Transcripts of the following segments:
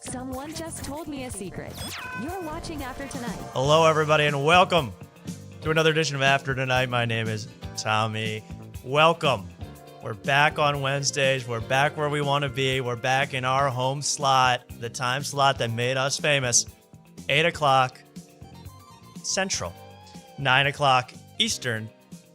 Someone just told me a secret. You're watching After Tonight. Hello, everybody, and welcome to another edition of After Tonight. My name is Tommy. Welcome. We're back on Wednesdays. We're back where we want to be. We're back in our home slot, the time slot that made us famous. 8 o'clock Central, 9 o'clock Eastern,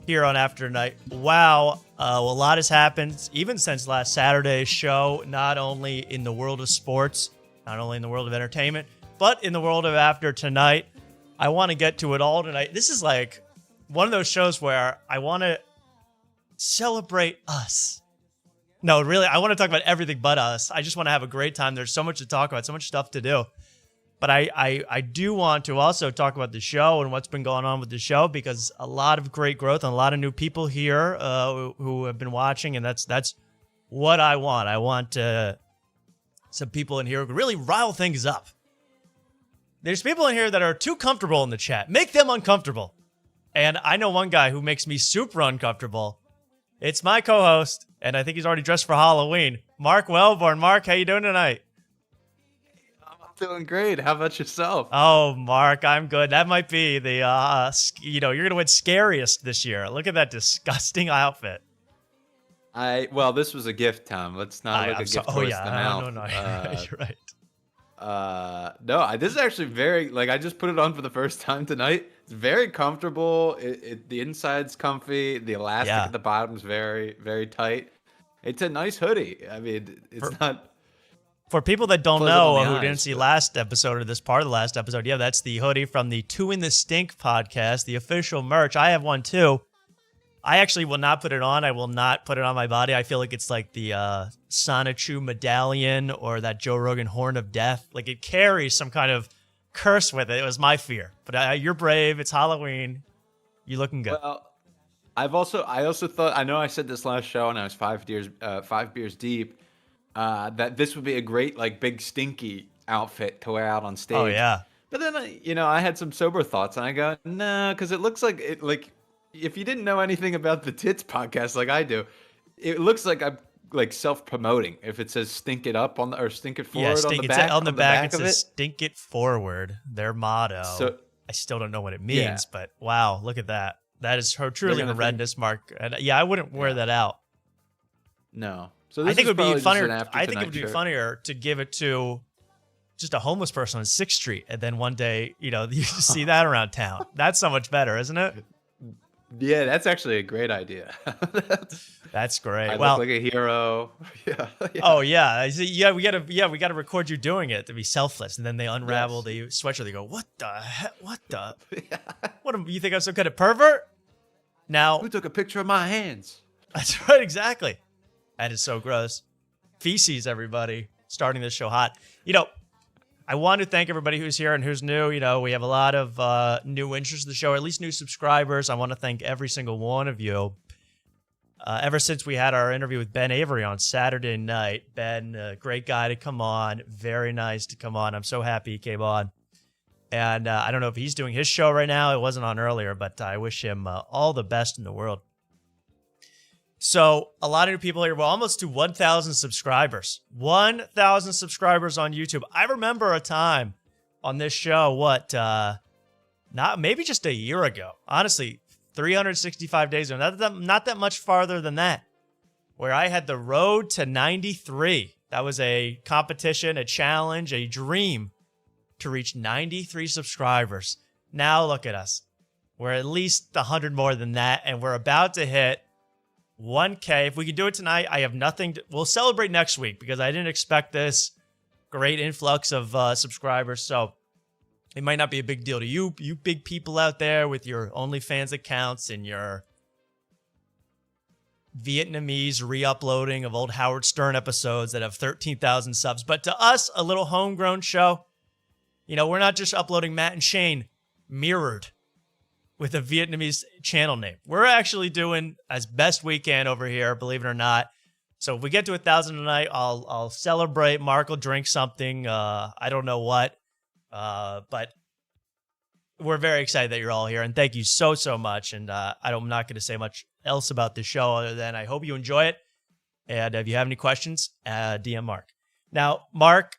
here on After Tonight. Wow, a lot has happened, even since last Saturday's show, not only in the world of sports, not only in the world of entertainment, but in the world of After Tonight. I want to get to it all tonight. This is like one of those shows where I want to celebrate us. No, really, I want to talk about everything but us. I just want to have a great time. There's so much to talk about, so much stuff to do. But I do want to also talk about the show and what's been going on with the show, because a lot of great growth and a lot of new people here who have been watching, and that's what I want. I want some people in here who can really rile things up. There's people in here that are too comfortable in the chat. Make them uncomfortable. And I know one guy who makes me super uncomfortable. It's my co-host, and I think he's already dressed for Halloween, Mark Wellborn. Mark, how you doing tonight? Doing great. How about yourself? Oh, Mark, I'm good. That might be the, you're going to win scariest this year. Look at that disgusting outfit. Well, this was a gift, Tom. Let's not look a gift horse in the mouth. No, you're right. No, this is actually very, I just put it on for the first time tonight. It's very comfortable. The inside's comfy. The elastic at the bottom's very, very tight. It's a nice hoodie. I mean, it's not... For people that don't know, who didn't see last episode or this part of the last episode, that's the hoodie from the Two in the Stink podcast, the official merch. I have one too. I actually will not put it on. I will not put it on my body. I feel like it's like the Sonichu medallion or that Joe Rogan horn of death. Like it carries some kind of curse with it. It was my fear. But you're brave. It's Halloween. You're looking good. Well, I also thought, I know I said this last show and I was 5 beers deep. That this would be a great, big stinky outfit to wear out on stage. Oh, yeah. But then, I had some sober thoughts, and I go, nah, because it looks like, if you didn't know anything about the Tits podcast like I do, it looks like I'm, self-promoting. If it says stink it up or stink it forward on the back, it says stink it forward, their motto. So, I still don't know what it means, but wow, look at that. That is truly horrendous, Mark. And I wouldn't wear that out. No. So I think it would be funnier. I think it would be funnier to give it to just a homeless person on 6th Street, and then one day, you see that around town. That's so much better, isn't it? Yeah, that's actually a great idea. That's great. I look like a hero. Yeah. Oh yeah. We gotta record you doing it to be selfless, and then they unravel the sweatshirt. They go, "What the heck? What the? What? You think I'm some kind of pervert?" Now, who took a picture of my hands? That's right. Exactly. That is so gross. Feces, everybody, starting this show hot. I want to thank everybody who's here and who's new. We have a lot of new interest in the show, or at least new subscribers. I want to thank every single one of you. Ever since we had our interview with Ben Avery on Saturday night, Ben, a great guy to come on, very nice to come on. I'm so happy he came on. And I don't know if he's doing his show right now. It wasn't on earlier, but I wish him all the best in the world. So a lot of new people here. We're almost to 1,000 subscribers. 1,000 subscribers on YouTube. I remember a time on this show, maybe just a year ago. Honestly, 365 days ago. Not that much farther than that. Where I had the road to 93. That was a competition, a challenge, a dream to reach 93 subscribers. Now look at us. We're at least 100 more than that, and we're about to hit 1K. If we can do it tonight, I have nothing. We'll celebrate next week because I didn't expect this great influx of subscribers. So it might not be a big deal to you big people out there with your OnlyFans accounts and your Vietnamese re-uploading of old Howard Stern episodes that have 13,000 subs. But to us, a little homegrown show, we're not just uploading Matt and Shane mirrored with a Vietnamese channel name. We're actually doing as best we can over here, believe it or not. So if we get to 1,000 tonight, I'll celebrate. Mark will drink something. I don't know what, but we're very excited that you're all here, and thank you so much. And I'm not going to say much else about the show other than I hope you enjoy it. And if you have any questions, DM Mark. Now, Mark,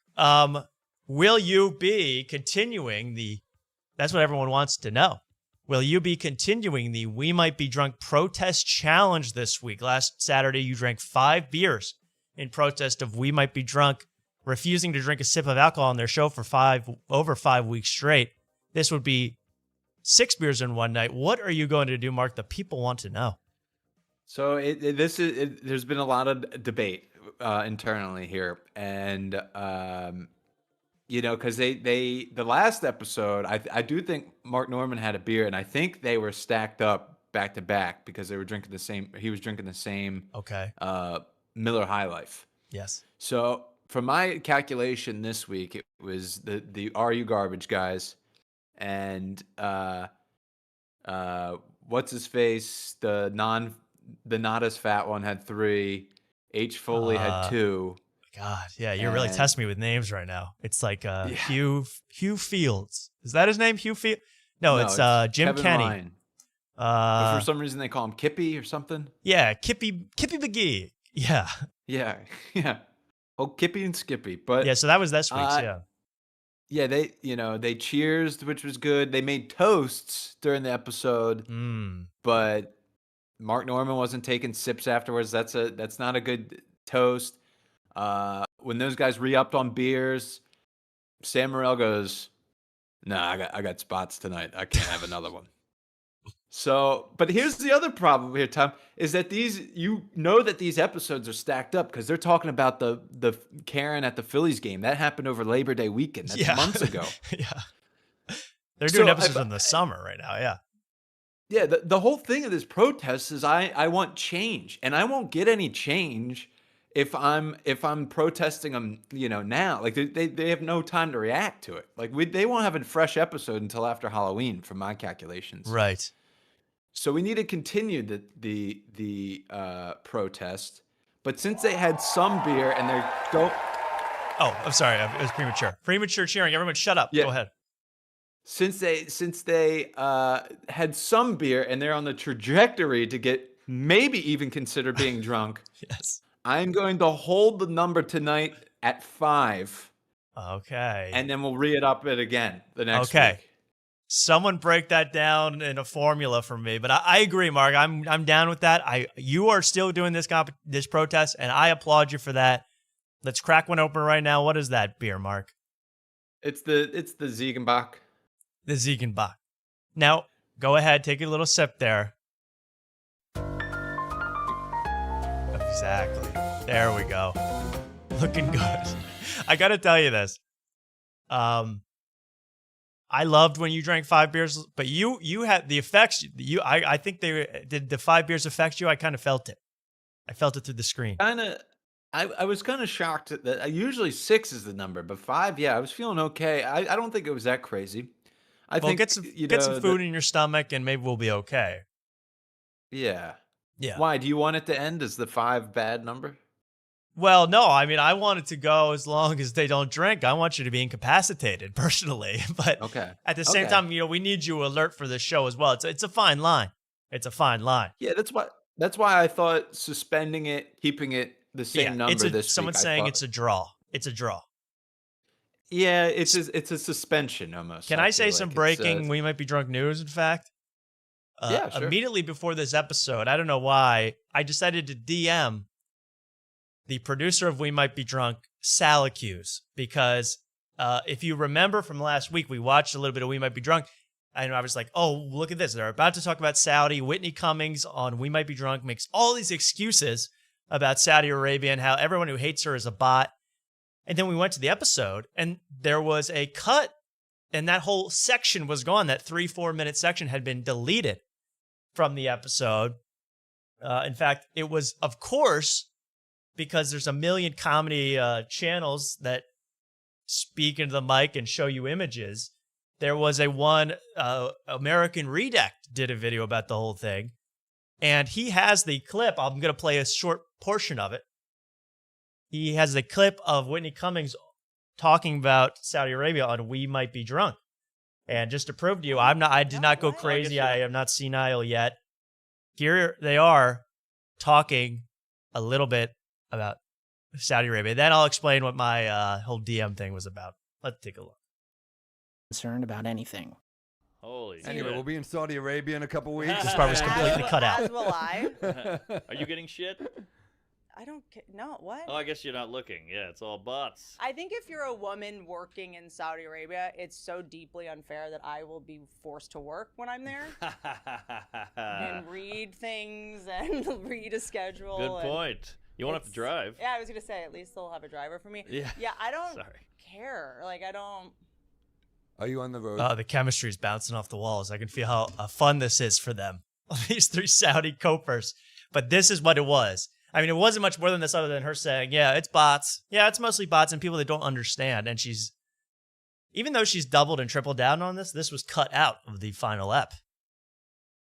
will you be continuing that's what everyone wants to know. Will you be continuing the We Might Be Drunk protest challenge this week? Last Saturday, you drank 5 beers in protest of We Might Be Drunk refusing to drink a sip of alcohol on their show for over 5 weeks straight. This would be 6 beers in one night. What are you going to do, Mark? The people want to know. So there's been a lot of debate internally here, and because the last episode, I do think Mark Norman had a beer, and I think they were stacked up back to back because they were drinking the same. He was drinking the same. Okay. Miller High Life. Yes. So for my calculation this week, it was the Are You Garbage guys, and what's his face, the not as fat one had 3. H Foley had 2. God, yeah, you're really testing me with names right now. It's like Hugh Fields. Is that his name? Hugh Fields? No, it's Jim Kevin Kenny. Ryan. But for some reason they call him Kippy or something. Yeah, Kippy McGee. Yeah. Yeah. Oh, Kippy and Skippy. But yeah, so that was this week's. Yeah, they cheersed, which was good. They made toasts during the episode, but Mark Norman wasn't taking sips afterwards. That's not a good toast. When those guys re-upped on beers, Sam Morril goes, "Nah, I got spots tonight. I can't have another one." So, but here's the other problem here, Tom, is that these episodes are stacked up because they're talking about the Karen at the Phillies game. That happened over Labor Day weekend. That's months ago. Yeah. They're doing episodes in the summer right now, yeah. Yeah, the whole thing of this protest is I want change, and I won't get any change if I'm protesting them, now. Like they have no time to react to it. Like they won't have a fresh episode until after Halloween, from my calculations. Right. So we need to continue the protest, but since they had some beer and they're Oh, I'm sorry, it was premature. Premature cheering. Everyone, shut up. Yeah. Go ahead. Since they had some beer and they're on the trajectory to get maybe even consider being drunk. Yes. I'm going to hold the number tonight at 5. Okay. And then we'll re-up it again the next week. Someone break that down in a formula for me. But I agree, Mark. I'm down with that. You are still doing this protest, and I applaud you for that. Let's crack one open right now. What is that beer, Mark? It's the Ziegenbach. The Ziegenbach. Now, go ahead, take a little sip there. Exactly. There we go. Looking good. I got to tell you this. I loved when you drank 5 beers, but you had the effects. I think did the 5 beers affect you? I kind of felt it. I felt it through the screen. I was kind of shocked that usually 6 is the number, but 5, yeah, I was feeling okay. I don't think it was that crazy. I think get some food in your stomach and maybe we'll be okay. Yeah. Yeah. Why? Do you want it to end as the 5 bad number? Well, no. I mean, I want it to go as long as they don't drink. I want you to be incapacitated personally. But at the same time, we need you alert for this show as well. It's a fine line. It's a fine line. Yeah, that's why I thought suspending it, keeping it the same number this week. Someone's saying it's a draw. It's a draw. Yeah, it's a suspension almost. Can I say some breaking We Might Be Drunk news, in fact? Yeah, sure. Immediately before this episode, I don't know why, I decided to DM the producer of We Might Be Drunk, Sal Accuse, because if you remember from last week, we watched a little bit of We Might Be Drunk, and I was like, oh, look at this. They're about to talk about Saudi. Whitney Cummings on We Might Be Drunk makes all these excuses about Saudi Arabia and how everyone who hates her is a bot. And then we went to the episode, and there was a cut, and that whole section was gone. That 3-4 minute section had been deleted from the episode. In fact, it was, of course, because there's a million comedy channels that speak into the mic and show you images. There was one American Redect did a video about the whole thing, and he has the clip. I'm going to play a short portion of it. He has the clip of Whitney Cummings talking about Saudi Arabia on We Might Be Drunk. And just to prove to you, I did not go crazy. I am not senile yet. Here they are talking a little bit about Saudi Arabia. Then I'll explain what my whole DM thing was about. Let's take a look. Concerned about anything. Holy Anyway, shit. we'll be in Saudi Arabia in a couple weeks. This part was completely cut out. As will I. Are you getting shit? I don't care. No, what? Oh, I guess you're not looking. Yeah, it's all bots. I think if you're a woman working in Saudi Arabia, it's so deeply unfair that I will be forced to work when I'm there and read things and read a schedule. Good point. You won't have to drive. Yeah, I was going to say, at least they'll have a driver for me. Yeah. Yeah, I don't Sorry. care. Like, I don't. Are you on the road? The chemistry is bouncing off the walls. I can feel how fun this is for them. These 3 Saudi copers. But this is what it was. I mean, it wasn't much more than this other than her saying, yeah, it's bots. Yeah, it's mostly bots and people that don't understand. And even though she's doubled and tripled down on this was cut out of the final ep.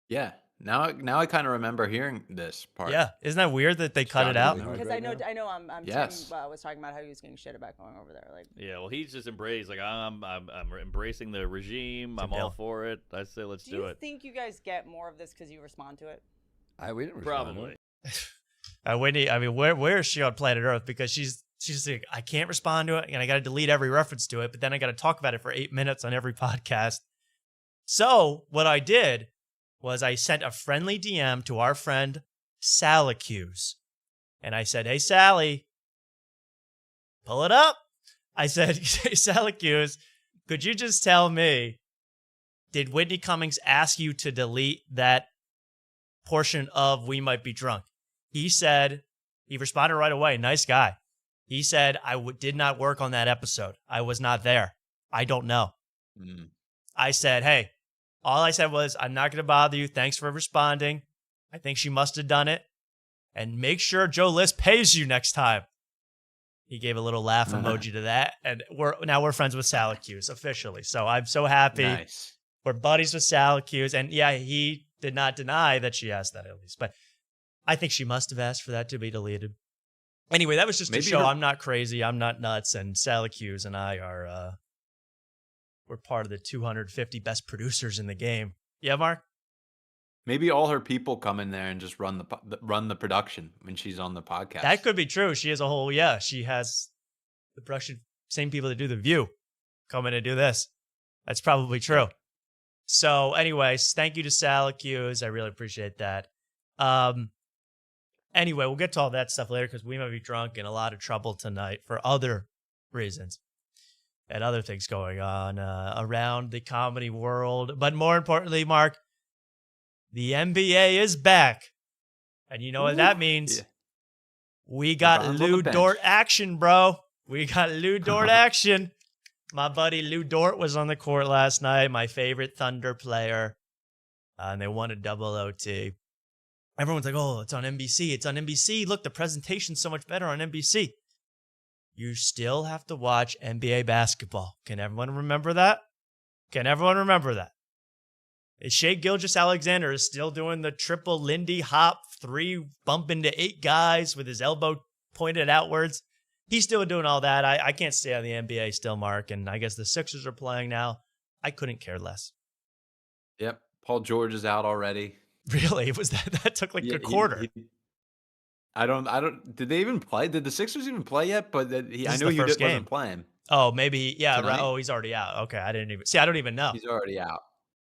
Yeah. Now I kind of remember hearing this part. Yeah. Isn't that weird that they cut it out? Really hard Because right I now. know Yes. Tim was talking about how he was getting shit about going over there. Like, Yeah, well, he's just embraced. Like, I'm embracing the regime. I'm Good all deal. for it. I say let's do do you it. think you guys get more of this because you respond to it? We didn't respond to Probably. it. Whitney, I mean, where is she on planet Earth? Because she's like, I can't respond to it, and I got to delete every reference to it, but then I got to talk about it for 8 minutes on every podcast. So what I did was I sent a friendly DM to our friend Salacuse, and I said, "Hey Sally, pull it up." I said, "Hey Salacuse, could you just tell me, did Whitney Cummings ask you to delete that portion of We Might Be Drunk?" He said, he responded right away. Nice guy. He said, did not work on that episode. I was not there. I don't know. Mm. I said, hey, all I said was, I'm not going to bother you. Thanks for responding. I think she must have done it. And make sure Joe List pays you next time. He gave a little laugh emoji to that. And we're friends with Salacuse officially. So I'm so happy. Nice. We're buddies with Salacuse. And yeah, he did not deny that she asked that at least. But I think she must have asked for that to be deleted. Anyway, that was just to show I'm not crazy. I'm not nuts. And Salacuse and I are, we're part of the 250 best producers in the game. Yeah, Mark? Maybe all her people come in there and just run the production when she's on the podcast. That could be true. She has she has the production, same people that do The View come in and do this. That's probably true. So anyways, thank you to Salacuse. I really appreciate that. Anyway, we'll get to all that stuff later because we might be drunk in a lot of trouble tonight for other reasons and other things going on around the comedy world. But more importantly, Mark, the NBA is back. And you know what that means? Yeah. We got LeBron's on Lou the bench. Dort action, bro. We got Lou Dort action. My buddy Lou Dort was on the court last night, my favorite Thunder player. And they won a double OT. Everyone's like, oh, it's on NBC. It's on NBC. Look, the presentation's so much better on NBC. You still have to watch NBA basketball. Can everyone remember that? Can everyone remember that? Shea Gilgeous-Alexander is still doing the triple Lindy hop, 3 bump into 8 guys with his elbow pointed outwards. He's still doing all that. I can't stay on the NBA still, Mark, and I guess the Sixers are playing now. I couldn't care less. Yep. Paul George is out already. Really? It was that took like Yeah, a quarter. I don't. Did they even play? Did the Sixers even play yet? But I is know the first game. wasn't playing. Oh, maybe. Yeah. Right. Tonight? Oh, he's already out. Okay. I don't even know. He's already out.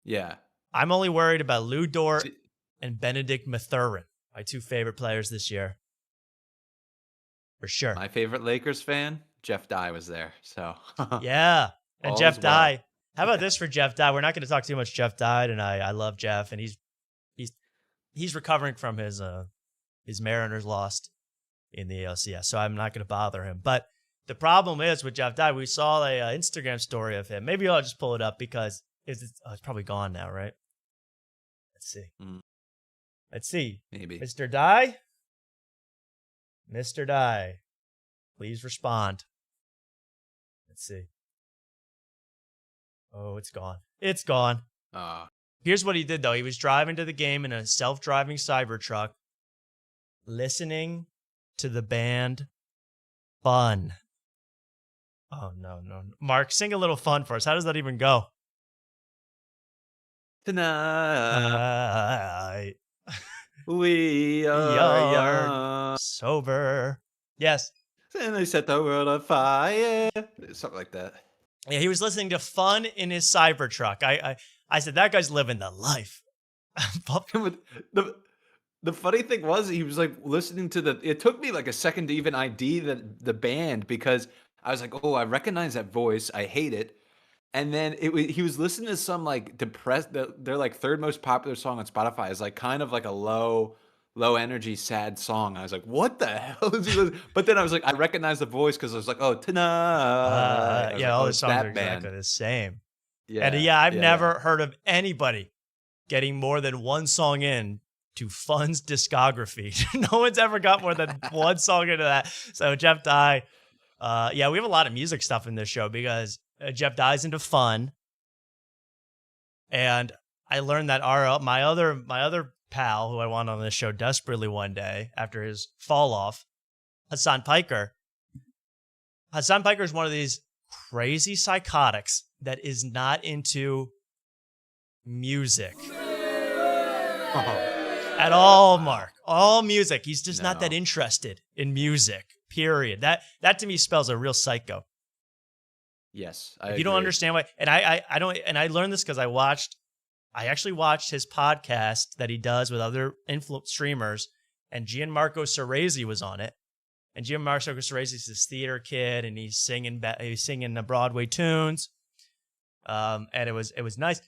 Yeah. I'm only worried about Lou Dort See- and Benedict Mathurin, my 2 favorite players this year. For sure. My favorite Lakers fan, Jeff Dye, was there. So Yeah. And All's Jeff well. Dye. How about this for Jeff Dye? We're not going to talk too much Jeff Dye tonight. I love Jeff, and he's recovering from his Mariners lost in the ALCS, so I'm not going to bother him. But the problem is with Jeff Dye, we saw a Instagram story of him. Maybe I'll just pull it up because it's probably gone now, right? Let's see. Mm. Let's see. maybe. Mr. Dye? Mr. Dye, please respond. Let's see. Oh, it's gone. It's gone. Here's what he did, though. He was driving to the game in a self-driving Cybertruck, listening to the band Fun. Oh, no. Mark, sing a little Fun for us. How does that even go? Tonight we are young. sober. Yes. And they set the world on fire. Something like that. Yeah, he was listening to Fun in his Cybertruck. I said, that guy's living the life. The funny thing was, he was like listening to it took me like a second to even ID the band, because I was like, oh, I recognize that voice. I hate it. And then he was listening to some like depressed, their like third most popular song on Spotify is like kind of like a low energy, sad song. I was like, what the hell is he listening? But then I was like, I recognize the voice because I was like, oh, tonight. Yeah, all the songs are band. exactly the same. Yeah, and I've never heard of anybody getting more than one song in to Fun's discography. No one's ever got more than one song into that. So Jeff Dye, we have a lot of music stuff in this show because Jeff Dye's into Fun, and I learned that my other pal who I want on this show desperately one day after his fall off, Hassan Piker. Hassan Piker is one of these crazy psychotics that is not into music. At all, Mark. All music. He's just not that interested in music. Period. That to me spells a real psycho. Yes, if you don't understand why, and I don't, and I learned this because I actually watched his podcast that he does with other streamers, and Gianmarco Cerezi was on it. And Gianmarco Cerezi is this theater kid, and he's singing the Broadway tunes, and it was nice.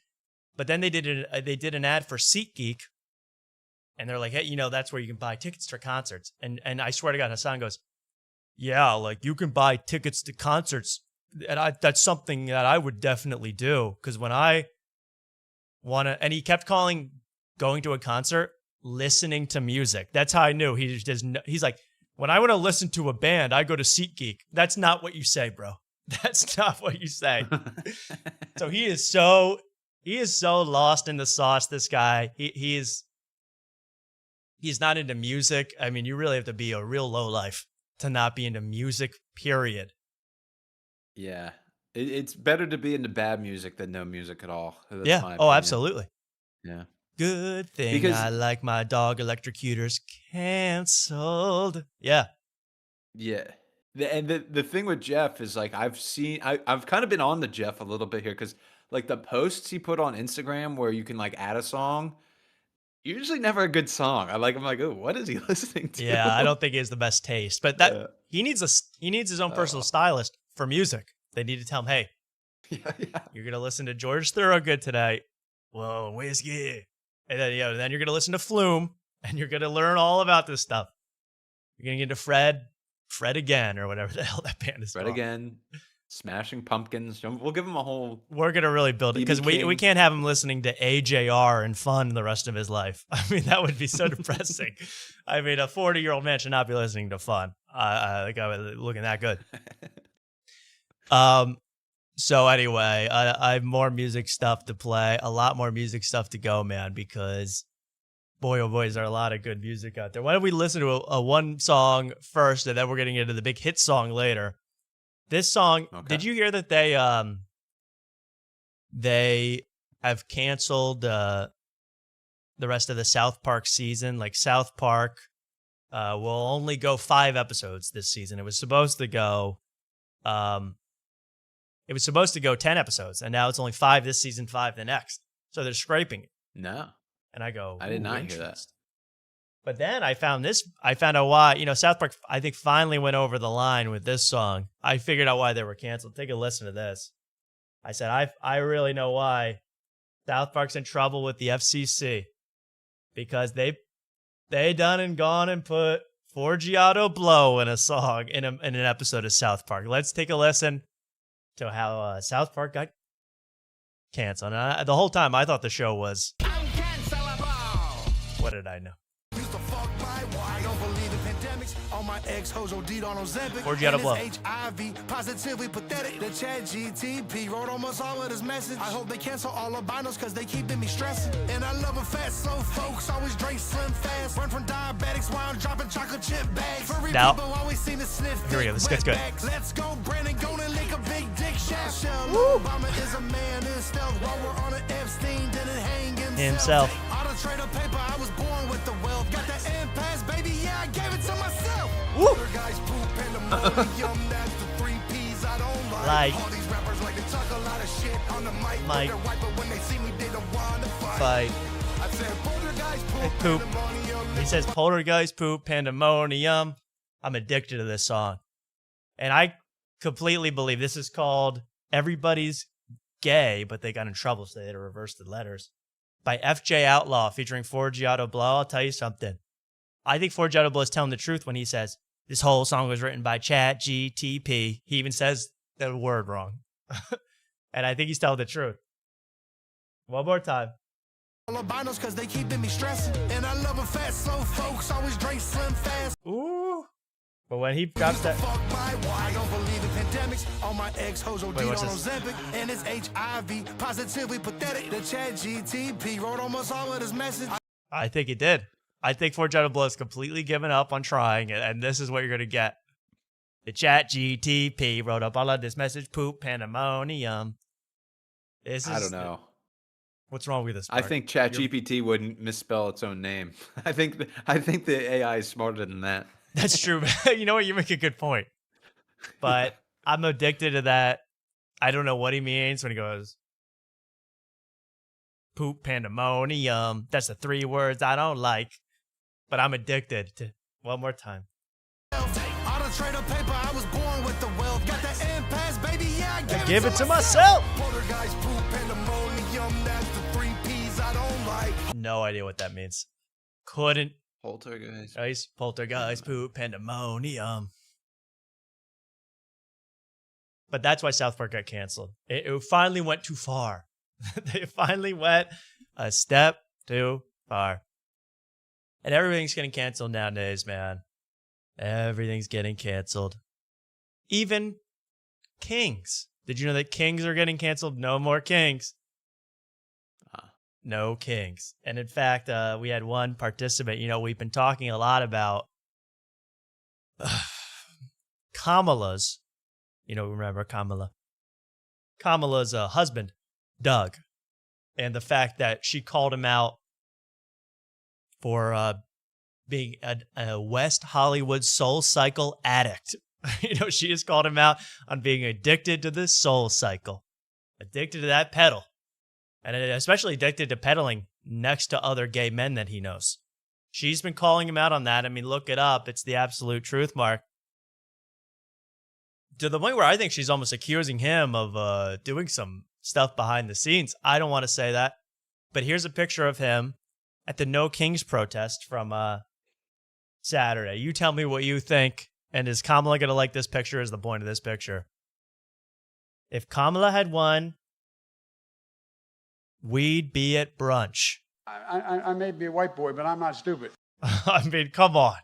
But then they did an ad for SeatGeek, and they're like, hey, that's where you can buy tickets to concerts. And I swear to God, Hassan goes, yeah, like you can buy tickets to concerts. And that's something that I would definitely do. Because when I want to, and he kept calling going to a concert, listening to music. That's how I knew he's like, when I want to listen to a band, I go to SeatGeek. That's not what you say, bro. That's not what you say. So he is so lost in the sauce, this guy. He's not into music. I mean, you really have to be a real lowlife to not be into music, period. Yeah. It's better to be into bad music than no music at all. That's yeah. my Oh, opinion. Absolutely. Yeah. Good thing I like my dog electrocutors canceled. Yeah. Yeah. And the thing with Jeff is like I've kind of been on the Jeff a little bit here because like the posts he put on Instagram where you can like add a song, usually never a good song. I'm like, oh, what is he listening to? Yeah, I don't think he has the best taste. But that he needs his own personal stylist for music. They need to tell him, hey, you're gonna listen to George Thorogood today. Whoa, whiskey. And then then you're gonna listen to Flume, and you're gonna learn all about this stuff. You're gonna get into Fred Again, or whatever the hell that band is. Fred Again, Smashing Pumpkins. We'll give him a whole. We're gonna really build it because we can't have him listening to AJR and Fun the rest of his life. I mean, that would be so depressing. I mean, a 40-year-old man should not be listening to Fun. The guy was looking that good. So anyway, I have more music stuff to play, a lot more music stuff to go, man, because boy, oh boy, is there a lot of good music out there. Why don't we listen to a one song first, and then we're getting into the big hit song later. This song, did you hear that they have canceled the rest of the South Park season? Like South Park will only go 5 episodes this season. It was supposed to go 10 episodes, and now it's only 5 this season, 5 the next. So they're scraping it. No. And I go, I did not hear that. But then I found out why, South Park, I think, finally went over the line with this song. I figured out why they were canceled. Take a listen to this. I said, I really know why South Park's in trouble with the FCC, because they done and gone and put Forgiato Blow in a song in an episode of South Park. Let's take a listen to how South Park got canceled. And the whole time I thought the show was, what did I know? Forgiato Blow. HIV, positively pathetic. The chat GTP wrote almost all of this message. I hope they cancel all albinos because they keeping me stressing. And I love a fat, slow folks, always drink slim fast. Run from diabetics while I'm dropping chocolate chip bags. Furry now, people always seem to sniff. Here we go, this gets good. Let's go, Brandon, gonna lick a big dick shot. Obama is a man in stealth while we're on an Epstein, didn't hang himself. Auto trader paper, I was born with the wealth. Got the end pass, baby, yeah, I gave it to myself. Woo. Guys poop and the that's the 3 P's I don't Like. All these rappers Sometimes like they talk a lot of shit on the mic. Mike. They're right, but when they see me, they don't want to fight. Fight. I said, poltergeist poop, Poop. pandemonium. He says poltergeist poop pandemonium. I'm addicted to this song. And I completely believe this is called Everybody's Gay, but they got in trouble, so they had to reverse the letters. By FJ Outlaw featuring Forgiato Blow. I'll tell you something. I think Forgiato Blow is telling the truth when he says this whole song was written by ChatGTP. He even says the word wrong. And I think he's telling the truth. One more time. Albinos cause they keeping me stressing. And I love a fat, slow folks, always drink slim fast. Ooh. But when he drops that... Fuck my wife. I don't believe in pandemics. All my ex hoes OD on what's this? Ozempic. And it's HIV, positively pathetic. The ChatGTP wrote almost all of this message. I think it did. I think Forgiato Blow has completely given up on trying it, and this is what you're going to get. The ChatGTP wrote up all of this message, poop, pandemonium. I don't know. What's wrong with this I part? think ChatGPT wouldn't misspell its own name. I think the AI is smarter than that. That's true. You know what? You make a good point. But I'm addicted to that. I don't know what he means when he goes, poop pandemonium. That's the 3 words I don't like. But I'm addicted to... One more time. Auto trader paper, I was born with the wealth. Got the impasse, baby, yeah, I Give it to myself. Poltergeist, poop, pandemonium, that's the 3 P's I don't like. No idea what that means. Couldn't. Poltergeist. Ice, poltergeist, poop, pandemonium. But that's why South Park got canceled. It finally went too far. They finally went a step too far. And everything's getting canceled nowadays, man. Everything's getting canceled. Even Kings. Did you know that Kings are getting canceled? No more Kings. No Kings. And in fact, we had one participant. You know, we've been talking a lot about Kamala's, you know, remember Kamala? Kamala's husband, Doug. And the fact that she called him out for being a West Hollywood Soul Cycle addict. You know, she just called him out on being addicted to the Soul Cycle. Addicted to that pedal. And especially addicted to pedaling next to other gay men that he knows. She's been calling him out on that. I mean, look it up. It's the absolute truth, Mark. To the point where I think she's almost accusing him of doing some stuff behind the scenes. I don't want to say that. But here's a picture of him at the No Kings protest from Saturday. You tell me what you think. And is Kamala going to like this picture is the point of this picture. If Kamala had won, we'd be at brunch. I may be a white boy, but I'm not stupid. I mean, come on.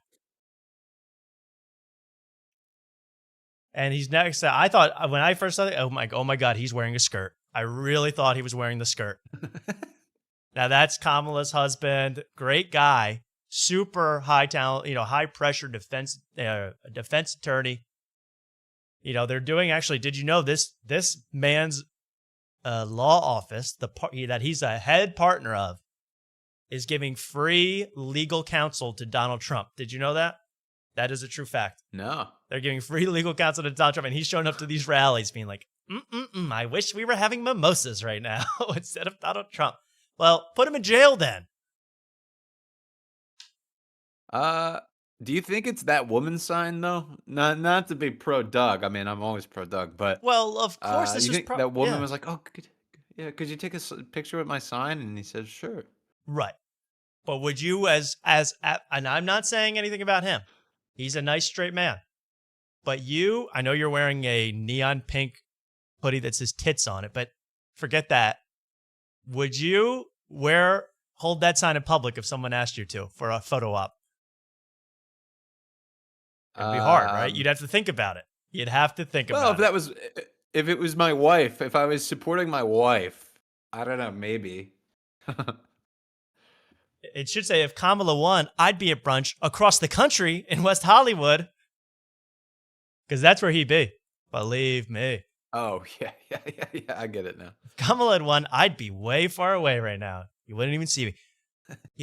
And he's next. I thought when I first saw it, oh my God, he's wearing a skirt. I really thought he was wearing the skirt. Now that's Kamala's husband. Great guy. Super high talent, you know, high pressure defense attorney. You know, they're doing actually, did you know this man's law office, that he's a head partner of, is giving free legal counsel to Donald Trump. Did you know that? That is a true fact. No. They're giving free legal counsel to Donald Trump, and he's showing up to these rallies being like, I wish we were having mimosas right now instead of Donald Trump. Well, put him in jail then. Do you think it's that woman's sign though? Not to be pro Doug. I mean, I'm always pro Doug, but well, of course, this you is think that woman was like, "Oh, could you take a picture with my sign?" And he said, "Sure." Right. But would you, and I'm not saying anything about him. He's a nice straight man. But you, I know you're wearing a neon pink hoodie that says tits on it, but forget that. Would you hold that sign in public if someone asked you to for a photo op? It'd be hard, right? You'd have to think about it. You'd have to think about it. If it was my wife, if I was supporting my wife, I don't know, maybe. It should say, if Kamala won, I'd be at brunch across the country in West Hollywood. Because that's where he'd be. Believe me. Oh, yeah, I get it now. If Kamala had won, I'd be way far away right now. You wouldn't even see me.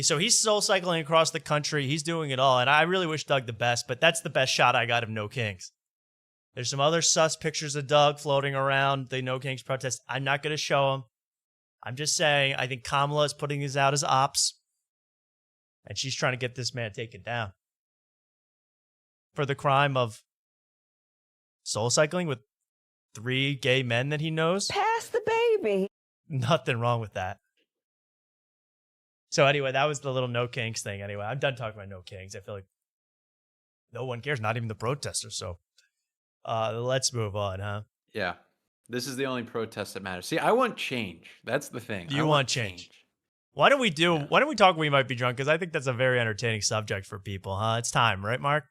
So he's soul cycling across the country. He's doing it all. And I really wish Doug the best, but that's the best shot I got of No Kings. There's some other sus pictures of Doug floating around the No Kings protest. I'm not going to show them. I'm just saying, I think Kamala is putting these out as ops. And she's trying to get this man taken down. For the crime of soul cycling with 3 gay men that he knows. Pass the baby. Nothing wrong with that. So anyway, that was the little No Kings thing. Anyway, I'm done talking about No Kings. I feel like no one cares, not even the protesters. So let's move on, huh? Yeah. This is the only protest that matters. See, I want change. That's the thing. You want change. Why don't we talk We Might Be Drunk? Because I think that's a very entertaining subject for people, huh? It's time, right, Mark?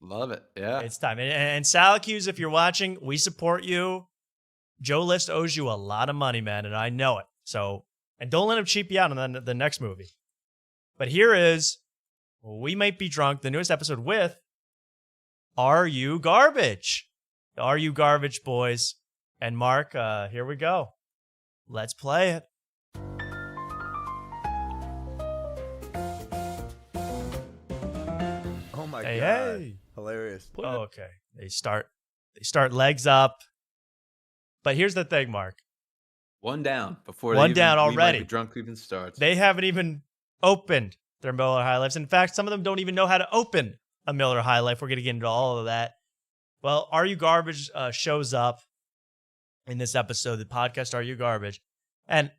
Love it. Yeah. It's time. And Syracuse, if you're watching, we support you. Joe List owes you a lot of money, man, and I know it. So, and don't let him cheap you out on the next movie. But here is We Might Be Drunk, the newest episode with Are You Garbage? Are You Garbage, boys? And Mark, here we go. Let's play it. Oh my Hey, god. hey. Hilarious. Oh, okay. They start legs up. But here's the thing, Mark. One down before One down We Might already. Be Drunk even starts. They haven't even opened their Miller High Lifes. In fact, some of them don't even know how to open a Miller High Life. We're going to get into all of that. Well, Are You Garbage shows up in this episode, the podcast Are You Garbage? And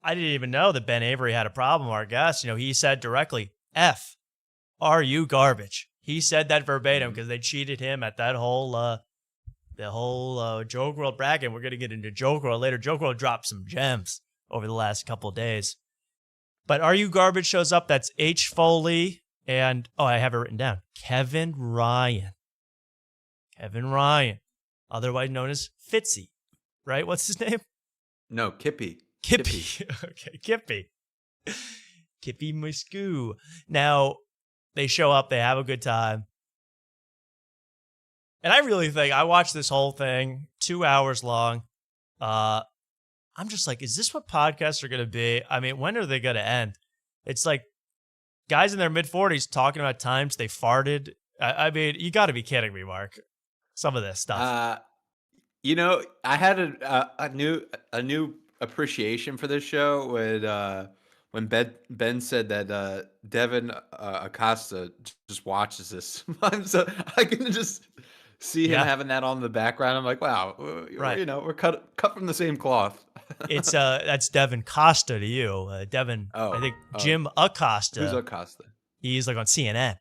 I didn't even know that Ben Avery had a problem, our guest. You know, he said directly, F, Are You Garbage? He said that verbatim because they cheated him at that whole JokeWRLD bracket. We're going to get into JokeWRLD later. JokeWRLD dropped some gems over the last couple of days. But Are You Garbage shows up. That's H. Foley and, I have it written down, Kevin Ryan. Kevin Ryan, otherwise known as Fitzy, right? What's his name? No, Kippy. Kippy. Okay, Kippy. Kippy Muscoo. Now, they show up. They have a good time. And I really think I watched this whole thing, 2 hours long. I'm just like, is this what podcasts are going to be? I mean, when are they going to end? It's like guys in their mid-40s talking about times they farted. I mean, you got to be kidding me, Mark. Some of this stuff. You know, I had a new appreciation for this show when Ben said that Devin Acosta just watches this. So I can just see him having that on in the background. I'm like, wow, right. You know, we're cut from the same cloth. It's that's Devin Costa to you, Devin. I think Jim Acosta. Who's Acosta? He's like on CNN.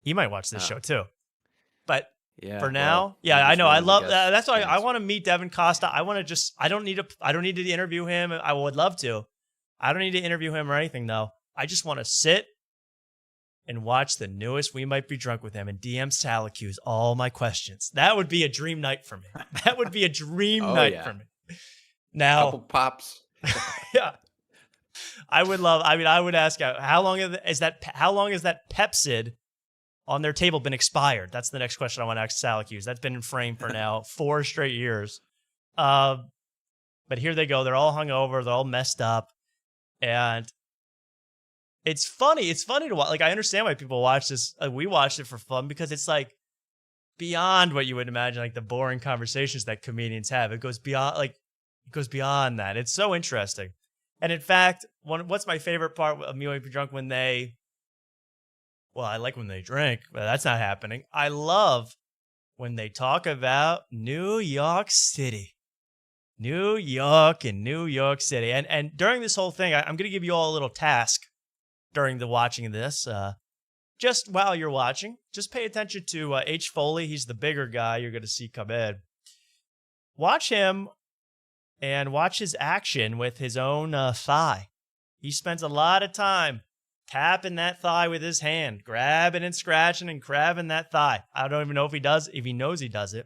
He might watch this show too. But yeah, for now, I know. I love that. That's why I want to meet Devin Costa. I want to just. I don't need to interview him. I would love to. I don't need to interview him or anything though. I just want to sit and watch the newest We Might Be Drunk with him and DM Syracuse all my questions. That would be a dream night for me. That would be a dream night for me. Now, couple pops. Yeah, I would love. I mean, I would ask how long is that Pepsid on their table been expired? That's the next question I want to ask Syracuse. That's been in frame for now 4 straight years. But here they go. They're all hungover. They're all messed up, and it's funny. It's funny to watch. Like, I understand why people watch this. We watched it for fun because it's like beyond what you would imagine. Like the boring conversations that comedians have. It goes beyond that. It's so interesting. And in fact, what's my favorite part of Me Might Be Drunk when they. Well, I like when they drink, but that's not happening. I love when they talk about New York City. New York and New York City. And during this whole thing, I'm going to give you all a little task during the watching of this. Just while you're watching, just pay attention to H. Foley. He's the bigger guy you're going to see come in. Watch him and watch his action with his own thigh. He spends a lot of time tapping that thigh with his hand, grabbing and scratching and grabbing that thigh. I don't even know if he knows he does it.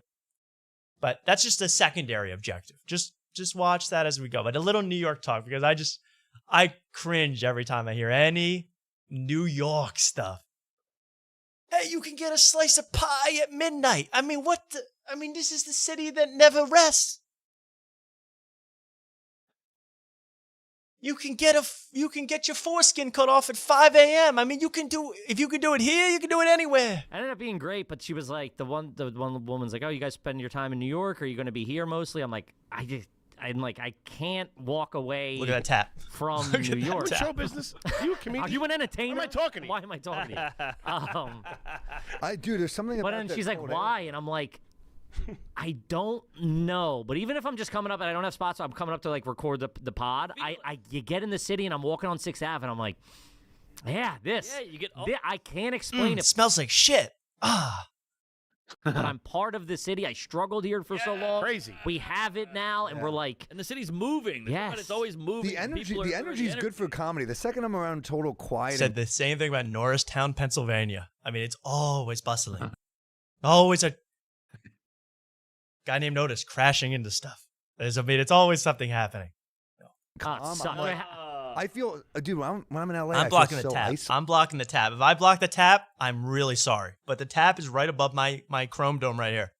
But that's just a secondary objective. Just watch that as we go. But a little New York talk, because I cringe every time I hear any New York stuff. Hey, you can get a slice of pie at midnight. I mean, this is the city that never rests. You can get your foreskin cut off at 5 a.m. I mean, if you can do it here, you can do it anywhere. I ended up being great, but she was like, the one woman's like, oh, you guys spend your time in New York? Or are you going to be here mostly? I'm like, I can't walk away. Look at that tap. From New York. Show business? Are you a comedian? Are you an entertainer? Why am I talking to you? Why am I talking to you? Dude, there's something about But then that she's like, cold why? And I'm like, I don't know. But even if I'm just coming up and I don't have spots, so I'm coming up to like record the pod. You get in the city and I'm walking on 6th Ave and I'm like, yeah, this. Yeah, you get. I can't explain It it. smells like shit. But I'm part of the city. I struggled here for so long. Crazy. We have it now, and we're like, And the city's moving. Yes. It's always moving. The energy, People are- the energy is good for comedy. The second I'm around total quiet, Said the same thing about Norristown, Pennsylvania. I mean, it's always bustling. Always a guy named Otis crashing into stuff. It's always something happening. I feel, dude, when I'm in LA, I'm I blocking feel the so tap. isolated. I'm blocking the tap. If I block the tap, I'm really sorry. But the tap is right above my Chrome Dome right here.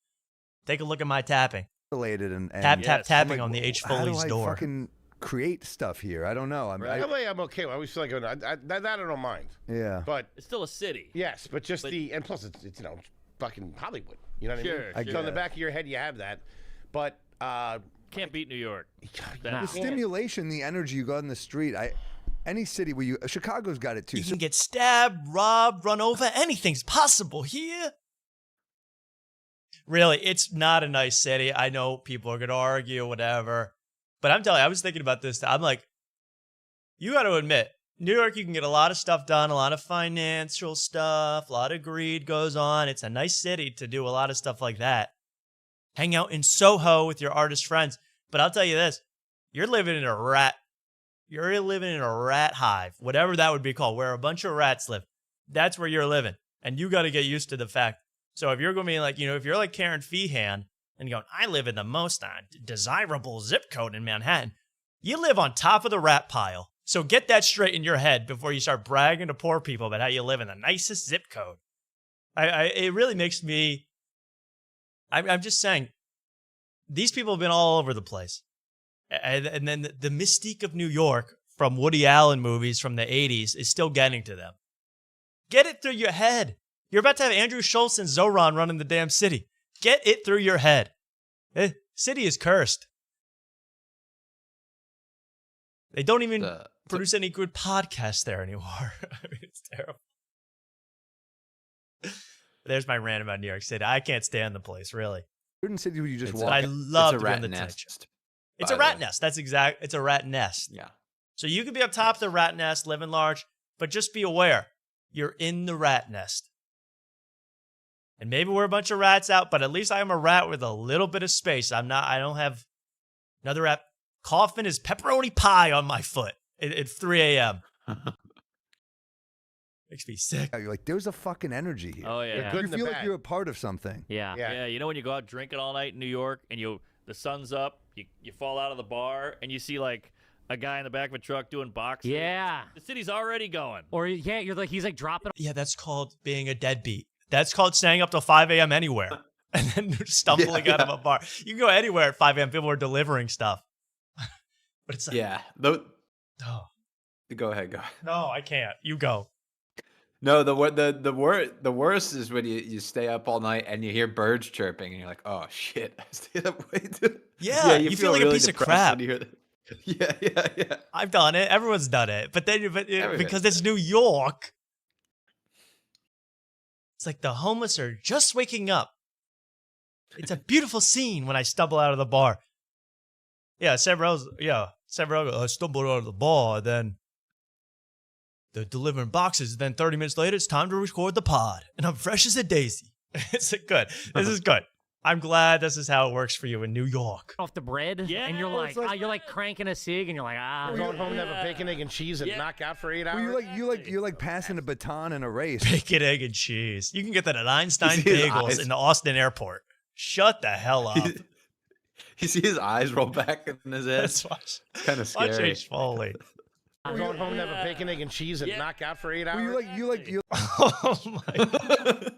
Take a look at my tapping. And Tapping I'm on the like, H. how do Foley's I door. fucking create stuff here? I don't know. LA, I'm okay. I always feel like that I don't mind. Yeah. But It's still a city. yes, but just and plus it's fucking Hollywood. You know what Sure, I mean? sure. So in the back of your head you have that, but Can't beat New York. The stimulation, the energy you got in the street. Any city where Chicago's got it too. You can get stabbed, robbed, run over. Anything's possible here. Really, it's not a nice city. I know people are going to argue, whatever. But I'm telling you, I was thinking about this. I'm like, you got to admit, New York, you can get a lot of stuff done, a lot of financial stuff, a lot of greed goes on. It's a nice city to do a lot of stuff like that. Hang out in Soho with your artist friends. But I'll tell you this, you're living in a rat hive, whatever that would be called, where a bunch of rats live. That's where you're living. And you got to get used to the fact. So if you're going to be like, if you're like Karen Feehan and going, I live in the most desirable zip code in Manhattan, you live on top of the rat pile. So get that straight in your head before you start bragging to poor people about how you live in the nicest zip code. It really makes me, I'm just saying, these people have been all over the place. And then the mystique of New York from Woody Allen movies from the 80s is still getting to them. Get it through your head. You're about to have Andrew Schulz and Zoran running the damn city. Get it through your head. City is cursed. They don't even produce any good podcasts there anymore. I mean, it's terrible. There's my rant about New York City. I can't stand the place, really. Certain cities where you just walk. I love it's a to be on rat the nest. tension. It's a rat nest. It's a rat nest. Yeah. So you could be up top of the rat nest, living large, but just be aware, you're in the rat nest. And maybe we're a bunch of rats out, but at least I'm a rat with a little bit of space. I don't have another rat coughing his pepperoni pie on my foot at 3 a.m. Makes me sick. You're like, there's a fucking energy here. Oh, yeah. You feel like you're a part of something. Yeah. Yeah, you know when you go out drinking all night in New York and the sun's up, you fall out of the bar and you see like a guy in the back of a truck doing boxing. Yeah. The city's already going. Or you're like, he's like dropping. Yeah, that's called being a deadbeat. That's called staying up till 5 a.m. anywhere and then stumbling out of a bar. You can go anywhere at 5 a.m. People are delivering stuff. But it's like, Go ahead. No, I can't. You go. No, the worst is when you stay up all night and you hear birds chirping and you're like, oh shit, I stayed up way too. Yeah, you feel like a piece of crap. When you hear that. Yeah. I've done it. Everyone's done it. But then, because it's New York, it's like the homeless are just waking up. It's a beautiful scene when I stumble out of the bar. Yeah, several goes, I stumbled out of the bar, then they're delivering boxes. Then 30 minutes later, it's time to record the pod. And I'm fresh as a daisy. It's good. This is good. I'm glad this is how it works for you in New York. Off the bread, Yeah, and you're it's like, you're like cranking a cig, and you're like, We're going home and have a bacon, egg, and cheese and knock out for 8 hours. Well, you're like passing a baton in a race. Bacon, egg, and cheese. You can get that at Einstein You see his Bagels eyes? in the Austin airport. Shut the hell up. You see his eyes roll back in his head. That's kind of watch scary. H. Foley. We're going home and have a bacon, egg, and cheese and knock out for 8 hours. Well, you Oh my god.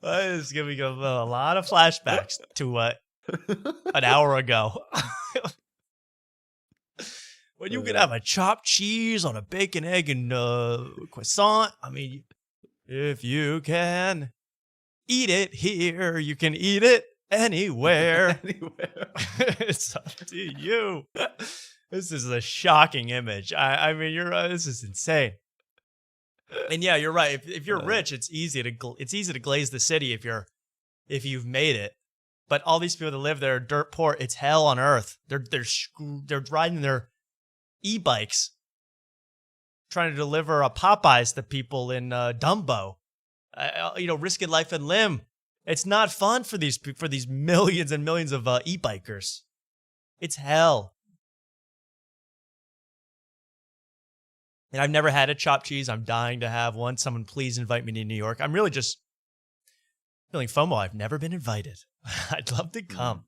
This is giving me a lot of flashbacks to an hour ago. When you could have a chopped cheese on a bacon, egg, and croissant. I mean, if you can eat it here, you can eat it anywhere. It's up to you. This is a shocking image. I mean, this is insane. And yeah, you're right. If you're rich, it's easy to glaze the city if you've made it. But all these people that live there are dirt poor. It's hell on earth. They're riding their e-bikes, trying to deliver Popeyes to people in Dumbo. Risking life and limb. It's not fun for these millions and millions of e-bikers. It's hell. And I've never had a chopped cheese. I'm dying to have one. Someone please invite me to New York. I'm really just feeling FOMO. I've never been invited. I'd love to come.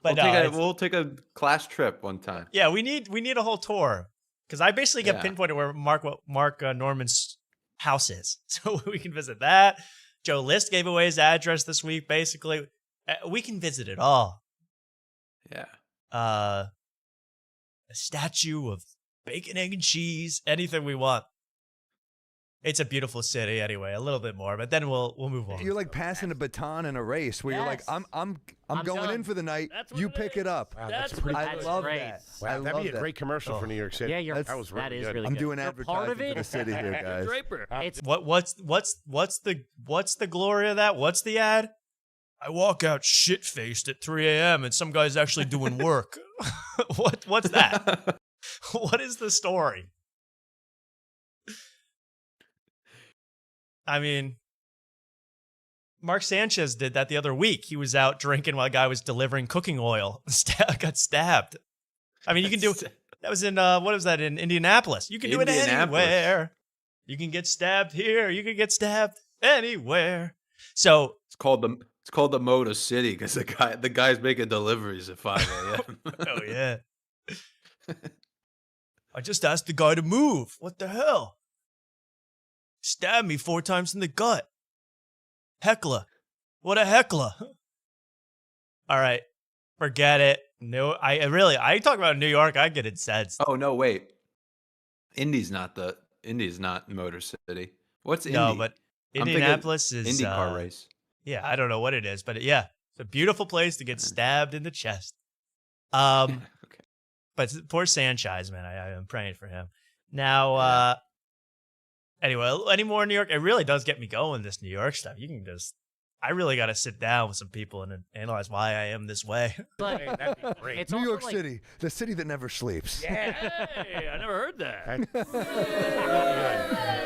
But we'll take a class trip one time. Yeah, we need a whole tour. Because I basically get pinpointed where Mark Norman's house is. So we can visit that. Joe List gave away his address this week, basically. We can visit it all. Yeah. A statue of bacon, egg, and cheese, anything we want. It's a beautiful city anyway, a little bit more, but then we'll move on. You're like passing a baton in a race where you're like, I'm going done. in for the night. You pick it up. Wow, that's pretty I cool. love great. that. Wow, that'd be a great commercial for New York City. Yeah, that was really good. really I'm good. doing You're part advertising of for it. the city here, guys. Draper. It's What's the glory of that? What's the ad? I walk out shit-faced at 3 a.m. and some guy's actually doing work. What's that? What is the story? I mean, Mark Sanchez did that the other week. He was out drinking while a guy was delivering cooking oil. Got stabbed. I mean, you can do that was in what was that in Indianapolis? You can do it anywhere. You can get stabbed here. You can get stabbed anywhere. So it's called the Motor City because the guy's making deliveries at 5 a.m. Oh yeah. I just asked the guy to move. What the hell? Stabbed me 4 times in the gut. Heckler. What a heckler. All right. Forget it. No, I talk about New York, I get incensed. Oh, no, wait. Indy's not Motor City. What's Indy? No, but Indianapolis is IndyCar race. Yeah, I don't know what it is, but yeah, it's a beautiful place to get stabbed in the chest. Okay. But poor Sanchez, man, I am praying for him. Now, anyway, any more in New York? It really does get me going, this New York stuff. I really got to sit down with some people and analyze why I am this way. But that'd be great. it's New also York like, City, the city that never sleeps. Hey, I never heard that.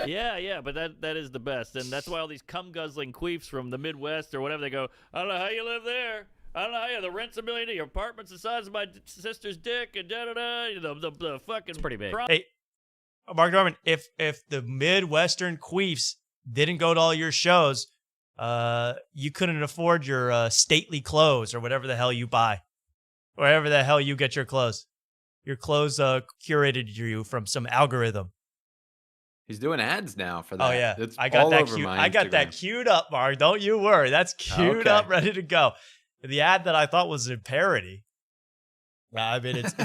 Yeah, but that is the best, and that's why all these cum guzzling queefs from the Midwest or whatever, they go, I don't know how you live there. I don't know how the rent's $1 million, your apartment's the size of my sister's dick, and the fucking. It's pretty big. Hey, Mark Norman, if the Midwestern queefs didn't go to all your shows, you couldn't afford your stately clothes or whatever the hell you buy, wherever the hell you get your clothes. Your clothes curated you from some algorithm. He's doing ads now for that. Oh yeah, It's I got all that over queued. my I got that Instagram. queued up, Mark. Don't you worry. That's queued Okay. up, ready to go. The ad that I thought was a parody. I mean, it's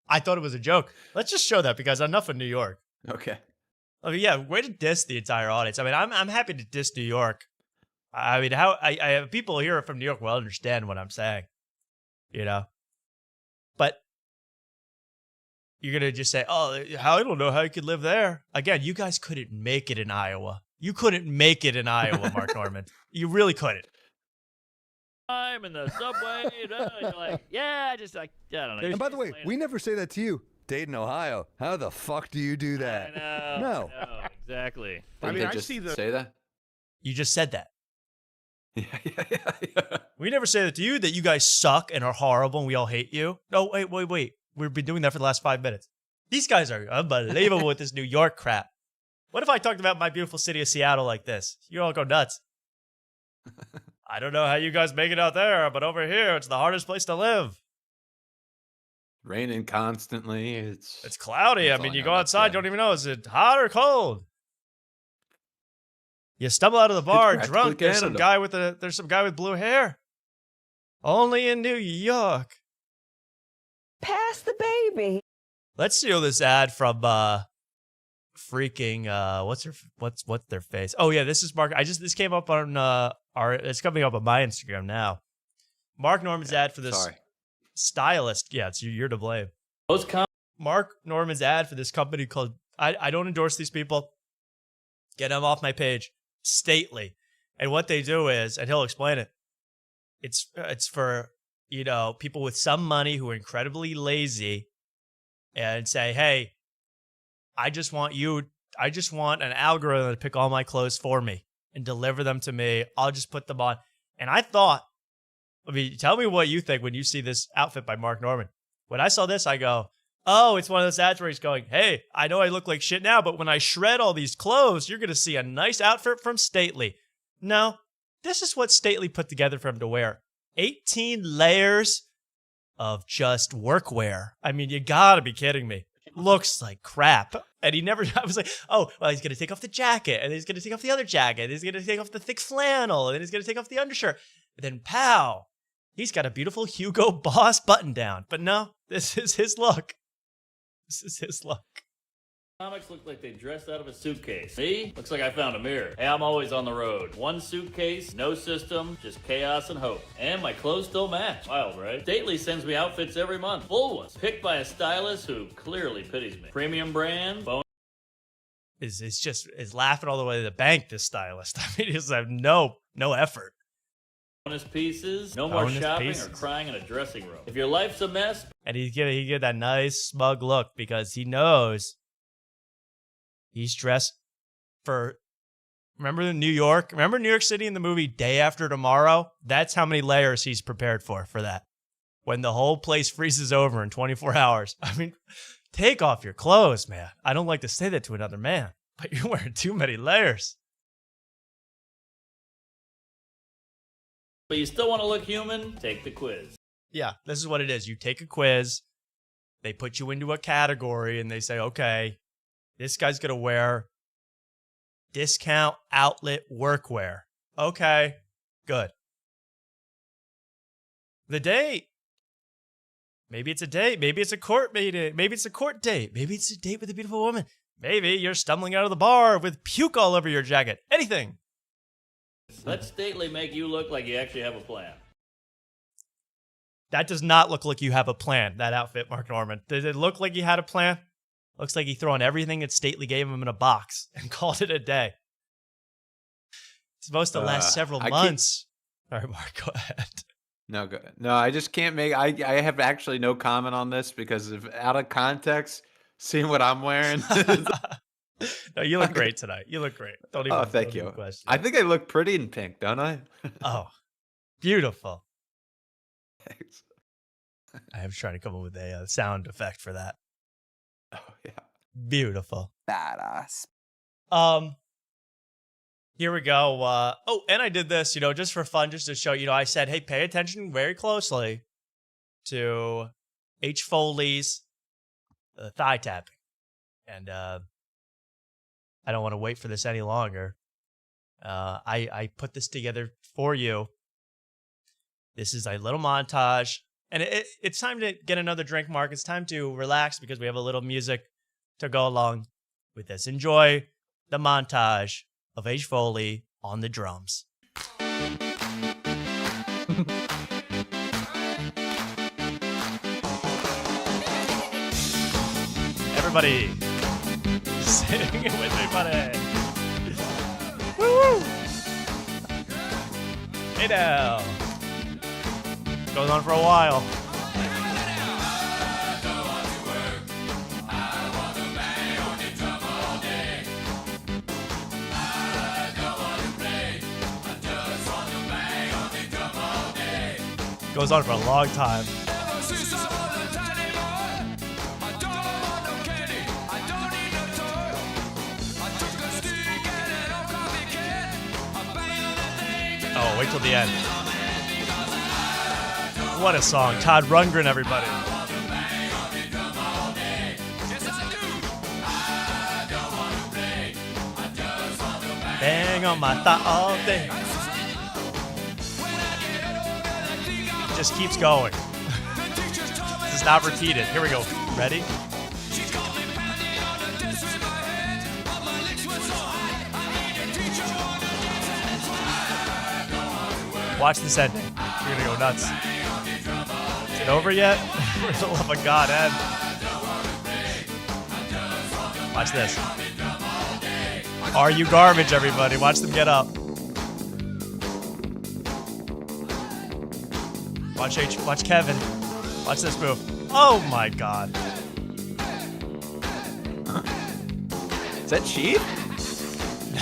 I thought it was a joke. Let's just show that because enough of New York. Okay. I mean, yeah, way to diss the entire audience. I mean, I'm happy to diss New York. I mean, I have people here from New York will understand what I'm saying, you know. But you're gonna just say, "Oh, I don't know how you could live there." Again, you guys couldn't make it in Iowa. You couldn't make it in Iowa, Mark Norman. You really couldn't. I'm in the subway. You're like, yeah, I don't know. And by the way, we never say that to you. Dayton, Ohio. How the fuck do you do that? I No. know, exactly. I mean, Didn't I they just see the. say that. You just said that. Yeah. We never say that to you, that you guys suck and are horrible and we all hate you. No, wait. We've been doing that for the last 5 minutes. These guys are unbelievable with this New York crap. What if I talked about my beautiful city of Seattle like this? You all go nuts. I don't know how you guys make it out there, but over here, it's the hardest place to live. Raining constantly. It's cloudy. I That's mean, all you I go know about outside, you Seattle. don't even know, is it hot or cold? You stumble out of the bar practically drunk. There's some guy with blue hair. Only in New York. Pass the baby. Let's steal this ad from freaking what's their face? Oh yeah, this is Mark. This came up on it's coming up on my Instagram now. Mark Norman's ad for this stylist. Yeah, it's you're to blame. Mark Norman's ad for this company called I don't endorse these people. Get them off my page. Stately. And what they do is, and he'll explain it. It's for, people with some money who are incredibly lazy and say, "Hey, I just want an algorithm to pick all my clothes for me and deliver them to me. I'll just put them on." And tell me what you think when you see this outfit by Mark Norman. When I saw this, I go, oh, it's one of those ads where he's going, "Hey, I know I look like shit now, but when I shred all these clothes, you're going to see a nice outfit from Stately." No, this is what Stately put together for him to wear. 18 layers of just workwear. I mean, you gotta be kidding me. Looks like crap. And I was like, oh, well, he's going to take off the jacket, and then he's going to take off the other jacket, and he's going to take off the thick flannel, and then he's going to take off the undershirt. And then, pow, he's got a beautiful Hugo Boss button down. But no, this is his look. This is his look. Comics look like they dressed out of a suitcase. Me? Looks like I found a mirror. Hey, I'm always on the road. One suitcase, no system, just chaos and hope. And my clothes still match. Wild, right? Stately sends me outfits every month. Full ones. Picked by a stylist who clearly pities me. Premium brand. Is laughing all the way to the bank, this stylist. I mean, he doesn't have no effort. Bonus pieces. No more shopping or crying in a dressing room. If your life's a mess. And he get that nice smug look because he knows he's dressed for, remember New York City in the movie Day After Tomorrow? That's how many layers he's prepared for that. When the whole place freezes over in 24 hours. I mean, take off your clothes, man. I don't like to say that to another man, but you're wearing too many layers. But you still want to look human? Take the quiz. Yeah, this is what it is. You take a quiz, they put you into a category, and they say, okay, this guy's going to wear discount outlet workwear. Okay, good. The date. Maybe it's a date. Maybe it's a court meeting. Maybe it's a court date. Maybe it's a date with a beautiful woman. Maybe you're stumbling out of the bar with puke all over your jacket. Anything. Let Stately make you look like you actually have a plan. That does not look like you have a plan, that outfit, Mark Norman. Does it look like you had a plan? Looks like he thrown everything that Stately gave him in a box and called it a day. It's supposed to last several months. All right, Mark, go ahead. No, good. No, I just can't make. I have actually no comment on this because of out of context, seeing what I'm wearing. No, you look great tonight. You look great. Thank you. I think I look pretty in pink, don't I? Oh, beautiful. Thanks. I was trying to come up with a sound effect for that. Oh yeah, beautiful, badass. Here we go. Oh, and I did this, just for fun, just to show. I said, hey, pay attention very closely to H. Foley's thigh tapping, and I don't want to wait for this any longer. I put this together for you. This is a little montage. And it's time to get another drink, Mark. It's time to relax because we have a little music to go along with this. Enjoy the montage of H. Foley on the drums. Everybody, sing it with me, buddy. Woo! Hey now. Goes on for a while. Goes on for a long time. Oh, wait till the end. What a song. Todd Rundgren, everybody. Bang on my thigh all day. Just keeps going. This is not repeated. Here we go. Ready? Watch this ending. You're gonna go nuts. Is it over yet? For the love of God, Ed. Watch this. Are you garbage, everybody? Watch them get up. Watch Kevin. Watch this move. Oh my God. Is that Sheath?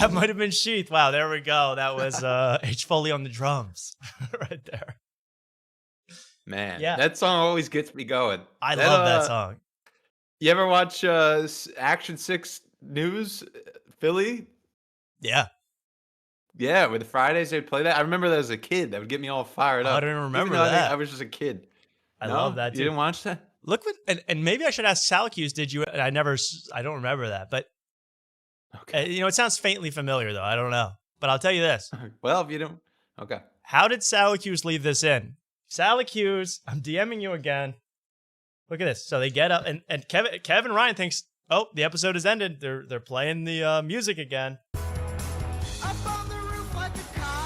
That might have been Sheath. Wow, there we go. That was H. Foley on the drums right there. Man, Yeah. that song always gets me going. I love that song. You ever watch Action 6 News Philly? Yeah. Yeah, with the Fridays they'd play that. I remember that as a kid. That would get me all fired up. I don't remember Even though that. I was just a kid. I No? love that too. You didn't watch that? Look what, and maybe I should ask Salacuse, did you? I don't remember that, but Okay. it sounds faintly familiar though. I don't know, but I'll tell you this. Well, if you don't, okay. How did Salacuse leave this in? Salacuse, I'm DMing you again. Look at this. So they get up, and Kevin Ryan thinks, oh, the episode has ended. They're playing the music again.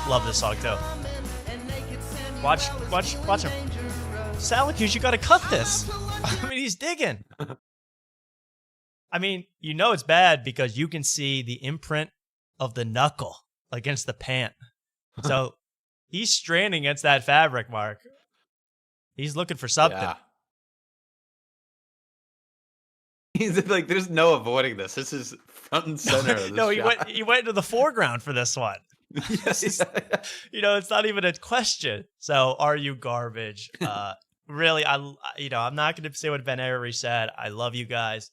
Love this song too. Watch him. Salacuse, you gotta cut this. I mean, he's digging. I mean, it's bad because you can see the imprint of the knuckle against the pant. So he's straining against that fabric, Mark. He's looking for something. Yeah. He's like, there's no avoiding this. This is front and center of this No, shot. he went into the foreground for this one. It's not even a question. So, are you garbage? Really, I'm not going to say what Ben Avery said. I love you guys,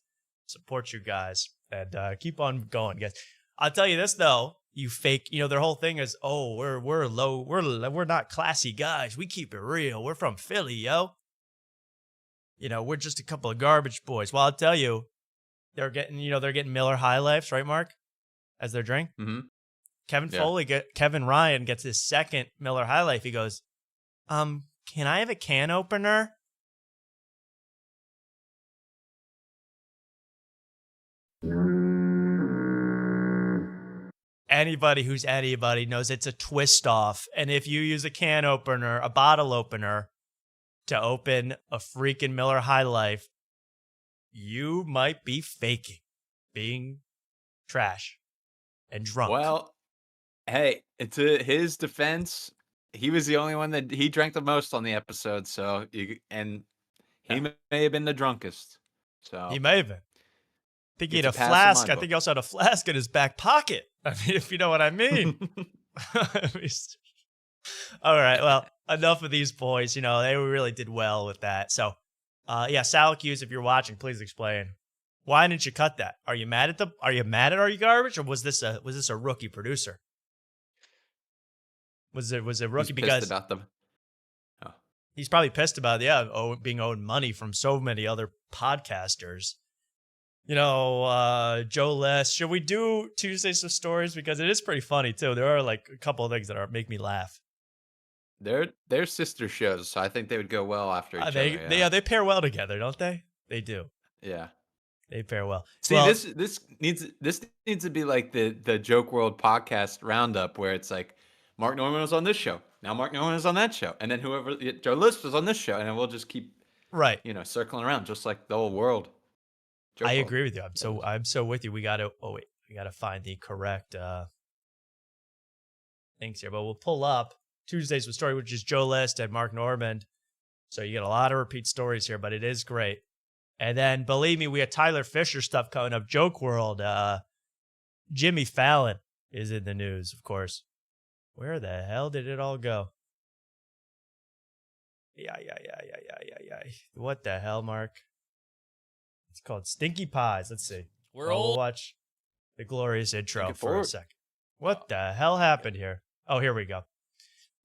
support you guys, and keep on going, guys. I'll tell you this though, you fake. Their whole thing is, oh, we're low, we're not classy guys. We keep it real. We're from Philly, yo. We're just a couple of garbage boys. Well, I'll tell you, they're getting Miller High Lifes, right, Mark, as their drink. Mm-hmm. Kevin Ryan gets his second Miller High Life. He goes, can I have a can opener? Anybody who's anybody knows it's a twist off. And if you use a can opener, a bottle opener, to open a freaking Miller High Life, you might be faking being trash and drunk. Well, hey, to his defense, he was the only one that he drank the most on the episode. So, he may have been the drunkest. So He may have been. I think he had a Gets a pass in flask. my I think he also had a flask in his back pocket. I mean, if you know what I mean. All right. Well, enough of these boys. They really did well with that. So, Salacuse, if you're watching, please explain. Why didn't you cut that? Are you mad at Are You Garbage, or was this a rookie producer? Was it rookie He's because pissed about them? Oh. He's probably pissed about being owed money from so many other podcasters. Joe List. Should we do Tuesdays with Stories, because it is pretty funny too? There are like a couple of things that make me laugh. They're sister shows, so I think they would go well after each other. They pair well together, don't they? They do. Yeah. They pair well. See, this needs to be like the Joke World podcast roundup, where it's like Mark Norman was on this show, now Mark Norman is on that show, and then Joe List was on this show, and then we'll just keep circling around, just like the whole world. I agree with you. I'm so with you. We gotta find the correct things here, but we'll pull up Tuesdays with Story, which is Joe List and Mark Norman. So you get a lot of repeat stories here, but it is great. And then, believe me, we have Tyler Fischer stuff coming up. Joke World. Jimmy Fallon is in the news, of course. Where the hell did it all go? Yeah. What the hell, Mark? It's called Stinky Pies. Let's see. We'll watch the glorious intro for a second. What the hell happened here? Oh, here we go.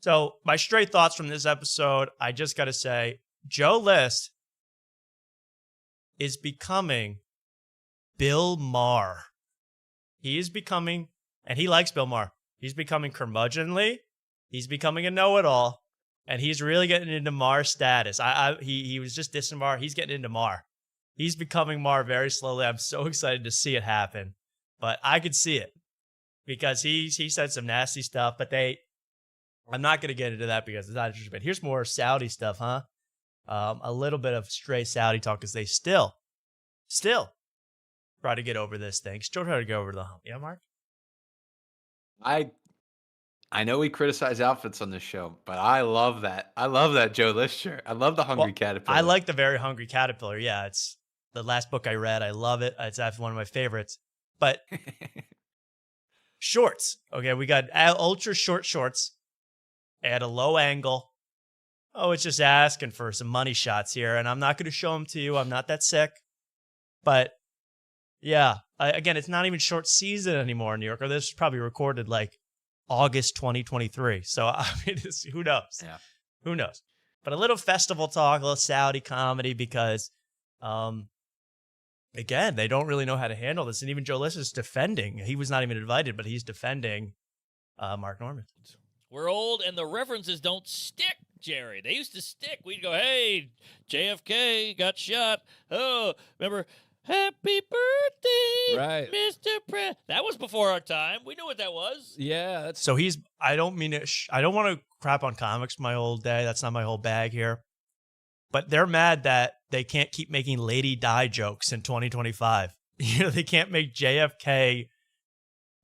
So, my straight thoughts from this episode, I just got to say, Joe List is becoming Bill Maher. He is becoming, and he likes Bill Maher, he's becoming curmudgeonly, he's becoming a know-it-all, and he's really getting into Maher status. He was just dissing Maher, he's getting into Maher. He's becoming Maher very slowly. I'm so excited to see it happen, but I could see it because he said some nasty stuff, but I'm not going to get into that because it's not interesting. But here's more Saudi stuff, huh? A little bit of stray Saudi talk because they still try to get over this thing. Still try to get over the hump. Yeah, Mark? I know we criticize outfits on this show, but I love that. I love that Joe List shirt. I love the Hungry Caterpillar. I like the very Hungry Caterpillar. Yeah, it's the last book I read. I love it. It's actually one of my favorites. But shorts. Okay, we got ultra short shorts at a low angle. Oh, it's just asking for some money shots here, and I'm not going to show them to you. I'm not that sick. But yeah, again, it's not even short season anymore in New York. Or this was probably recorded like August 2023. So, I mean, who knows? Yeah. Who knows? But a little festival talk, a little Saudi comedy because, again, they don't really know how to handle this. And even Joe List is defending. He was not even invited, but he's defending Mark Norman. We're old and the references don't stick, Jerry. They used to stick. We'd go, hey, JFK got shot. Oh, remember, happy birthday, right, Mr. President. That was before our time. We knew what that was. Yeah. That's... So I don't mean it. I don't want to crap on comics my whole day. That's not my whole bag here. But they're mad that they can't keep making Lady Di jokes in 2025. You know, they can't make JFK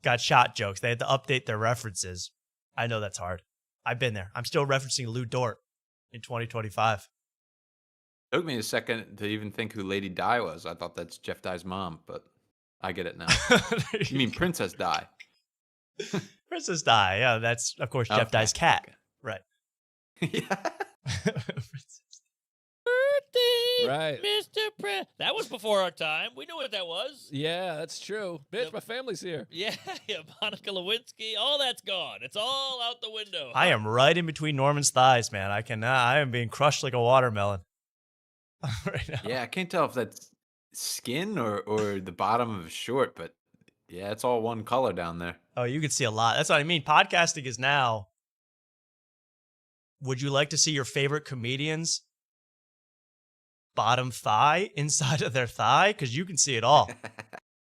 got shot jokes. They had to update their references. I know that's hard. I've been there. I'm still referencing Lou Dort in 2025. It took me a second to even think who Lady Di was. I thought that's Jeff Di's mom, but I get it now. You mean Princess Di? Princess Di. Yeah, that's, of course, Jeff Di's cat. Okay. Right. Yeah. Birthday, right, Mr. President. That was before our time. We knew what that was. Yeah, that's true. Bitch, my family's here. Yeah, Monica Lewinsky. All that's gone. It's all out the window. I am right in between Norman's thighs, man. I am being crushed like a watermelon right now. Yeah, I can't tell if that's skin or the bottom of a short, but yeah, it's all one color down there. Oh, you can see a lot. That's what I mean. Podcasting is now. Would you like to see your favorite comedians' bottom thigh inside of their thigh? Because you can see it all.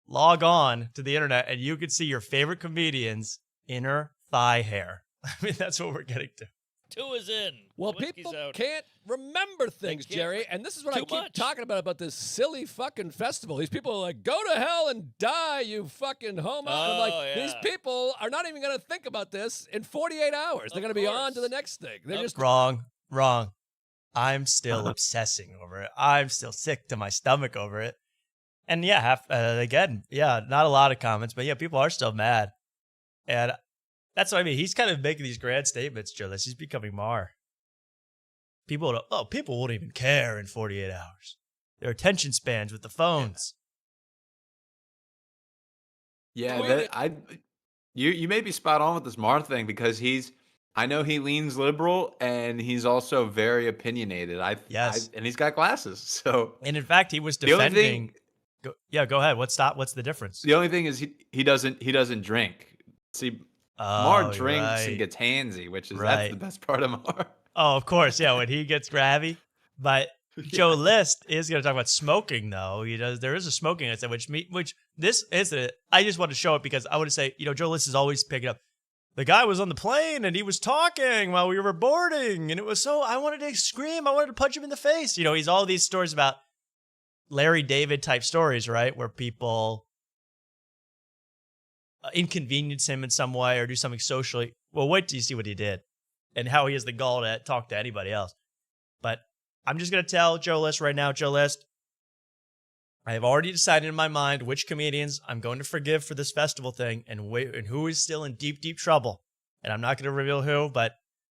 Log on to the internet and you can see your favorite comedians' inner thigh hair. I mean, that's what we're getting to. 2 is in. Well, Lewinsky's people out. can't remember things, Jerry, and this is what I keep talking about this silly fucking festival. These people are like, go to hell and die, you fucking homo. I'm like, these people are not even going to think about this in 48 hours. They're going to be on to the next thing. They're just wrong. I'm still obsessing over it. I'm still sick to my stomach over it. And yeah, again, yeah, not a lot of comments, but yeah, people are still mad. And that's what I mean. He's kind of making these grand statements, Joe. He's becoming Mar. People won't even care in 48 hours. Their attention spans with the phones. Yeah, you may be spot on with this Mar thing because I know he leans liberal and he's also very opinionated. And he's got glasses. So, and in fact, he was defending. Go ahead. What's the difference? The only thing is he doesn't drink. See, Mar drinks and gets handsy, which is that's the best part of Mar. Oh, of course, yeah. When he gets grabby, but Joe List is going to talk about smoking, though. There is a smoking incident, which this incident, I just want to show it because I want to say, Joe List is always picking up. The guy was on the plane and he was talking while we were boarding, and it was I wanted to scream, I wanted to punch him in the face. He's all these stories about Larry David type stories, right, where people inconvenience him in some way or do something socially. Well, wait till you see what he did and how he has the gall to talk to anybody else. But I'm just going to tell Joe List right now, Joe List, I have already decided in my mind which comedians I'm going to forgive for this festival thing and who is still in deep, deep trouble. And I'm not going to reveal who, but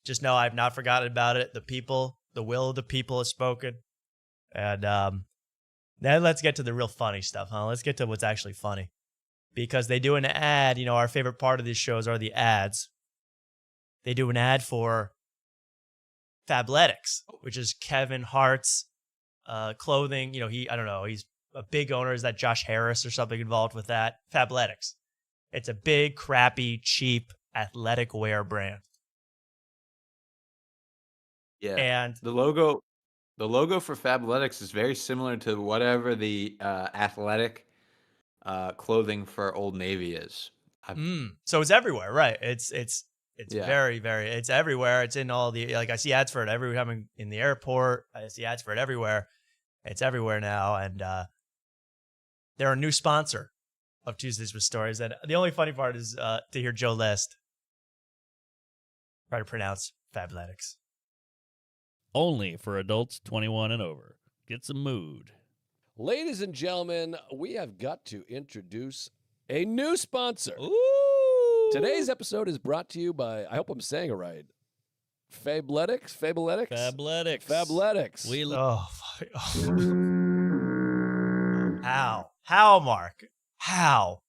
just know I've not forgotten about it. The will of the people has spoken. And then let's get to the real funny stuff, huh? Let's get to what's actually funny. Because they do an ad, our favorite part of these shows are the ads. They do an ad for Fabletics, which is Kevin Hart's clothing. I don't know, he's a big owner. Is that Josh Harris or something involved with that? Fabletics. It's a big, crappy, cheap athletic wear brand. Yeah. And the logo for Fabletics is very similar to whatever the athletic clothing for Old Navy is. So it's everywhere, right? It's It's very, very, it's everywhere. It's in all the, like I see ads for it every time in the airport. I see ads for it everywhere. It's everywhere now. And they're a new sponsor of Tuesdays with Stories. And the only funny part is to hear Joe List try to pronounce Fabletics. Only for adults 21 and over. Get some mood. Ladies and gentlemen, we have got to introduce a new sponsor. Ooh. Today's episode is brought to you by, I hope I'm saying it right, Fabletics? Fabletics. We How, Mark? How?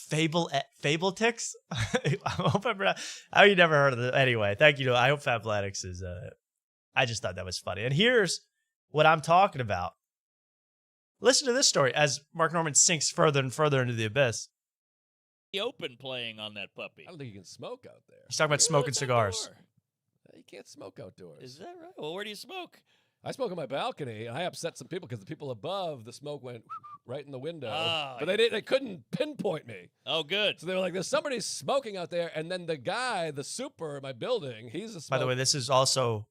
Fabletics? I hope how you never heard of it. Anyway, thank you. I hope Fabletics is, I just thought that was funny. And here's what I'm talking about. Listen to this story as Mark Norman sinks further and further into the abyss. The open playing on that puppy. I don't think you can smoke out there. He's talking about smoking cigars. You can't smoke outdoors. Is that right? Well, where do you smoke? I smoke on my balcony, and I upset some people because the people above, the smoke went right in the window. Ah, but they couldn't pinpoint me. Oh, good. So they were like, there's somebody smoking out there, and then the guy, the super in my building, he's a smoker. By the way, this is also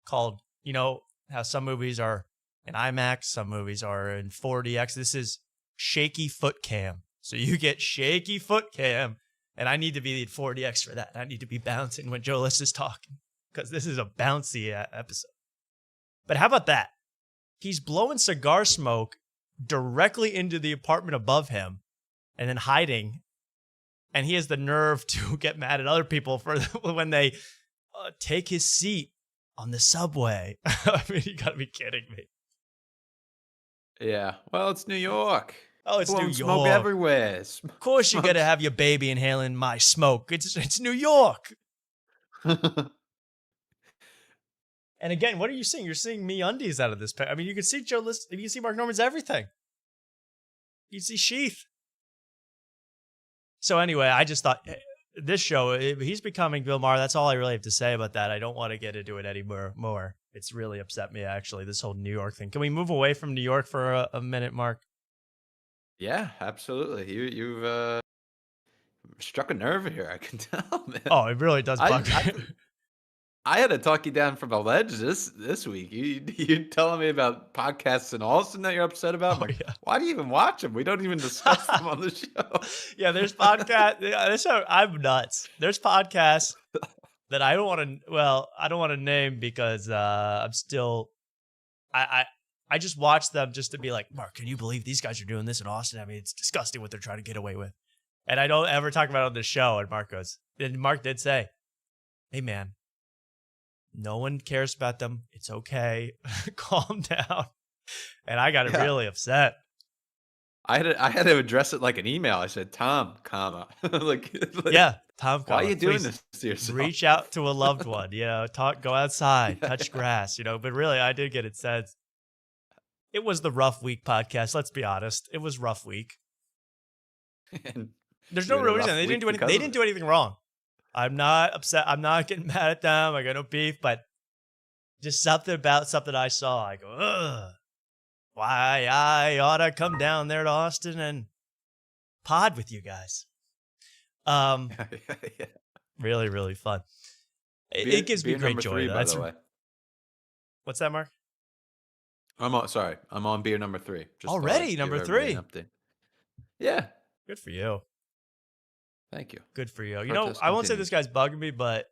called, you know how some movies are in IMAX, some movies are in 4DX. This is shaky foot cam. So you get shaky foot cam, and I need to be in 4DX for that. I need to be bouncing when Joe List is talking because this is a bouncy episode. But how about that? He's blowing cigar smoke directly into the apartment above him and then hiding. And he has the nerve to get mad at other people for when they take his seat on the subway. I mean, you gotta be kidding me. Yeah. Well, it's New York. Oh, it's New York. Smoke everywhere. Of course you gotta have your baby inhaling my smoke. It's New York. And again, what are you seeing? You're seeing me undies out of this. I mean, you can see Joe List. You can see Mark Norman's everything. You see Sheath. So anyway, I just thought this show, he's becoming Bill Maher. That's all I really have to say about that. I don't want to get into it anymore. It's really upset me, actually, this whole New York thing. Can we move away from New York for a minute, Mark? Yeah, absolutely. You've struck a nerve here. I can tell, man. Oh, it really does bug me. I had to talk you down from a ledge this week. You telling me about podcasts in Austin that you're upset about? Yeah. Why do you even watch them? We don't even discuss them on the show. Yeah, there's podcasts. I'm nuts. There's podcasts that I don't want to. Well, I don't want to name because I'm still. I just watch them just to be like, Mark, can you believe these guys are doing this in Austin? I mean, it's disgusting what they're trying to get away with. And I don't ever talk about it on the show. And Mark did say, "Hey, man. No one cares about them. It's okay. Calm down." And I got really upset. I had to address it like an email. I said, Tom, comma. like, Tom, why are you doing this to yourself? Reach out to a loved one, go outside, touch grass, but really I did get it said. It was the Rough Week podcast. Let's be honest. It was Rough Week. There's no real reason. They didn't do anything. They didn't do anything wrong. I'm not upset. I'm not getting mad at them. I got no beef, but just something about something I saw. I go, ugh. Why I ought to come down there to Austin and pod with you guys. Really, really fun. It gives me great joy. By the way. What's that, Mark? I'm on beer number 3. Just already number 3. Yeah. Good for you. Thank you. Good for you. I won't say this guy's bugging me, but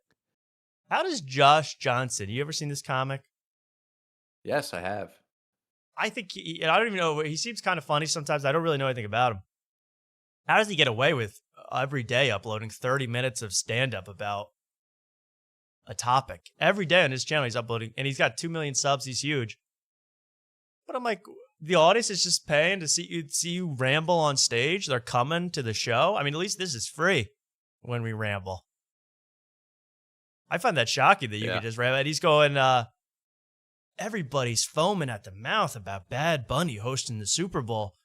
how does Josh Johnson? You ever seen this comic? Yes, I have. I think I don't even know. He seems kind of funny sometimes. I don't really know anything about him. How does he get away with every day uploading 30 minutes of stand-up about a topic? Every day on his channel he's uploading, and he's got 2 million subs. He's huge. But I'm like, the audience is just paying to see you ramble on stage. They're coming to the show. I mean, at least this is free when we ramble. I find that shocking that you can just ramble. And he's going, everybody's foaming at the mouth about Bad Bunny hosting the Super Bowl.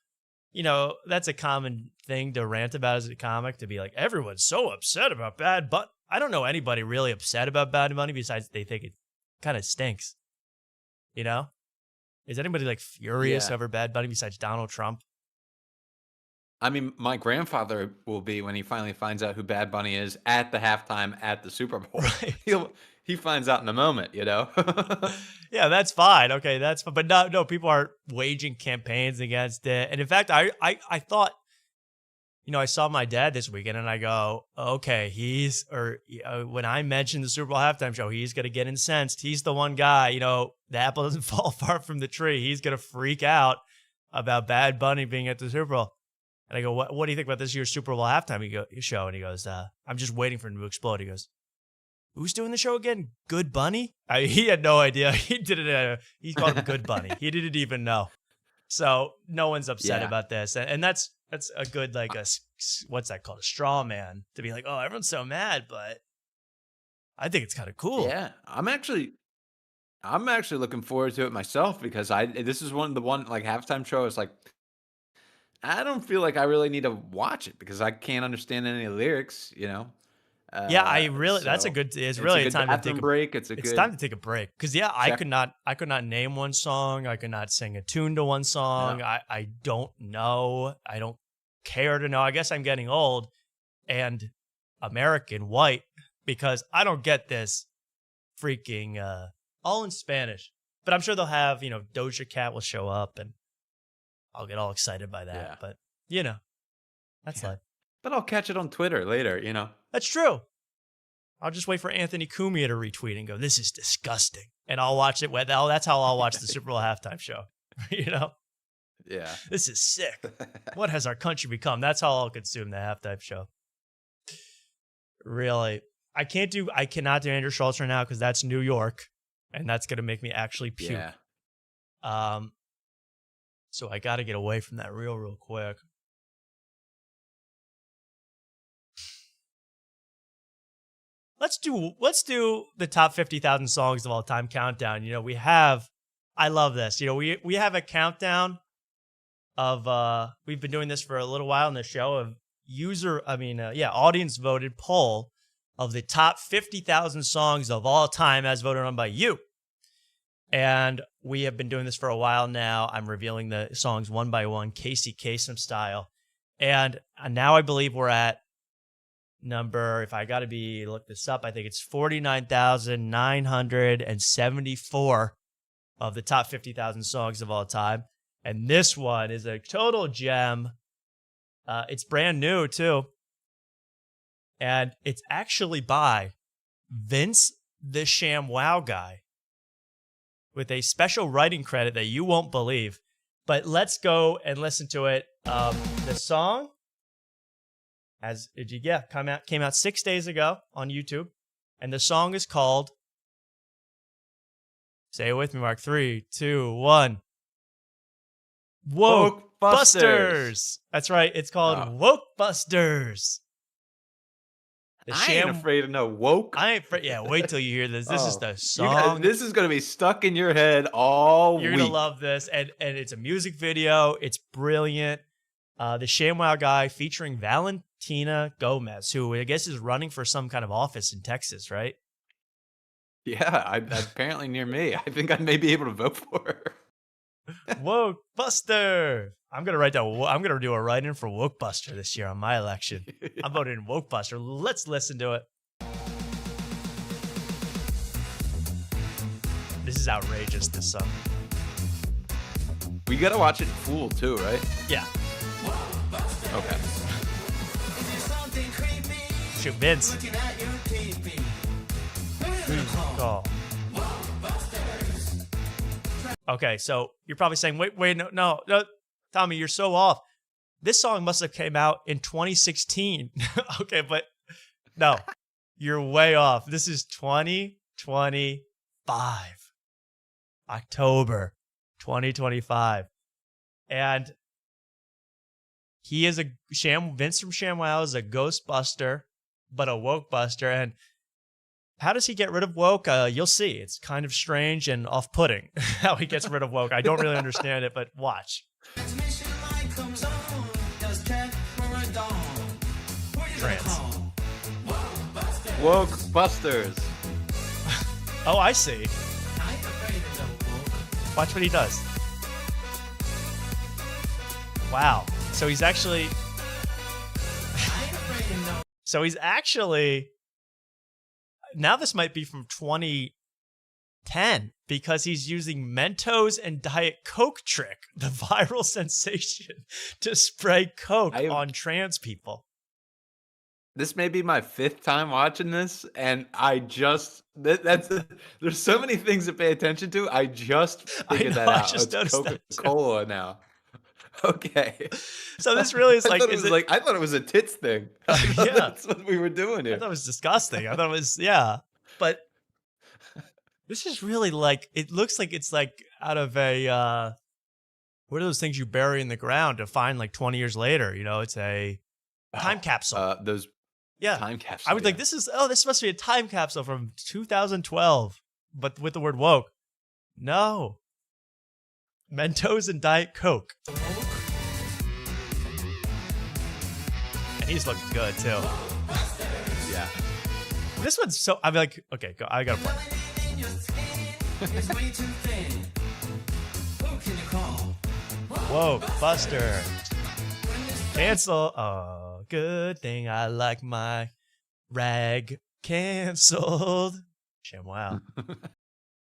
That's a common thing to rant about as a comic, to be like, everyone's so upset about Bad Bunny. I don't know anybody really upset about Bad Bunny besides they think it kind of stinks. Is anybody like furious over Bad Bunny besides Donald Trump? I mean, my grandfather will be when he finally finds out who Bad Bunny is at the halftime at the Super Bowl. Right. He finds out in a moment, you know? Yeah, that's fine. Okay, that's fine. But no, people are waging campaigns against it. And in fact, I thought, I saw my dad this weekend and I go, okay, when I mentioned the Super Bowl halftime show, he's going to get incensed. He's the one guy, the apple doesn't fall far from the tree. He's going to freak out about Bad Bunny being at the Super Bowl. And I go, what do you think about this year's Super Bowl halftime show? And he goes, I'm just waiting for him to explode. He goes, who's doing the show again? Good Bunny? He had no idea. He did it. He called him Good Bunny. He didn't even know. So no one's upset about this. And that's a good, what's that called? A straw man to be like, oh, everyone's so mad, but I think it's kind of cool. Yeah. I'm actually looking forward to it myself because this is one halftime show. It's like, I don't feel like I really need to watch it because I can't understand any lyrics, Yeah, that's a good. It's really a time to take a break. It's time to take a break because I could not name one song. I could not sing a tune to one song. No. I don't know. I don't care to know. I guess I'm getting old and American white because I don't get this freaking all in Spanish. But I'm sure they'll have Doja Cat will show up and I'll get all excited by that. Yeah. But that's life. But I'll catch it on Twitter later. That's true. I'll just wait for Anthony Cumia to retweet and go, this is disgusting. And I'll watch it. That's how I'll watch the Super Bowl halftime show. Yeah. This is sick. What has our country become? That's how I'll consume the halftime show. Really. I cannot do Andrew Schulz right now because that's New York. And that's going to make me actually puke. Yeah. So I got to get away from that real quick. Let's do the top 50,000 songs of all time countdown. I love this. We have a countdown of we've been doing this for a little while in the show of audience voted poll of the top 50,000 songs of all time as voted on by you. And we have been doing this for a while now. I'm revealing the songs one by one, Casey Kasem style. And now I believe we're at number, if I got to look this up, I think it's 49,974 of the top 50,000 songs of all time. And this one is a total gem. It's brand new, too. And it's actually by Vince the ShamWow Guy with a special writing credit that you won't believe. But let's go and listen to it. The song came out 6 days ago on YouTube. And the song is called, say it with me, Mark, 3, 2, 1. Wokebusters. That's right. It's called Wokebusters. I ain't afraid of no woke. I ain't afraid. Yeah, wait till you hear this. This is the song. This is going to be stuck in your head all week. You're going to love this. And it's a music video. It's brilliant. The ShamWow Guy featuring Valentina Gomez, who I guess is running for some kind of office in Texas, right? Yeah, apparently near me. I think I may be able to vote for her. Wokebuster. I'm gonna do a write-in for Wokebuster this year on my election. Yeah. I'm voting in Wokebuster. Let's listen to it. This is outrageous, this song. We gotta watch it full too, right? Yeah. Okay. Shoot, Vince. Oh. Okay, so you're probably saying, wait, no, Tommy, you're so off. This song must have came out in 2016. Okay, but no, you're way off. This is 2025. October 2025. And he is Vince from ShamWow is a Ghostbuster, but a Wokebuster. And how does he get rid of woke? You'll see. It's kind of strange and off-putting how he gets rid of woke. I don't really understand it, but watch. Trance. Wokebusters. Oh, I see. Watch what he does. Wow. So he's actually So he's actually, now this might be from 2010 because he's using Mentos and Diet Coke trick, the viral sensation, to spray Coke on trans people. This may be my 5th time watching this, and I just there's so many things to pay attention to. I just figured that out. I just noticed Coca-Cola now. Okay. So this really is like, I thought it was a tits thing. Yeah, that's what we were doing here. I thought it was disgusting. I thought it was, yeah, but this is really like, it looks like it's like out of a what are those things you bury in the ground to find like 20 years later? You know, it's a time capsule. Those. Yeah, time capsule. I was like, this must be a time capsule from 2012, but with the word woke. No. Mentos and Diet Coke. And he's looking good, too. Yeah. This one's so, I'm like, okay, go, I gotta play. Wokebusters. Cancel. Oh, good thing I like my rag canceled. ShamWow.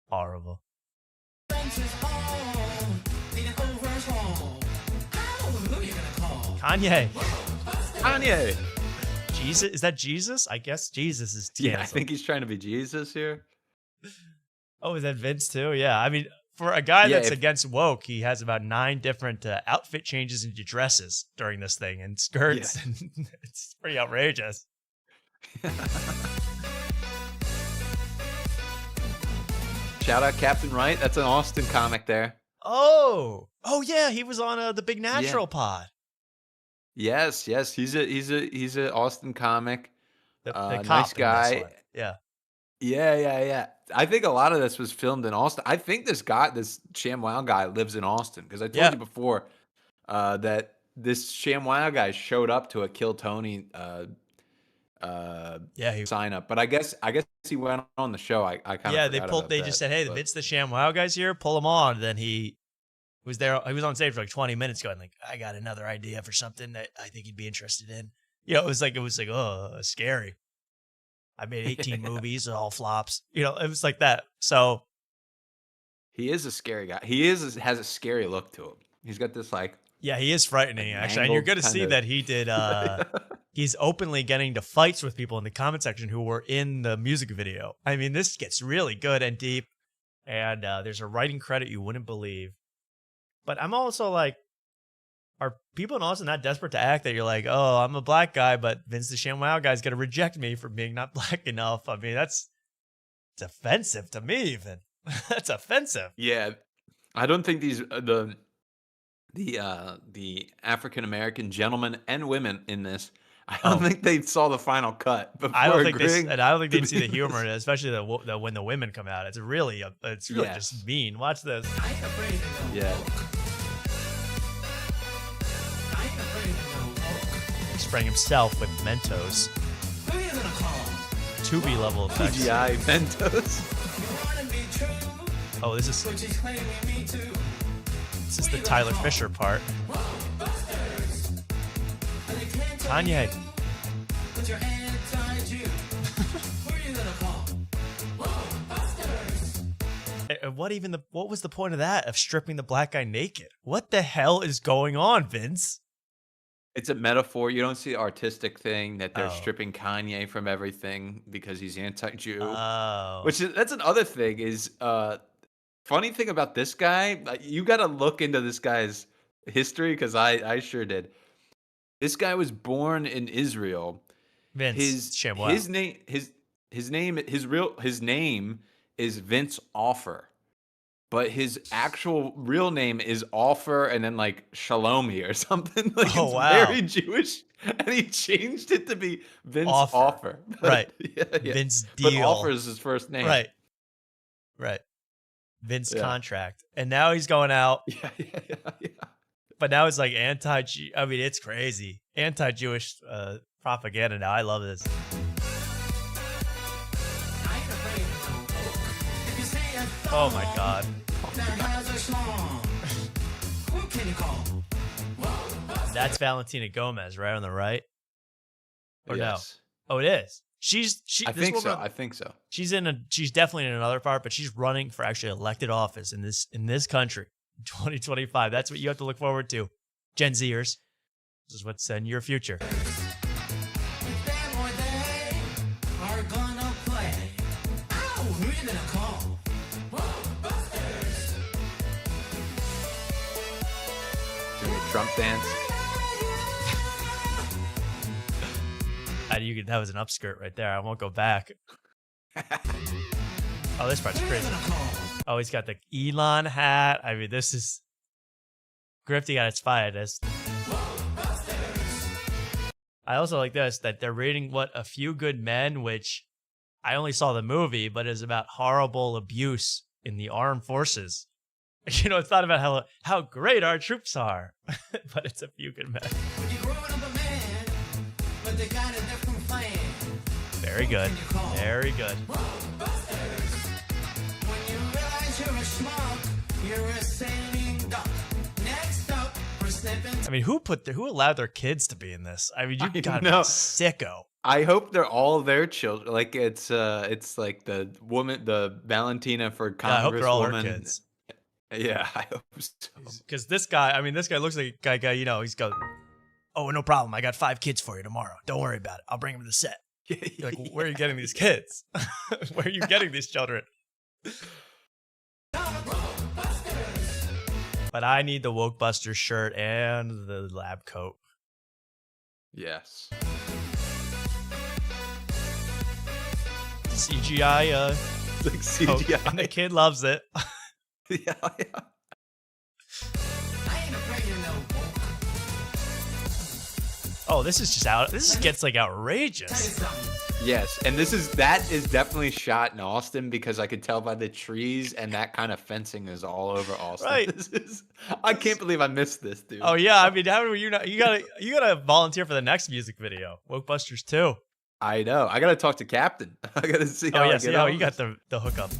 Horrible. Kanye. Jesus? Is that Jesus? I guess Jesus is canceled. Yeah, I think he's trying to be Jesus here. Oh, is that Vince too? Yeah, I mean, for a guy that's against woke, he has about 9 different outfit changes into dresses during this thing and skirts. Yeah. And it's pretty outrageous. Shout out Captain Wright. That's an Austin comic there. Oh yeah, he was on the Big Natural pod. Yes. He's a Austin comic. The nice guy. Yeah. Yeah. I think a lot of this was filmed in Austin. I think this ShamWow guy lives in Austin because I told you before that this ShamWow guy showed up to a Kill Tony sign up, but I guess he went on the show. I kind of they just said, hey, Vince the ShamWow guy's here, pull him on. Then he was there. He was on stage for like 20 minutes going like, I got another idea for something that I think he'd be interested in. You know, it was like oh, scary. I made 18 movies, all flops. You know, it was like that. So he is a scary guy. He has a scary look to him. He's got this like, yeah, he is frightening actually. And you're going to see that he did. He's openly getting into fights with people in the comment section who were in the music video. I mean, this gets really good and deep, and there's a writing credit you wouldn't believe. But I'm also like, are people in Austin that desperate to act that you're like, oh, I'm a black guy, but Vince the ShamWow guy's going to reject me for being not black enough? I mean, it's offensive to me even. That's offensive. Yeah. I don't think these the African-American gentlemen and women in this, I don't think they saw the final cut before I don't think agreeing. I don't think they'd see the humor in it, especially when the women come out. It's really just mean. Watch this. Yeah. Spraying himself with Mentos. Tubi level effects. PGI Mentos. Oh, this is the Tyler Fischer part. Kanye. What was the point of that? Of stripping the black guy naked? What the hell is going on, Vince? It's a metaphor. You don't see the artistic thing that they're stripping Kanye from everything because he's anti-Jew. Oh. That's another thing is funny thing about this guy. You got to look into this guy's history because I sure did. This guy was born in Israel. Vince ShamWow. His name is Vince Offer. But his actual real name is Offer and then like Shalomi or something. Like it's very Jewish. And he changed it to be Vince Offer. Right. Yeah. Vince Deal. But Offer is his first name. Right. Vince Contract. And now he's going out. Yeah. But now it's like anti-Jew. I mean, it's crazy. Anti-Jewish propaganda now. I love this. Oh my God. That's Valentina Gomez, right on the right? Or yes. Oh, it is. I think so. I think so. She's definitely in another part, but she's running for actually elected office in this country in 2025. That's what you have to look forward to, Gen Zers. This is what's in your future. Doing a Trump dance. That was an upskirt right there. I won't go back. Oh, this part's crazy. Oh, he's got the Elon hat. I mean, this is grifty at its finest. I also like this, that they're reading What a Few Good Men, which I only saw the movie, but is about horrible abuse in the armed forces. You know, it's not about how great our troops are, but it's a few good men. Very good. Very good. I mean, who allowed their kids to be in this? I mean, you gotta be a sicko. I hope they're all their children. Like it's like the Valentina for Congresswoman. Yeah, I hope they're all her kids. Yeah, I hope so. Because this guy looks like a guy, you know, he's go, oh, no problem. I got 5 kids for you tomorrow. Don't worry about it. I'll bring them to the set. You're like, where are you getting these kids? Where are you getting these children? But I need the Wokebusters shirt and the lab coat. Yes. CGI. Like CGI. Coat, and the kid loves it. Yeah. Oh, this is just out. This gets like outrageous. Yes, and that is definitely shot in Austin because I could tell by the trees and that kind of fencing is all over Austin. Right. I can't believe I missed this, dude. Oh yeah, I mean, how do you not? You gotta volunteer for the next music video, Wokebusters 2. I know. I gotta talk to Captain. I gotta see how I get on. You got the hookup.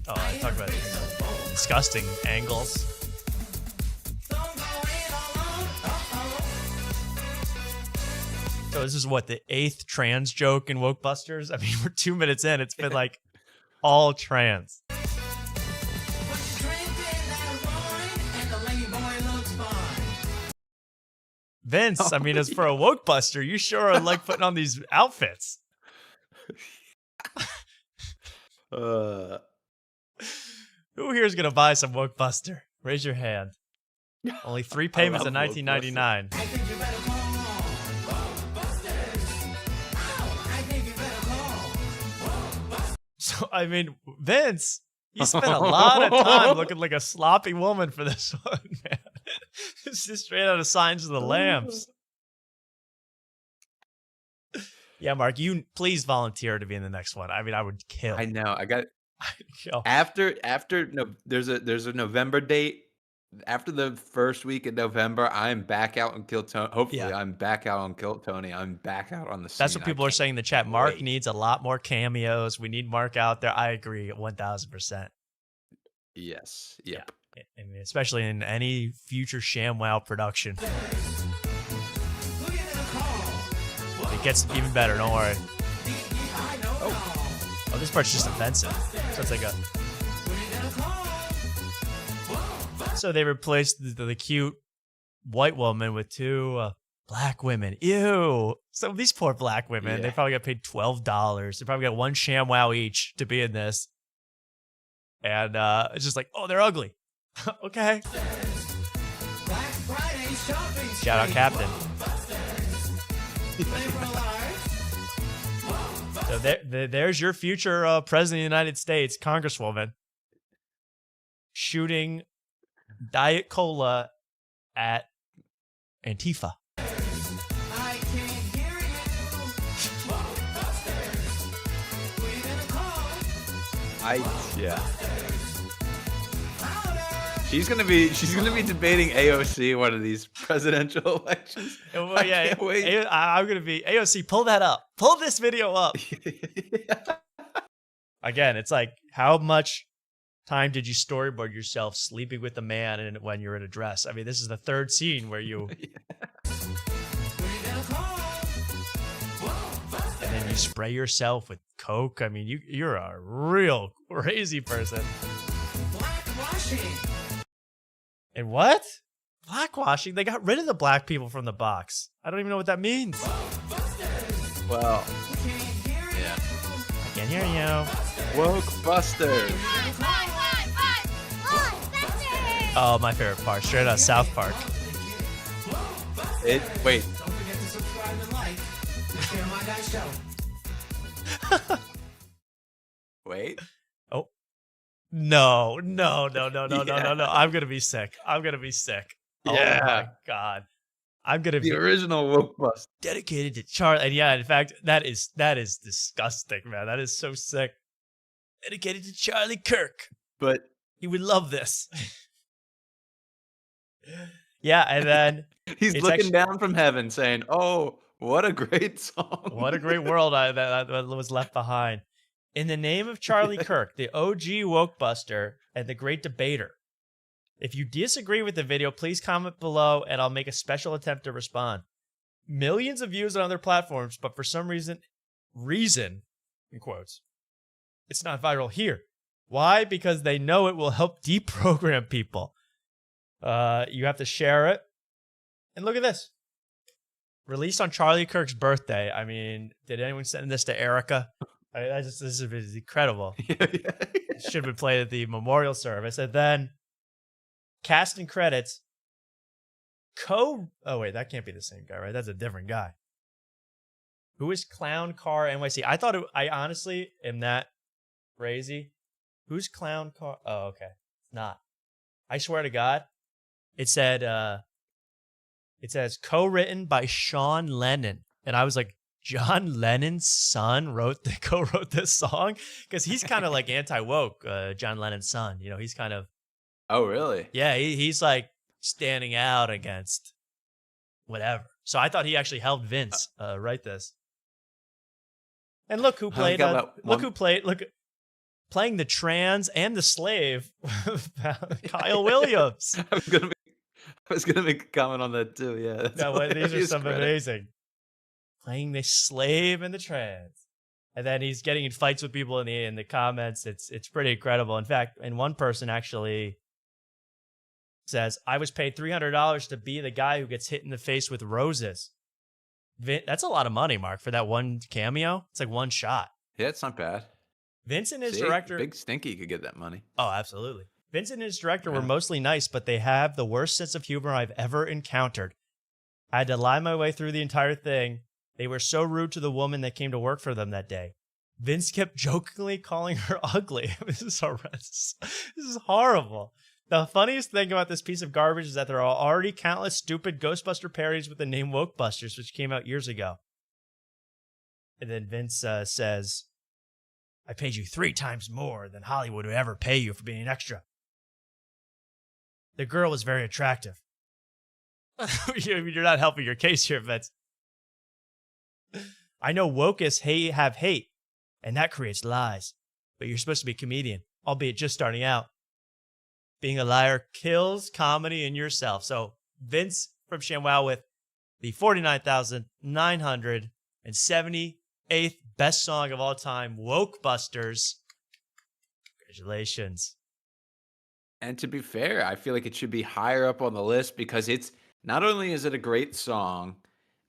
Oh, I talk about disgusting angles. So this is what, the 8th trans joke in Wokebusters? I mean, we're 2 minutes in. It's been like all trans. Vince, I mean, as for a Wokebuster, you sure are like putting on these outfits. Who here is gonna buy some Wokebuster? Raise your hand. Only 3 payments in 1999. So I mean, Vince, you spent a lot of time looking like a sloppy woman for this one, man. It's just straight out of Signs of the Lambs. Yeah, Mark, you please volunteer to be in the next one. I mean, I would kill. I know. I got after no. There's a November date. After the first week in November, I'm back out on Kill Tony. Hopefully, I'm back out on Kill Tony. I'm back out on the scene. That's what people are saying in the chat. Mark needs a lot more cameos. We need Mark out there. I agree 1000%. Yes. Yep. Yeah. I mean, especially in any future ShamWow production. It gets even better. Don't worry. Oh, this part's just offensive. So it's like a. So they replaced the cute white woman with 2 black women. Ew. So these poor black women, they probably got paid $12. They probably got 1 ShamWow each to be in this. And it's just like, oh, they're ugly. Okay. Shout out Captain. So there's your future president of the United States, Congresswoman, shooting Diet Cola at Antifa. Yeah. She's gonna be debating AOC one of these presidential elections. Well, I can't wait. I'm gonna be AOC. Pull that up. Pull this video up. Again, it's like how much time did you storyboard yourself sleeping with a man and when you're in a dress? I mean, this is the third scene where you and then you spray yourself with Coke. I mean, you're a real crazy person. And what? Blackwashing? They got rid of the black people from the box. I don't even know what that means. Well, yeah. I can hear you. Wokebusters. Oh, my favorite part. Straight out of South Park. Wait. Wait. Oh. No. I'm going to be sick. I'm going to be sick. Yeah. Oh, my God. I'm going to be... The original Wokebusters. Dedicated to Charlie. And yeah, in fact, that is disgusting, man. That is so sick. Dedicated to Charlie Kirk. But... he would love this. Yeah, and then... he's looking down from heaven saying, oh, what a great song. What a great world that was left behind. In the name of Charlie Kirk, the OG Wokebuster and the great debater. If you disagree with the video, please comment below and I'll make a special attempt to respond. Millions of views on other platforms, but for some reason, in quotes, it's not viral here. Why? Because they know it will help deprogram people. You have to share it. And look at this. Released on Charlie Kirk's birthday. I mean, did anyone send this to Erica? This is incredible. It should have been played at the memorial service. And then, cast and credits. Oh, wait, that can't be the same guy, right? That's a different guy. Who is Clown Car NYC? I honestly am that crazy. Who's Clown Car? Oh, okay. It's not. I swear to God. It said, it says co-written by Sean Lennon. And I was like, John Lennon's son co-wrote this song? Because he's kind of like anti-woke, John Lennon's son. You know, he's kind of... Oh, really? Yeah, he's like standing out against whatever. So I thought he actually helped Vince write this. And look who played... playing the trans and the slave, Kyle Williams. I was gonna make a comment on that too. Yeah, these are some amazing. Playing the slave and the trans, and then he's getting in fights with people in the comments. It's pretty incredible. In fact, and one person actually says, "I was paid $300 to be the guy who gets hit in the face with roses." That's a lot of money, Mark, for that one cameo. It's like one shot. Yeah, it's not bad. Vince and his director... Big Stinky could get that money. Oh, absolutely. Vince and his director were mostly nice, but they have the worst sense of humor I've ever encountered. I had to lie my way through the entire thing. They were so rude to the woman that came to work for them that day. Vince kept jokingly calling her ugly. This is horrendous. This is horrible. The funniest thing about this piece of garbage is that there are already countless stupid Ghostbuster parodies with the name Wokebusters, which came out years ago. And then Vince says... I paid you 3 times more than Hollywood would ever pay you for being an extra. The girl was very attractive. You're not helping your case here, Vince. I know wokeists have hate, and that creates lies. But you're supposed to be a comedian, albeit just starting out. Being a liar kills comedy in yourself. So Vince from ShamWow with the 49,978th best song of all time, Wokebusters. Congratulations. And to be fair, I feel like it should be higher up on the list because it's not only is it a great song,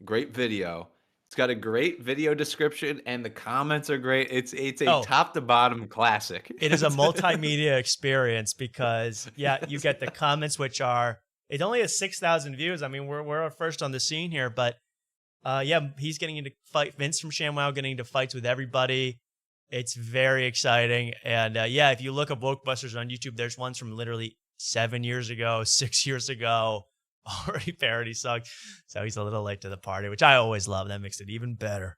great video, it's got a great video description and the comments are great. It's a top to bottom classic. It is a multimedia experience because you get the comments, which are, it only has 6,000 views. I mean, we're first on the scene here, but he's getting into Vince from ShamWow getting into fights with everybody. It's very exciting. And if you look up Wokebusters on YouTube, there's ones from literally 7 years ago, 6 years ago, already parody songs. So he's a little late to the party, which I always love. That makes it even better.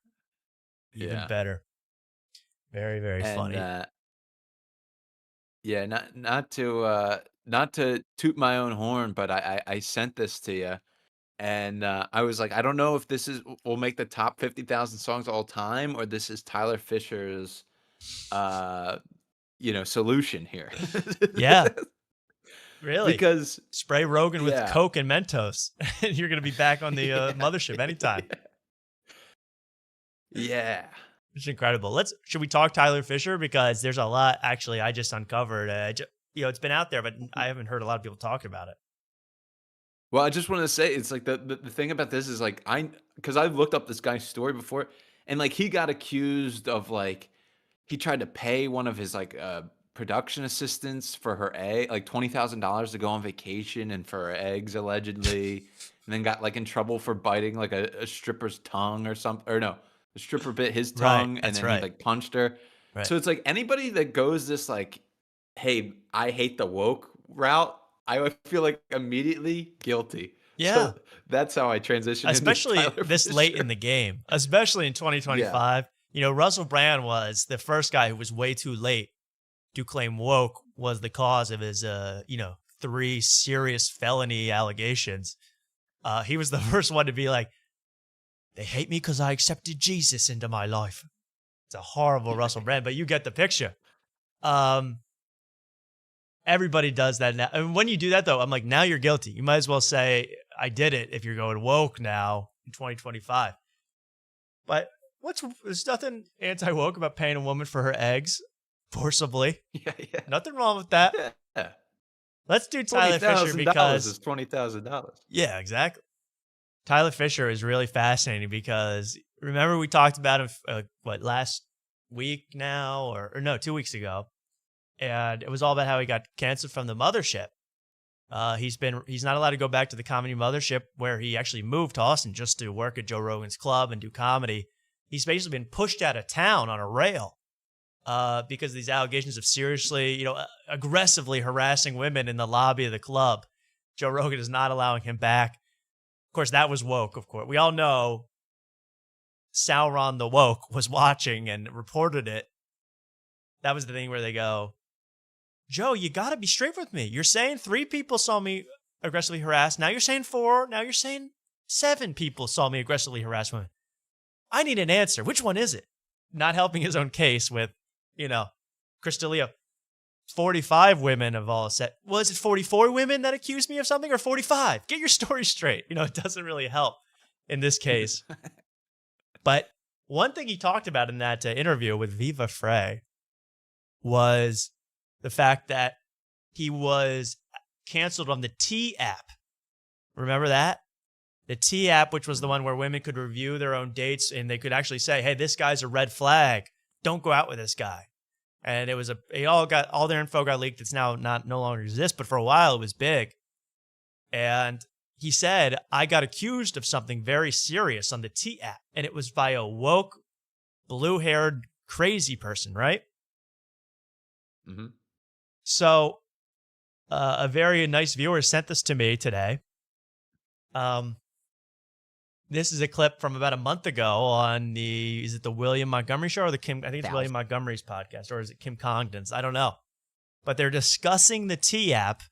Even better. Very, very funny. Not to toot my own horn, but I sent this to you. And I was like, I don't know if this will make the top 50,000 songs all time, or this is Tyler Fischer's solution here. Yeah. Really? Because spray Rogan with Coke and Mentos, and you're going to be back on the mothership anytime. Yeah. It's incredible. Should we talk Tyler Fischer? Because there's a lot, actually, I just uncovered. It's been out there, but I haven't heard a lot of people talking about it. Well, I just want to say, it's like the thing about this is like, because I've looked up this guy's story before, and like he got accused of like, he tried to pay one of his like production assistants for her egg, like $20,000 to go on vacation and for her eggs allegedly, and then got like in trouble for biting like a stripper's tongue or something, or no, the stripper bit his tongue and then he like punched her. Right. So it's like anybody that goes this like, hey, I hate the woke route, I feel like immediately guilty. Yeah. So that's how I transitioned. Especially this late in the game, especially in 2025. Yeah. Russell Brand was the first guy who was way too late to claim woke was the cause of his, 3 serious felony allegations. He was the first one to be like, they hate me because I accepted Jesus into my life. It's a horrible Russell Brand, but you get the picture. Everybody does that now. And when you do that, though, I'm like, now you're guilty. You might as well say, I did it if you're going woke now in 2025. But there's nothing anti-woke about paying a woman for her eggs forcibly. Yeah. Nothing wrong with that. Yeah. Let's do Tyler Fischer because is $20,000. Yeah, exactly. Tyler Fischer is really fascinating because remember we talked about him last week now or no 2 weeks ago, and it was all about how he got canceled from the mothership. He's not allowed to go back to the comedy mothership where he actually moved to Austin just to work at Joe Rogan's club and do comedy. He's basically been pushed out of town on a rail because of these allegations of seriously, aggressively harassing women in the lobby of the club. Joe Rogan is not allowing him back. Of course, that was woke, of course. We all know Sauron the woke was watching and reported it. That was the thing where they go, Joe, you got to be straight with me. You're saying 3 people saw me aggressively harassed. Now you're saying 4. Now you're saying 7 people saw me aggressively harass women. I need an answer. Which one is it? Not helping his own case with, Chris D'Elia. 45 women have all said, was it 44 women that accused me of something or 45? Get your story straight. It doesn't really help in this case. But one thing he talked about in that interview with Viva Frey was the fact that he was canceled on the T app. Remember that? The T app, which was the one where women could review their own dates and they could actually say, hey, this guy's a red flag. Don't go out with this guy. And all their info got leaked. It's now no longer exists, but for a while it was big. And he said, I got accused of something very serious on the T app. And it was by a woke, blue-haired, crazy person, right? Mm-hmm. So a very nice viewer sent this to me today. This is a clip from about a month ago on is it the William Montgomery show or I think it's William Montgomery's podcast, or is it Kim Congdon's? I don't know. But they're discussing the T app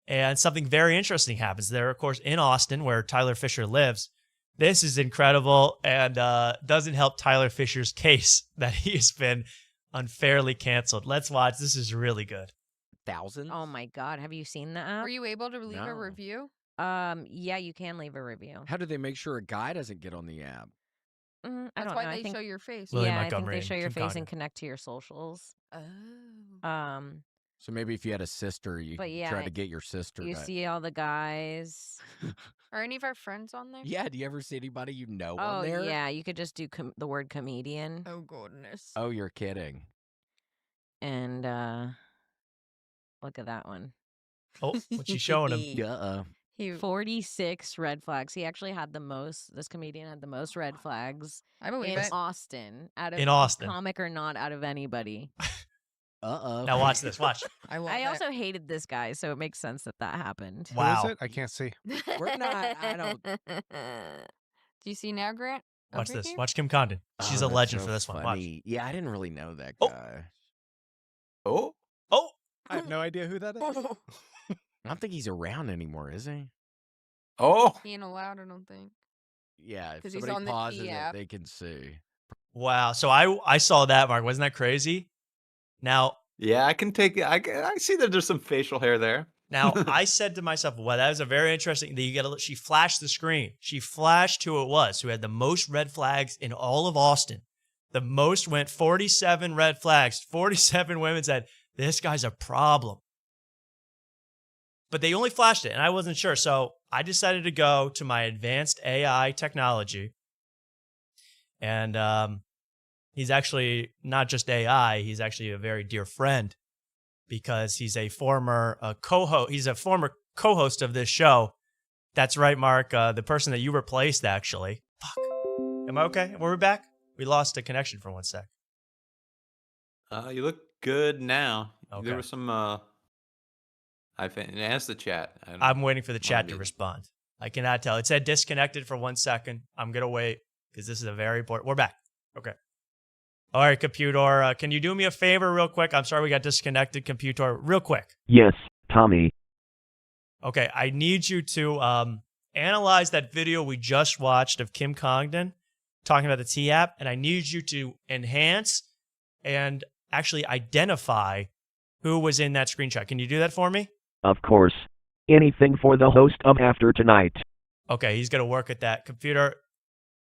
and something very interesting happens. They're, of course, in Austin where Tyler Fischer lives. This is incredible and doesn't help Tyler Fischer's case that he's been unfairly canceled. Let's watch. This is really good. Thousands? Oh my God. Have you seen the app? Were you able to leave a review? Yeah, you can leave a review. How do they make sure a guy doesn't get on the app? I don't know. That's why they show your face. William Yeah, I think Montgomery they show your and Kim face and Congdon. connect to your socials. Oh. So maybe if you had a sister, you But yeah, try to get your sister. You see all the guys. Are any of our friends on there? Yeah, do you ever see anybody you know Oh, on there? yeah, you could just do the word comedian. Oh, goodness. Oh, you're kidding. And look at that one. Oh, what's she showing him? Yeah. 46 red flags. He actually had the most. This comedian had the most red flags I believe in it. Austin. In Austin. Comic or not, out of anybody. Uh-oh. Now watch this. Watch. I also hated this guy, so it makes sense that happened. Wow. Who is it? I can't see. We're not. I don't. Do you see now, Grant? Watch Over this. here? Watch Kim Congdon. She's a that's legend so for this one. Watch. funny. Yeah, I didn't really know that Oh. guy. Oh, Oh, I have no idea who that is. I don't think he's around anymore, is he? oh, He ain't allowed, I don't think. Yeah, if 'Cause he's somebody on the pauses T it, app. they can see. wow. So I saw that, Mark. Wasn't that crazy? Now, Yeah, I can take it. I see that there's some facial hair there. Now, I said to myself, well, that was a very interesting thing. She flashed the screen. She flashed who it was, who had the most red flags in all of Austin. The most went 47 red flags. 47 women said, this guy's a problem. But they only flashed it, and I wasn't sure. So I decided to go to my advanced AI technology. And he's actually not just AI. He's actually a very dear friend, because he's a former co-host. He's a former co-host of this show. That's right, Mark. The person that you replaced, actually. Fuck. Am I okay? Were we back? We lost a connection for 1 sec. You look good now. Okay. There was some. Ask the chat. I'm waiting for the chat to respond. I cannot tell. It said disconnected for 1 second. I'm gonna wait because this is a very important. We're back. Okay. All right, Computer. Can you do me a favor real quick? I'm sorry we got disconnected, Computer. Real quick. Yes, Tommy. Okay, I need you to analyze that video we just watched of Kim Congdon talking about the T-app, and I need you to enhance and actually identify who was in that screenshot. Can you do that for me? Of course. Anything for the host of After Tonight. Okay, he's going to work at that. Computer,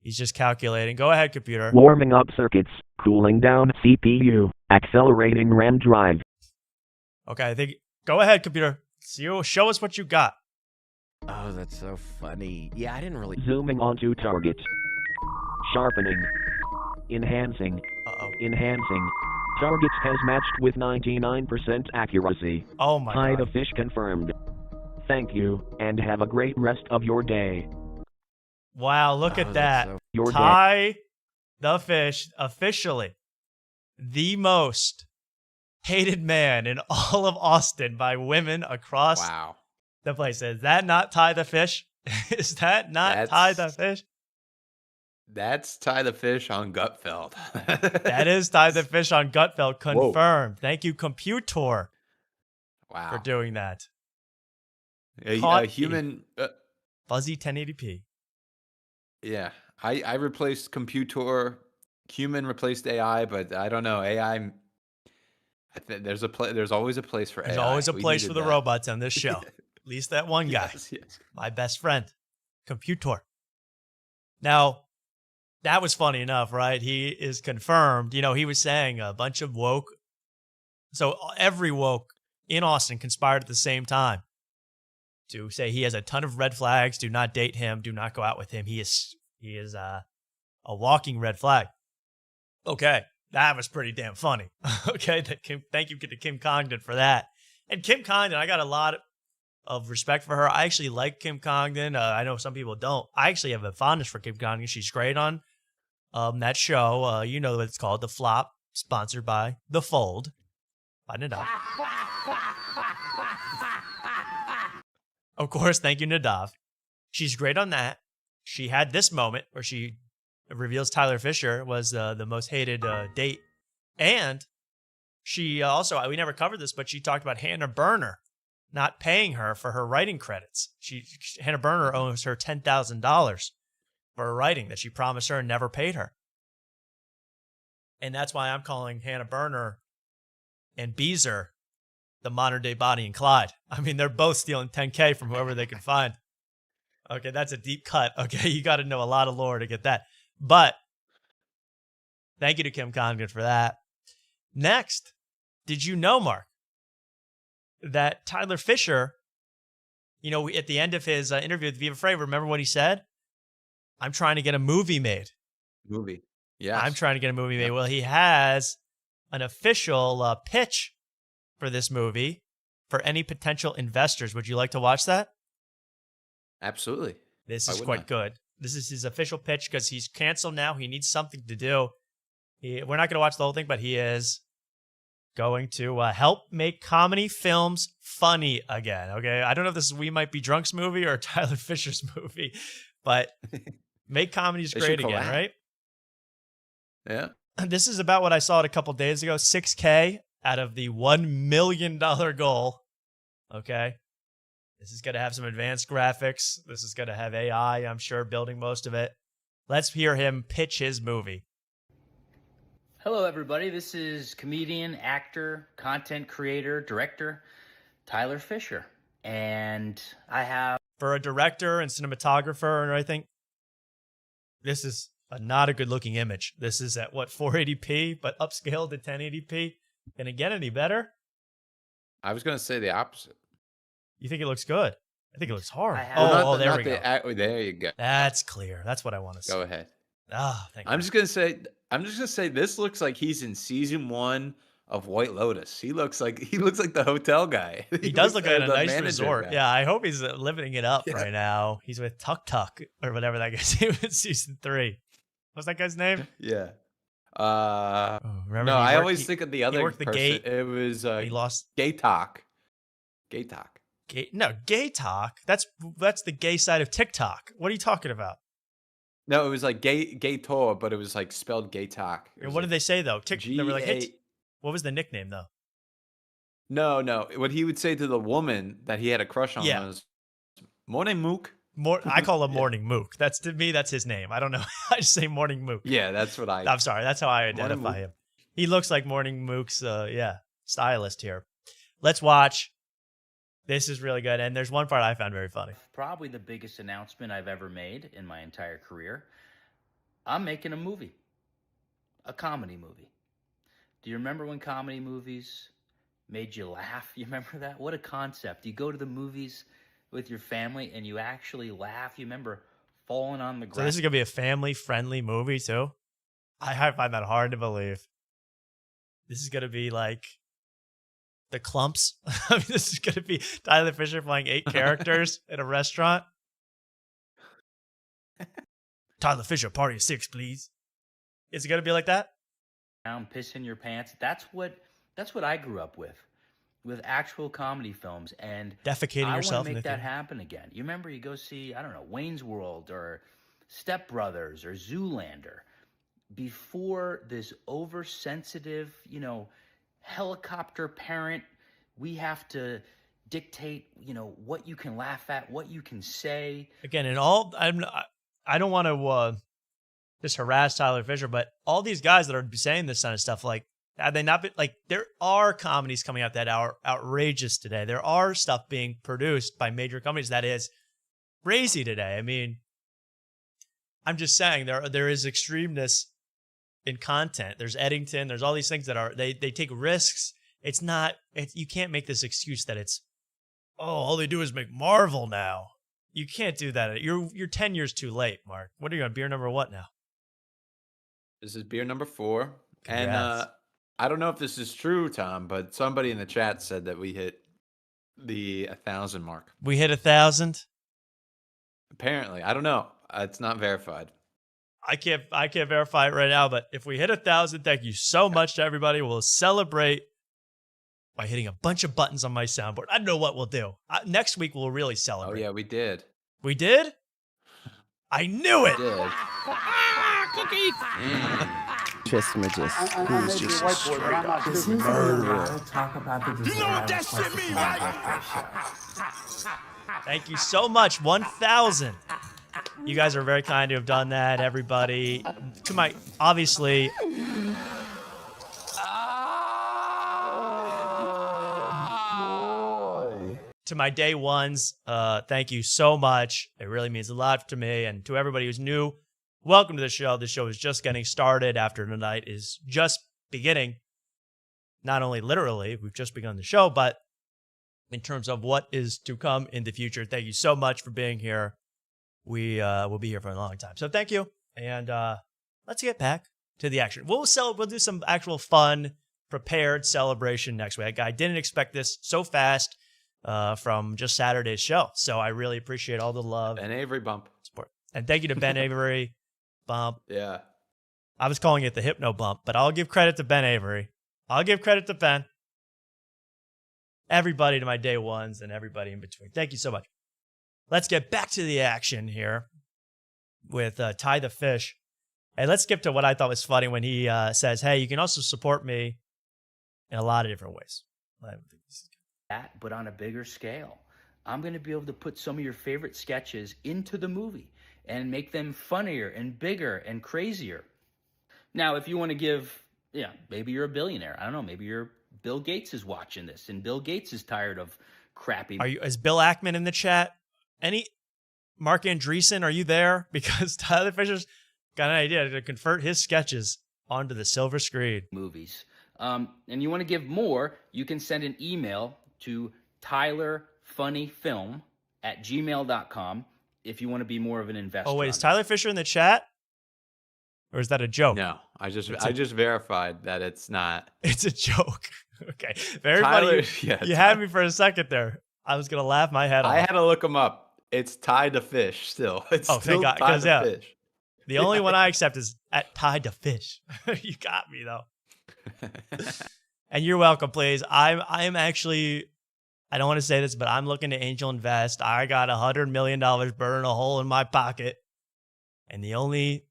he's just calculating. Go ahead, Computer. Warming up circuits, cooling down CPU, accelerating RAM drive. Okay, I think. Go ahead, Computer. Show us what you got. Oh, that's so funny. Yeah, I didn't really. Zooming onto target. Sharpening. Enhancing. Enhancing. Targets has matched with 99% accuracy. Oh my Tie God. the fish confirmed. Thank you, and have a great rest of your day. Wow, look at that. Your Ty the Fish, officially the most hated man in all of Austin by women across the place. Is that not Ty the Fish? Is that not Ty the Fish? That's Ty the Fish on Gutfeld. That is Ty the Fish on Gutfeld. Confirmed. Thank you, Computer, for doing that. A human. Fuzzy 1080p. Yeah, I replaced Computer. Human replaced AI, but I don't know. AI. There's always a place for AI. There's always a We place needed for the that. robots on this show. At least that one guy. Yes. My best friend, Computer. Now, that was funny enough, right? He is confirmed. You know, he was saying a bunch of woke. So every woke in Austin conspired at the same time to say he has a ton of red flags. Do not date him. Do not go out with him. He is a walking red flag. Okay, that was pretty damn funny. Okay, thank you to Kim Congdon for that. And Kim Congdon, I got a lot of respect for her. I actually like Kim Congdon. I know some people don't. I actually have a fondness for Kim Congdon. She's great on that show. You know what it's called, The Flop, sponsored by The Fold. Find it out. Of course, thank you, Nadav. She's great on that. She had this moment where she reveals Tyler Fischer was the most hated date. And she also, we never covered this, but she talked about Hannah Berner not paying her for her writing credits. Hannah Berner owes her $10,000 for her writing that she promised her and never paid her. And that's why I'm calling Hannah Berner and Beezer the modern day Bonnie and Clyde. I mean, they're both stealing $10K from whoever they can find. Okay, that's a deep cut. Okay, you got to know a lot of lore to get that. But thank you to Kim Congdon for that. Next, did you know, Mark, that Tyler Fischer, you know, at the end of his interview with Viva Frey, remember what he said? I'm trying to get a movie made. Yeah. I'm trying to get a movie made. Well, he has an official pitch for this movie for any potential investors. Would you like to watch that? Absolutely. This Why is wouldn't quite good. This is his official pitch because he's canceled now. He needs something to do. We're not going to watch the whole thing, but he is going to help make comedy films funny again. Okay, I don't know if this is We Might Be Drunk's movie or Tyler Fisher's movie, but make comedies They great should again, collab. right? Yeah. This is about what I saw it a couple days ago. $6K out of the $1 million goal. Okay. This is going to have some advanced graphics. This is going to have AI, I'm sure, building most of it. Let's hear him pitch his movie. Hello, everybody. This is comedian, actor, content creator, director, Tyler Fischer. And I have... For a director and cinematographer and everything, this is not a good-looking image. This is at, 480p, but upscaled to 1080p. Can it get any better? I was going to say the opposite. You think it looks good? I think it looks horrible. There we go. There you go. That's clear. That's what I want to see. Go ahead. Thank you. I'm just gonna say this looks like he's in season 1 of White Lotus. He looks like the hotel guy. He does look like a nice resort. Guy. Yeah, I hope he's living it up right now. He's with Tuk Tuk or whatever that guy's name in season 3. What's that guy's name? Yeah. Remember? No, I always think of the other worked the person. gate. It was he lost Gay Talk. Gay Talk. Gay Talk. That's the gay side of TikTok. What are you talking about? No, it was like gay tour, but it was like spelled Gay Talk. What did they say though? They were like, what was the nickname though? No. What he would say to the woman that he had a crush on was "Morning Mook." I call him Morning Mook. To me, that's his name. I don't know. I just say Morning Mook. Yeah, that's what I'm sorry. That's how I identify him. He looks like Morning Mook's stylist here. Let's watch. This is really good. And there's one part I found very funny. Probably the biggest announcement I've ever made in my entire career. I'm making a movie. A comedy movie. Do you remember when comedy movies made you laugh? You remember that? What a concept. You go to the movies with your family and you actually laugh. You remember falling on the ground. So this is going to be a family-friendly movie too? I find that hard to believe. This is going to be like the Clumps. I mean, this is going to be Tyler Fischer playing 8 characters in a restaurant. Tyler Fischer, party of 6, please. Is it going to be like that? Piss in your pants. That's what I grew up with actual comedy films, and defecating yourself. I want to make that happen again. You remember you go see, I don't know, Wayne's World or Step Brothers or Zoolander before this oversensitive, helicopter parent. We have to dictate, what you can laugh at, what you can say. Again, I don't want to just harass Tyler Fischer, but all these guys that are saying this kind of stuff, like, have they not been, like, there are comedies coming out that are outrageous today. There are stuff being produced by major companies that is crazy today. I mean, I'm just saying there is extremeness in content. There's Eddington. There's all these things that are, they take risks. You can't make this excuse that it's, all they do is make Marvel now. You can't do that. You're 10 years too late, Mark. What are you on? Beer number what now? This is beer number 4. Congrats. And I don't know if this is true, Tom, but somebody in the chat said that we hit the 1,000 mark. We hit 1,000? Apparently. I don't know. It's not verified. I can't verify it right now, but if we hit 1,000, thank you so much to everybody. We'll celebrate by hitting a bunch of buttons on my soundboard. I don't know what we'll do. Next week, we'll really celebrate. Oh, yeah, we did. We did? I knew it! We did. Just magician. I may be a white boy, but I'm not stupid. Murderer. Talk about the you know what that shit mean, right? Thank you so much. 1,000. You guys are very kind to have done that, everybody. To my, obviously... To my day ones, thank you so much. It really means a lot to me. And to everybody who's new, welcome to the show. The show is just getting started. After Tonight is just beginning. Not only literally, we've just begun the show, but in terms of what is to come in the future. Thank you so much for being here. We will be here for a long time. So thank you. And let's get back to the action. We'll do some actual fun, prepared celebration next week. I didn't expect this so fast. From just Saturday's show. So I really appreciate all the love. Ben Avery bump. Support. And thank you to Ben Avery bump. Yeah. I was calling it the Hypno bump, but I'll give credit to Ben Avery. I'll give credit to Ben. Everybody to my day ones and everybody in between. Thank you so much. Let's get back to the action here with Ty the Fish. And let's skip to what I thought was funny when he says, hey, you can also support me in a lot of different ways. That, but on a bigger scale. I'm going to be able to put some of your favorite sketches into the movie and make them funnier and bigger and crazier. Now, if you want to give maybe you're a billionaire. I don't know. Maybe Bill Gates is watching this, and Bill Gates is tired of crappy. Is Bill Ackman in the chat? Mark Andreessen, are you there? Because Tyler Fisher's got an idea to convert his sketches onto the silver screen. Movies. And you want to give more, you can send an email to tylerfunnyfilm@gmail.com if you want to be more of an investor. Oh, wait, is Tyler Fisher in the chat? Or is that a joke? No, I just verified that it's not. It's a joke. Okay. Very funny. You had me for a second there. I was going to laugh my head off. I had to look him up. It's Tied to Fish still. It's thank God. Tied to Fish. The only one I accept is at Tied to Fish. You got me, though. And you're welcome, please. I'm actually, I don't want to say this, but I'm looking to angel invest. I got $100 million burning a hole in my pocket. And the only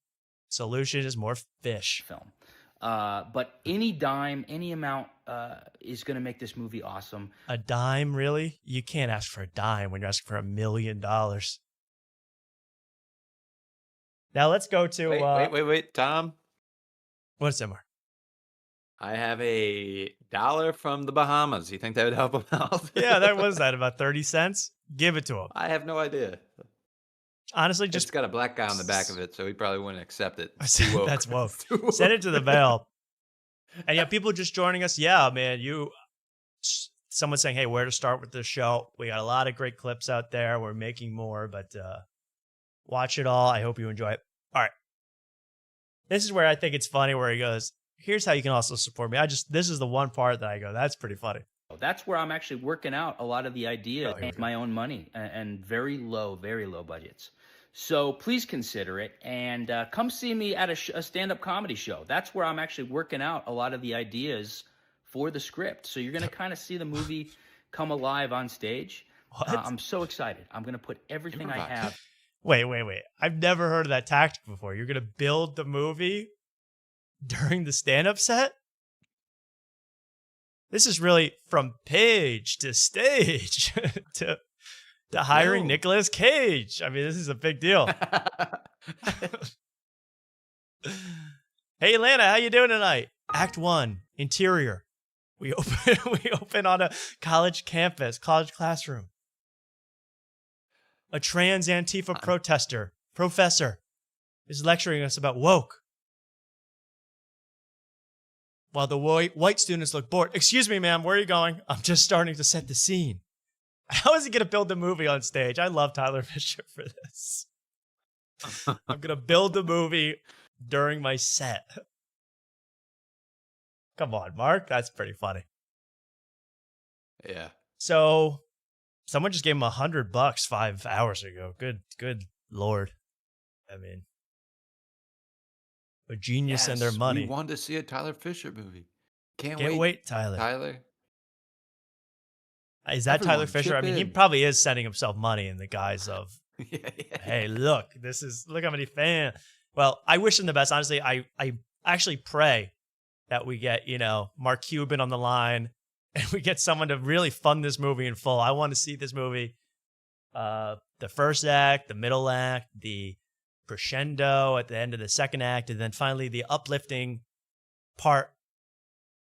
solution is more fish. Film. But any dime, any amount is going to make this movie awesome. A dime, really? You can't ask for a dime when you're asking for $1 million. Now let's go to... Wait, Tom. What's it, Mark? I have $1 from the Bahamas. You think that would help him out? Yeah, that was that, about 30 cents? Give it to him. I have no idea. Honestly, just... It's got a black guy on the back of it, so he probably wouldn't accept it. That's woke. Send it to the Veil. And yeah, people just joining us. Yeah, man, someone's saying, hey, where to start with this show? We got a lot of great clips out there. We're making more, but watch it all. I hope you enjoy it. All right. This is where I think it's funny where he goes, here's how you can also support me. This is the one part that I go, that's pretty funny. That's where I'm actually working out a lot of the ideas and my own money and very low budgets. So please consider it and come see me at a stand-up comedy show. That's where I'm actually working out a lot of the ideas for the script. So you're going to kind of see the movie come alive on stage. I'm so excited. I'm going to put everything I have. Wait. I've never heard of that tactic before. You're going to build the movie during the stand-up set? This is really from page to stage to hiring Nicolas Cage. I mean, this is a big deal. Hey, Atlanta, how you doing tonight? Act 1, interior. We open on a college campus, college classroom. A trans Antifa professor is lecturing us about woke. While the white students look bored. Excuse me, ma'am, where are you going? I'm just starting to set the scene. How is he going to build the movie on stage? I love Tyler Fisher for this. I'm going to build the movie during my set. Come on, Mark. That's pretty funny. Yeah. So, someone just gave him $100 5 hours ago. Good Lord. I mean, a genius and their money. We wanted to see a Tyler Fisher movie. Can't wait, Tyler. Is that Everyone Tyler Fisher? I mean, he probably is sending himself money in the guise of, hey, look how many fans. Well, I wish him the best. Honestly, I actually pray that we get, Mark Cuban on the line and we get someone to really fund this movie in full. I want to see this movie, the first act, the middle act, the crescendo at the end of the second act, and then finally the uplifting part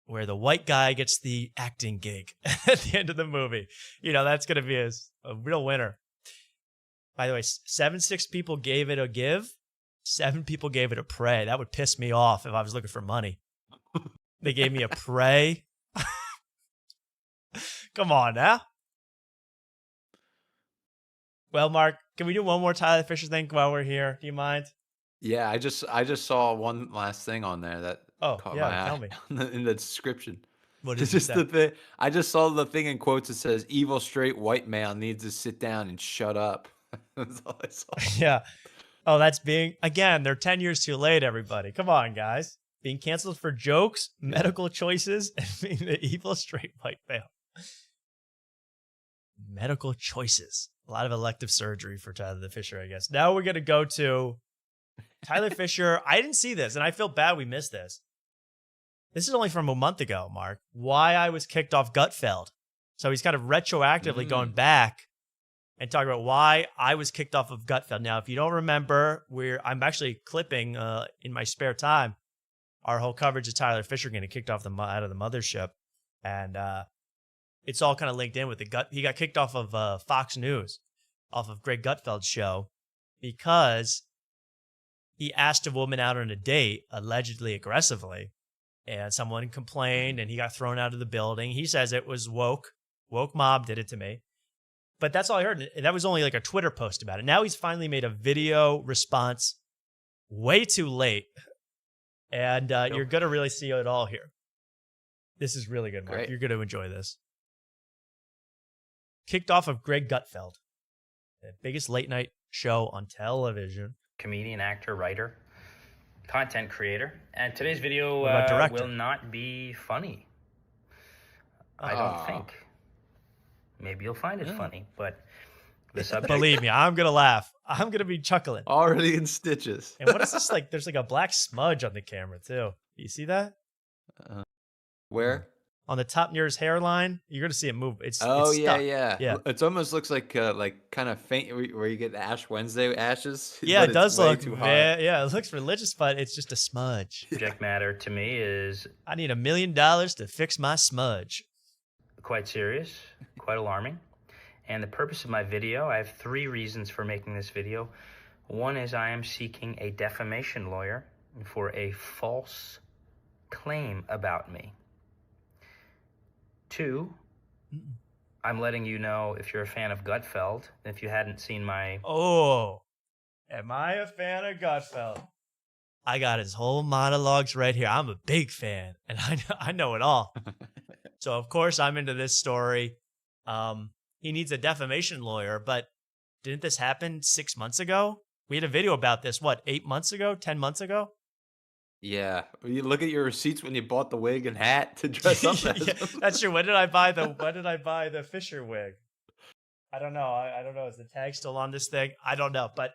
where the white guy gets the acting gig at the end of the movie. That's going to be a real winner. By the way, 6 people gave it a give. 7 people gave it a pray. That would piss me off if I was looking for money. They gave me a pray. Come on now. Well, Mark, can we do one more Tyler Fisher thing while we're here? Do you mind? Yeah, I just saw one last thing on there that caught my eye. Tell me. In the description. What is the thing? I just saw the thing in quotes that says, evil straight white male needs to sit down and shut up. That's all I saw. Yeah. Oh, that's they're 10 years too late, everybody. Come on, guys. Being canceled for jokes, medical choices, and being the evil straight white male. Medical choices. A lot of elective surgery for Tyler Fisher, I guess. Now we're going to go to Tyler Fisher. I didn't see this, and I feel bad we missed this. This is only from a month ago, Mark. Why I was kicked off Gutfeld. So he's kind of retroactively going back and talking about why I was kicked off of Gutfeld. Now, if you don't remember, I'm actually clipping in my spare time our whole coverage of Tyler Fischer getting kicked off out of the mothership, and it's all kind of linked in with the gut. He got kicked off of Fox News, off of Greg Gutfeld's show, because he asked a woman out on a date, allegedly aggressively, and someone complained, and he got thrown out of the building. He says it was woke mob did it to me. But that's all I heard. And that was only like a Twitter post about it. Now he's finally made a video response way too late. And you're going to really see it all here. This is really good, Mark. Great. You're going to enjoy this. Kicked off of Greg Gutfeld, the biggest late night show on television. Comedian, actor, writer, content creator. And today's video What about director? will not be funny. I don't think. Maybe you'll find it funny, but the subject... Believe me, I'm going to laugh. I'm going to be chuckling. Already in stitches. And what is this like? There's like a black smudge on the camera too. You see that? Where? On the top near his hairline. You're going to see it move. It's Oh, it's yeah, stuck. yeah. Yeah. It almost looks like kind of faint where you get Ash Wednesday ashes. Yeah, but it does it's way look. too hot. Yeah, it looks religious, but it's just a smudge. Subject matter to me is I need $1 million to fix my smudge. quite serious, quite alarming. And the purpose of my video, I have 3 reasons for making this video. One is I am seeking a defamation lawyer for a false claim about me. 2, I'm letting you know if you're a fan of Gutfeld, if you hadn't seen my... Oh, am I a fan of Gutfeld? I got his whole monologues right here. I'm a big fan, and I know it all. So, of course, I'm into this story. He needs a defamation lawyer, but didn't this happen 6 months ago? We had a video about this, 8 months ago, 10 months ago? Yeah. You look at your receipts when you bought the wig and hat to dress up as. Yeah, that's true. When did I buy the Fischer wig? I don't know. I don't know. Is the tag still on this thing? I don't know, but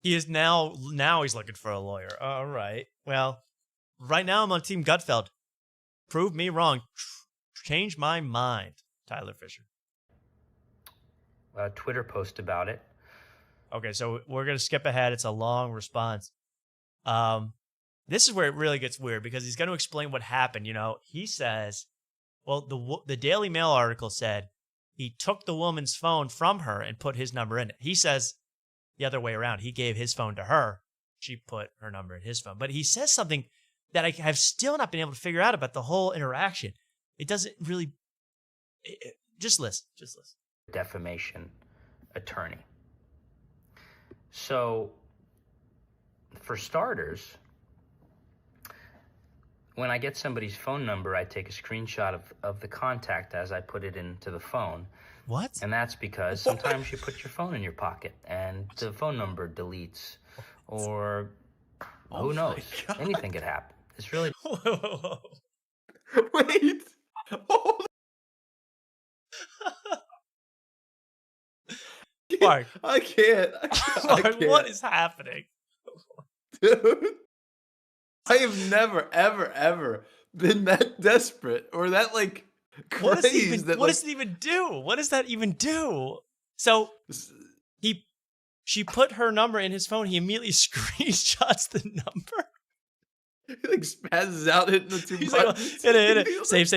he is now he's looking for a lawyer. All right. Well, right now I'm on Team Gutfeld. Prove me wrong. Change my mind, Tyler Fischer. A Twitter post about it. Okay, so we're going to skip ahead. It's a long response. This is where it really gets weird because he's going to explain what happened. You know, he says, well, the Daily Mail article said he took the woman's phone from her and put his number in it. He says the other way around. He gave his phone to her. She put her number in his phone. But he says something that I have still not been able to figure out about the whole interaction. It doesn't really... Just listen. Defamation attorney. So, for starters, when I get somebody's phone number, I take a screenshot of the contact as I put it into the phone. What? And that's because sometimes you put your phone in your pocket and the phone number deletes, or who knows? Anything could happen. It's really... Wait. Mark. I can't. Mark, what is happening? Dude, I have never, ever, ever been that desperate or that like crazed. What does it even do? What does that even do? So she put her number in his phone. He immediately screenshots the number. He like spazzes out, hitting the 2 He's buttons. like, hit it. Save.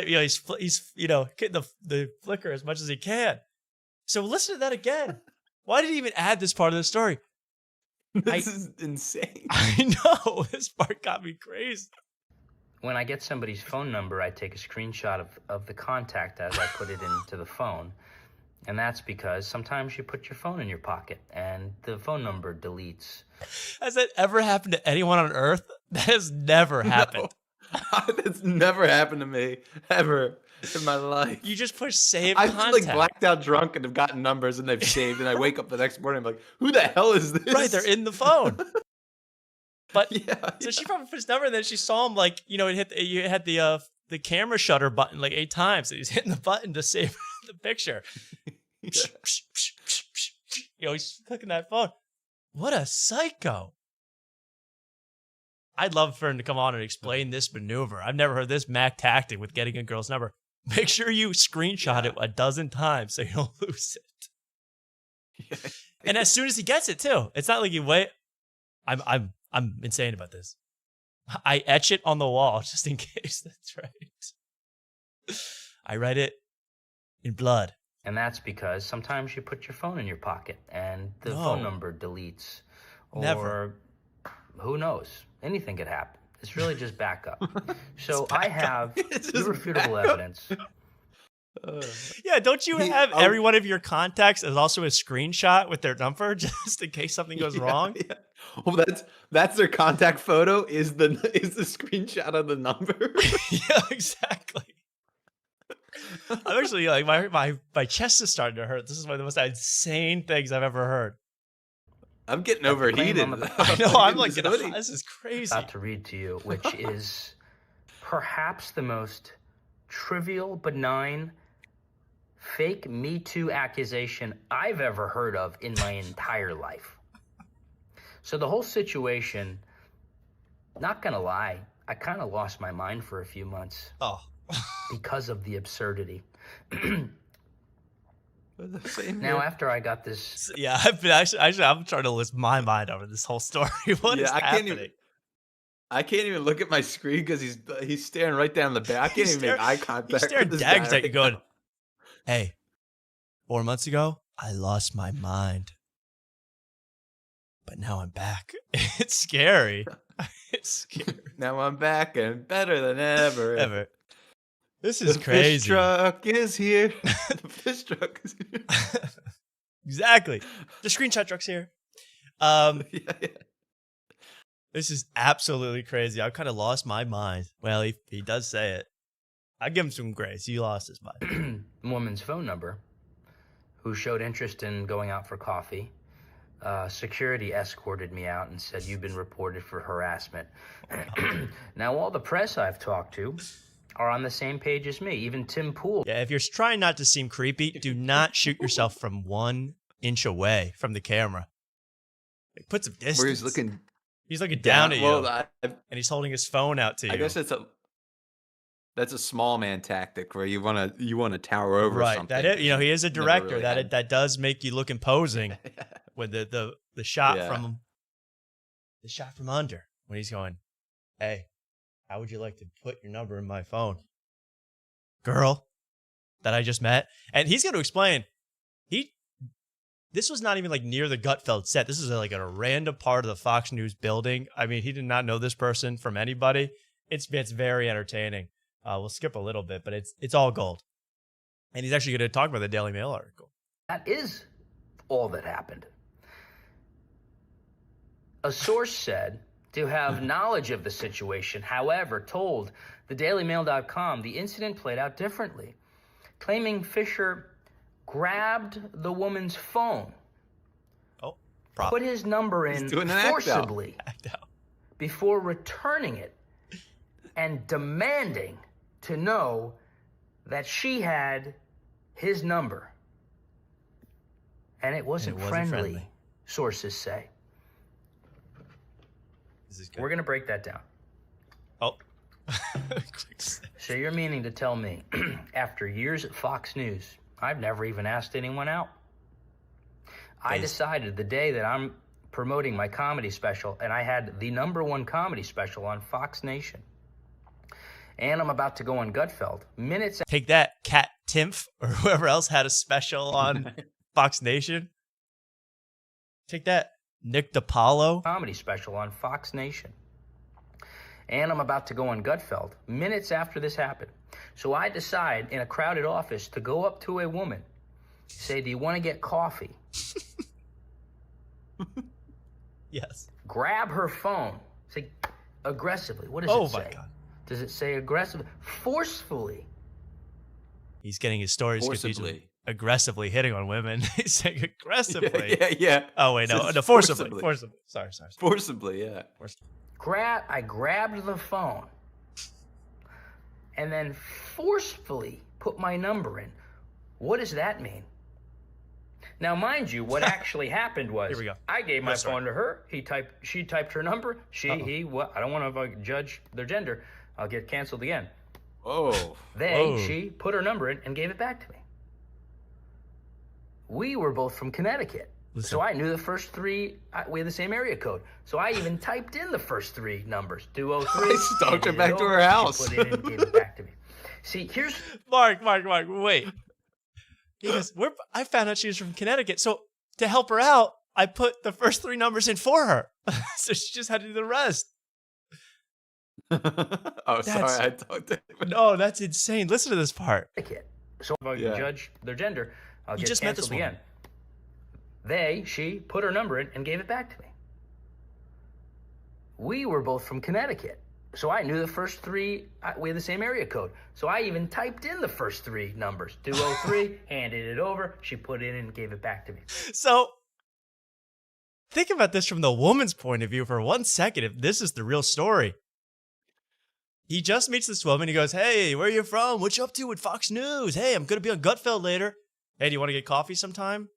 You know, he's getting the flicker as much as he can. So listen to that again. Why did he even add this part of the story? This is insane. I know. This part got me crazy. When I get somebody's phone number, I take a screenshot of the contact as I put it into the phone. And that's because sometimes you put your phone in your pocket and the phone number deletes. Has that ever happened to anyone on Earth? That has never happened. No. That's never happened to me, ever in my life. You just push save I've contact. like blacked out drunk and have gotten numbers and they've saved, and I wake up the next morning, I'm like, who the hell is this? Right, they're in the phone. But yeah, so she probably put his number, and then she saw him like, you know, you had the camera shutter button like 8 times. So he's hitting the button to save the picture. You know, he's clicking that phone. What a psycho. I'd love for him to come on and explain this maneuver. I've never heard this Mac tactic with getting a girl's number. Make sure you screenshot it a dozen times so you don't lose it. And as soon as he gets it too, it's not like you wait. I'm I'm insane about this. I etch it on the wall just in case. That's right. I write it in blood. And that's because sometimes you put your phone in your pocket and the phone number deletes. Or Never. Who knows? Anything could happen. It's really just backup. So I have irrefutable evidence. Yeah, don't you have every one of your contacts as also a screenshot with their number just in case something goes wrong? Yeah. Well, that's their contact photo is the screenshot of the number. Yeah, exactly. I'm actually like my chest is starting to hurt. This is one of the most insane things I've ever heard. I'm getting overheated. I know. I'm like, this is crazy. About to read to you, which is perhaps the most trivial, benign, fake Me Too accusation I've ever heard of in my entire life. So the whole situation, not gonna lie, I kind of lost my mind for a few months. Oh. Because of the absurdity. Now, after I got this... Yeah, I've been actually I'm trying to lose my mind over this whole story. What is happening? I can't even look at my screen because he's staring right down the back. I can't even make eye contact. He's staring with this dags guy at you going, hey, 4 months ago, I lost my mind. But now I'm back. It's scary. It's scary. Now I'm back and better than ever. This is the crazy. Fish truck is here. The fish truck is here. Exactly. The screenshot truck's here. This is absolutely crazy. I kind of lost my mind. Well, he does say it. I give him some grace. He lost his mind. Woman's phone number, who showed interest in going out for coffee. Security escorted me out and said, you've been reported for harassment. Now, all the press I've talked to are on the same page as me, even Tim Pool. Yeah, if you're trying not to seem creepy, do not shoot yourself from 1 inch away from the camera. Like, put some distance. Where he's looking down at you, well, and he's holding his phone out to you. I guess that's a small man tactic where you want to tower over something. That is, he is a director. That does make you look imposing with the shot from the shot from under when he's going, hey, how would you like to put your number in my phone? Girl that I just met. And he's going to explain, this was not even like near the Gutfeld set. This is like a random part of the Fox News building. I mean, he did not know this person from anybody. It's very entertaining. We'll skip a little bit, but it's all gold. And he's actually going to talk about the Daily Mail article. That is all that happened. A source said to have knowledge of the situation, however, told thedailymail.com the incident played out differently, claiming Fischer grabbed the woman's phone, put his number in forcibly before returning it and demanding to know that she had his number. And it wasn't friendly, sources say. We're going to break that down. Oh. So you're meaning to tell me, after years at Fox News, I've never even asked anyone out? I decided the day that I'm promoting my comedy special, and I had the #1 comedy special on Fox Nation, and I'm about to go on Gutfeld. Take that, Kat Timpf, or whoever else had a special on Fox Nation. Take that, Nick DiPaolo. Comedy special on Fox Nation. And I'm about to go on Gutfeld minutes after this happened. So I decide in a crowded office to go up to a woman, say, do you want to get coffee? Yes. Grab her phone. Say aggressively. What does it say? Oh, my God. Does it say aggressively? Forcefully. He's getting his stories confused with aggressively hitting on women. He's saying aggressively. Yeah. Oh, wait, no, forcibly. Forcibly. Sorry. Forcibly, yeah. I grabbed the phone and then forcefully put my number in. What does that mean? Now, mind you, what actually happened was Here we go. I gave my phone to her. She typed her number. He, what? I don't want to judge their gender. I'll get canceled again. Oh. She put her number in and gave it back to me. We were both from Connecticut. So I knew the first three. We had the same area code. So I even typed in the first three numbers. 203. I stalked her back to her house. She put it in and gave it back to me. See, here's Mark, wait. He goes, I found out she was from Connecticut. So to help her out, I put the first three numbers in for her. So she just had to do the rest. Sorry, I talked to him. No, that's insane. Listen to this part. So if I can judge their gender, I'll You get just met this canceled again. She put her number in and gave it back to me. We were both from Connecticut. So I knew the first three. We had the same area code. So I even typed in the first three numbers. 203, handed it over. She put it in and gave it back to me. So think about this from the woman's point of view for 1 second. If this is the real story. He just meets this woman. He goes, hey, where are you from? What you up to with Fox News? Hey, I'm going to be on Gutfeld later. Hey, do you want to get coffee sometime?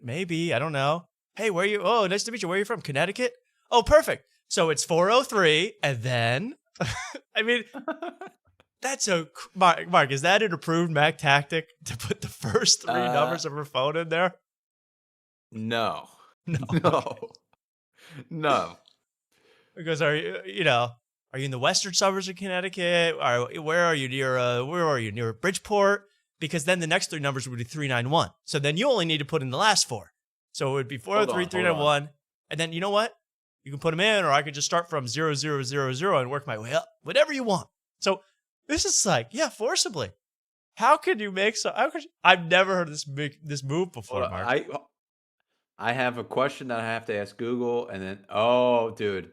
Maybe. I don't know. Hey, where are you? Oh, nice to meet you. Where are you from? Connecticut? Oh, perfect. So it's 403, and then, I mean, that's Mark, is that an approved Mac tactic to put the first three numbers of her phone in there? No. Because are you in the western suburbs of Connecticut? Where are you near Bridgeport? Because then the next three numbers would be 391. So then you only need to put in the last four. So it would be 403, 391. And then you know what? You can put them in, or I could just start from 0000 and work my way up. Whatever you want. So this is forcibly. How could you make so? I've never heard this move before, Mark. I have a question that I have to ask Google, and then dude,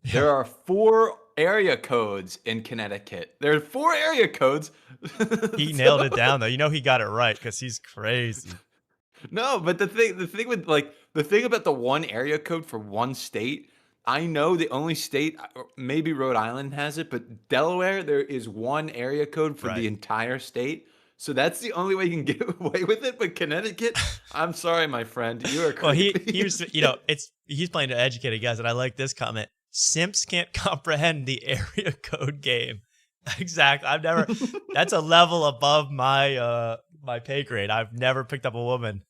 there are 4 area codes in Connecticut. There are 4 area codes. He nailed it down though. You know he got it right because he's crazy. No, but the thing about the one area code for one state, I know the only state, maybe Rhode Island has it, but Delaware, there is one area code for the entire state. So that's the only way you can get away with it. But Connecticut, I'm sorry, my friend, you are crazy. Well, he's playing to educated guys, and I like this comment. Simps can't comprehend the area code game. Exactly. That's a level above my my pay grade. I've never picked up a woman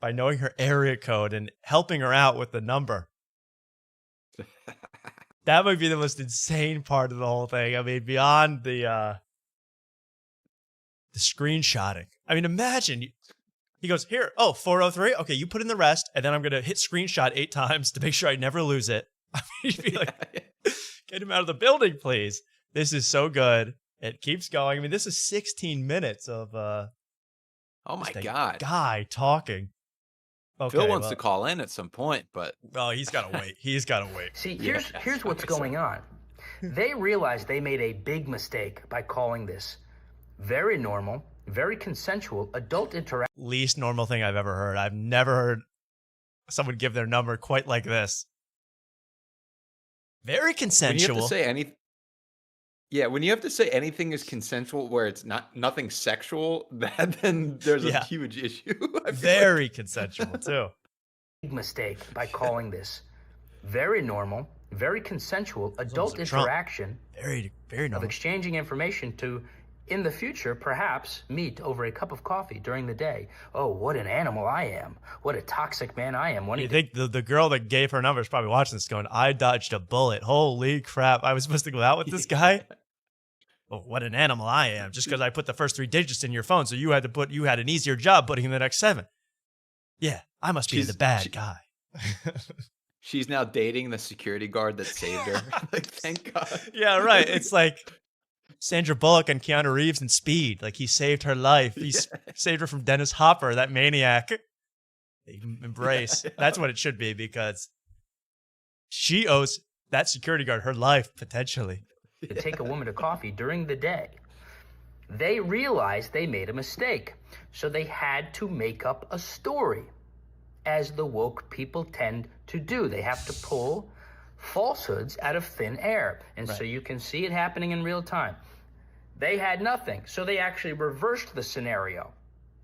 by knowing her area code and helping her out with the number. That might be the most insane part of the whole thing. I mean, beyond the screenshotting. I mean, imagine he goes, here, 403. Okay, you put in the rest, and then I'm going to hit screenshot 8 times to make sure I never lose it. I mean, you'd be like, get him out of the building, please. This is so good. It keeps going. I mean, this is 16 minutes of oh my God, guy talking. Okay, Phil wants to call in at some point, but he's got to wait. He's got to wait. See, here's what's going on. They realized they made a big mistake by calling this very normal, very consensual adult interaction. Least normal thing I've ever heard. I've never heard someone give their number quite like this. Very consensual. When you have to say anything. Yeah, when you have to say anything is consensual where it's nothing sexual, then there's a huge issue. Very consensual too. Big mistake by calling this very normal, very consensual adult interaction. Very normal. Of exchanging information to, in the future, perhaps meet over a cup of coffee during the day. Oh, what an animal I am. What a toxic man I am. You think the girl that gave her number is probably watching this going, I dodged a bullet. Holy crap. I was supposed to go out with this guy? Oh, what an animal I am. Just because I put the first 3 digits in your phone, so you had an easier job putting in the next 7. Yeah, I must be the bad guy. She's now dating the security guard that saved her. Like, thank God. Yeah, right. It's like Sandra Bullock and Keanu Reeves in Speed. Like, he saved her life. He saved her from Dennis Hopper, that maniac. They embrace. That's what it should be, because she owes that security guard her life, potentially. To take a woman to coffee during the day. They realized they made a mistake, so they had to make up a story, as the woke people tend to do. They have to pull falsehoods out of thin air, and so you can see it happening in real time. They had nothing, so they actually reversed the scenario.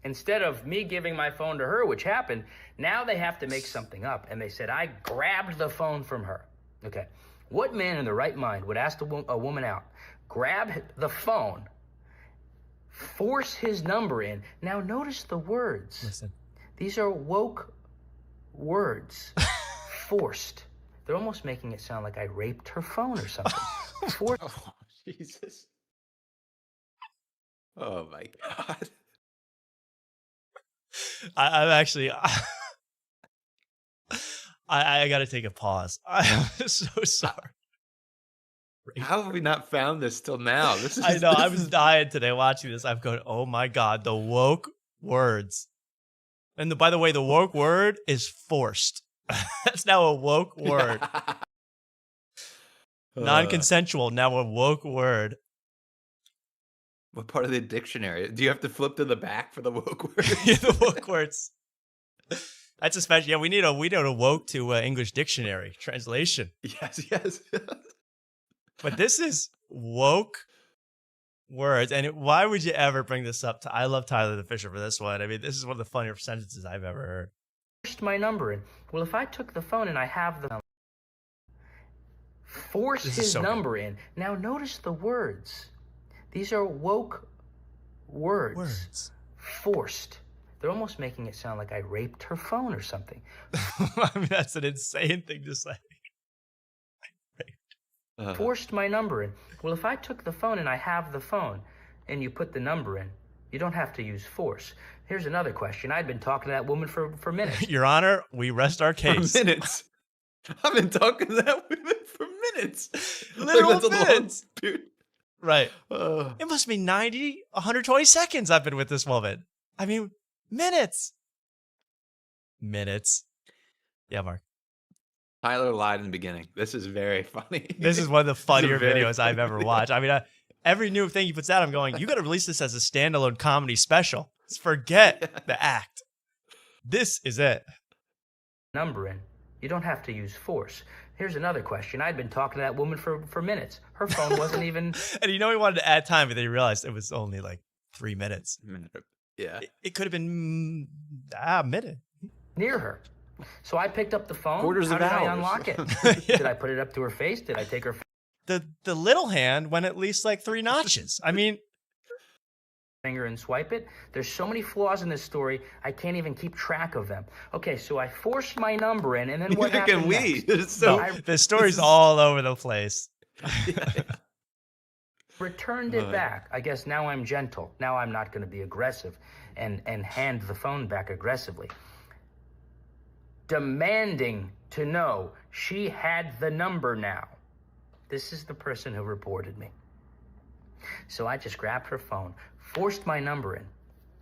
Instead of me giving my phone to her, which happened, now they have to make something up, and they said, I grabbed the phone from her. Okay. What man in the right mind would ask a woman out, grab the phone, force his number in? Now notice the words. Listen. These are woke words. Forced. They're almost making it sound like I raped her phone or something. Forced. Oh, Jesus. Oh my God. I'm actually. I got to take a pause. I'm so sorry. How have we not found this till now? This is, I know. I this was is- dying today watching this. I'm going, oh my God, the woke words. And by the way, the woke word is forced. That's now a woke word. Non-consensual, now a woke word. What part of the dictionary? Do you have to flip to the back for the woke words? Yeah, the woke words. That's a special. Yeah, we need a woke to English dictionary translation. Yes. But this is woke words. And why would you ever bring this up? I love Tyler the Fisher for this one. I mean, this is one of the funnier sentences I've ever heard. Forced my number in. Well, if I took the phone and I have the number. Force This is his so good. number in. Now notice the words. These are woke words. Forced. They're almost making it sound like I raped her phone or something. I mean, that's an insane thing to say. Forced my number in. Well, if I took the phone and I have the phone and you put the number in, you don't have to use force. Here's another question. I'd been talking to that woman for minutes. Your Honor, we rest our case. For minutes. I've been talking to that woman for minutes. Literal That's a long minutes. period. Right. Uh, It must be 90, 120 seconds I've been with this woman. I mean, minutes. Minutes. Yeah, Mark. Tyler lied in the beginning. This is very funny. This is one of the funnier very videos I've ever watched. I mean, every new thing he puts out, I'm going, you got to release this as a standalone comedy special. Forget the act. This is it. Number in. You don't have to use force. Here's another question. I'd been talking to that woman for minutes. Her phone wasn't even And he wanted to add time, but then he realized it was only like 3 minutes. Yeah. It could have been a minute. near her. So I picked up the phone. Quarters How of did hours. I unlock it? Did I put it up to her face? Did I take her The little hand went at least like 3 notches. I mean, finger and swipe it? There's so many flaws in this story, I can't even keep track of them. Okay, so I forced my number in, and then what Neither happened can we. next? It's so- no, the story's all over the place. Returned it back. I guess now I'm gentle. Now I'm not going to be aggressive and hand the phone back aggressively. Demanding to know she had the number now. This is the person who reported me. So I just grabbed her phone, forced my number in,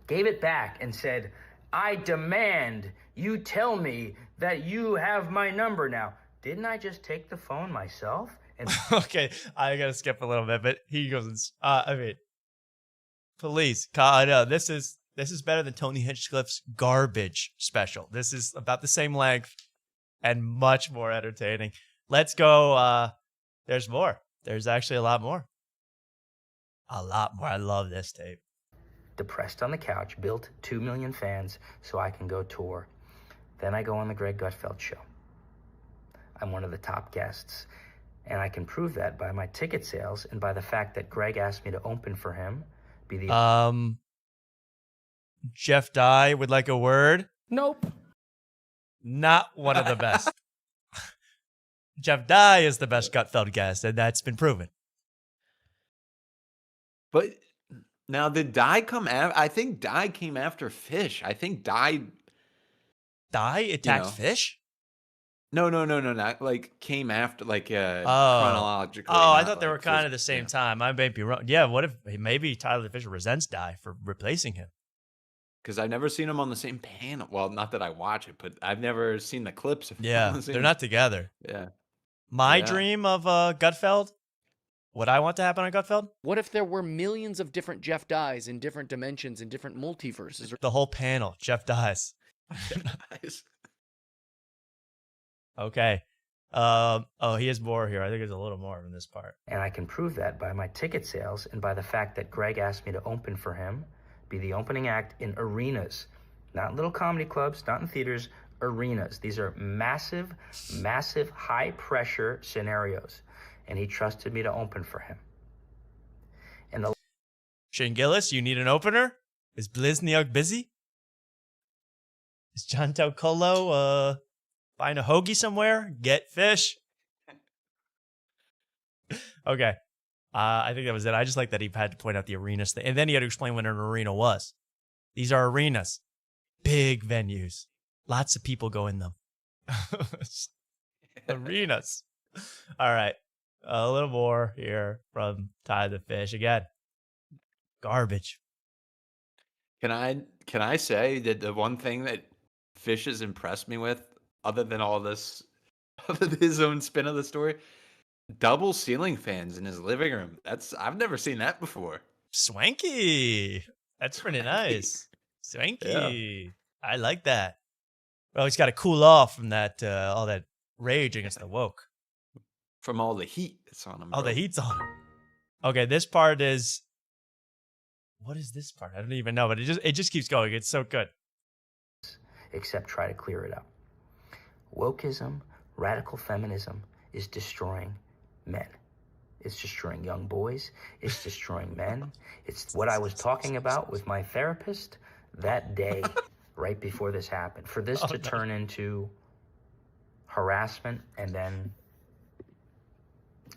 gave it back, and said, I demand you tell me that you have my number now. Didn't I just take the phone myself? And Okay, I gotta skip a little bit, but he goes, I mean, police, I know, this is better than Tony Hinchcliffe's garbage special. This is about the same length and much more entertaining. Let's go, there's more. There's actually a lot more. A lot more. I love this tape. depressed on the couch, built 2 million fans so I can go tour. Then I go on the Greg Gutfeld show. I'm one of the top guests, and I can prove that by my ticket sales and by the fact that Greg asked me to open for him. Jeff Dye would like a word. Nope. Not one of the best. Jeff Dye is the best Gutfeld guest, and that's been proven. But now, did Dye come after? I think Dye came after Fish. I think Dye attacked Fish? No, not like came after, like Oh, chronologically. I not thought they like were kind Fish, of the same yeah. time. I may be wrong. Yeah, what if maybe Tyler the Fisher resents Dye for replacing him? Because I've never seen them on the same panel. Well, not that I watch it, but I've never seen the clips. Of them Yeah, on the same- they're not together. Yeah. My Yeah. dream of Gutfeld, what I want to happen on Gutfeld, What if there were millions of different Jeff Dyes in different dimensions, in different multiverses? the whole panel, Jeff Dyes. Okay. He has more here. I think there's a little more in this part. And I can prove that by my ticket sales and by the fact that Greg asked me to open for him, be the opening act in arenas, not little comedy clubs, not in theaters, arenas. These are massive, massive, high-pressure scenarios. And he trusted me to open for him. And the Shane Gillis, you need an opener? Is Blizniak busy? Is John Del Colo buying a hoagie somewhere? Get fish. Okay. I think that was it. I just like that he had to point out the arenas thing. And then he had to explain what an arena was. These are arenas. Big venues. Lots of people go in them. Arenas. All right. A little more here from Ty the Fish. Again, garbage. Can I say that the one thing that Fish has impressed me with, other than all this, other than his own spin of the story, double ceiling fans in his living room. I've never seen that before. Swanky. That's pretty nice. Swanky. Yeah. I like that. Well, he's got to cool off from that all that rage against the woke. From all the heat that's on him. All the heat's on him. Okay, this part is. What is this part? I don't even know, but it just keeps going. It's so good. Except try to clear it up. Wokeism, radical feminism is destroying men. It's destroying young boys. It's destroying men. It's what I was talking about with my therapist that day, right before this happened. For this to turn into harassment, and then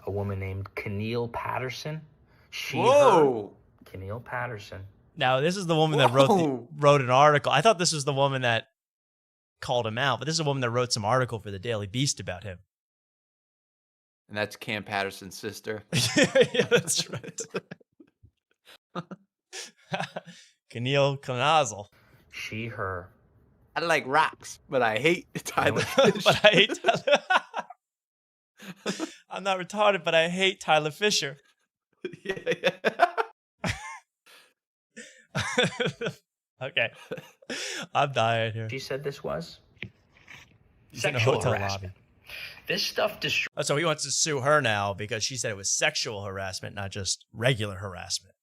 a woman named Keneal Patterson. Her, Keneal Patterson. Now, this is the woman that wrote an article. I thought this was the woman that called him out, but this is a woman that wrote some article for the Daily Beast about him. And that's Cam Patterson's sister. Yeah, that's right. Keneal Knazel. She, her. I like rocks, but I hate Tyler. But I hate Tyler. I'm not retarded, but I hate Tyler Fischer. Yeah. Okay. I'm dying here. She said this was He's in a sexual hotel harassment. lobby. This stuff destroys. Oh, so he wants to sue her now because she said it was sexual harassment, not just regular harassment.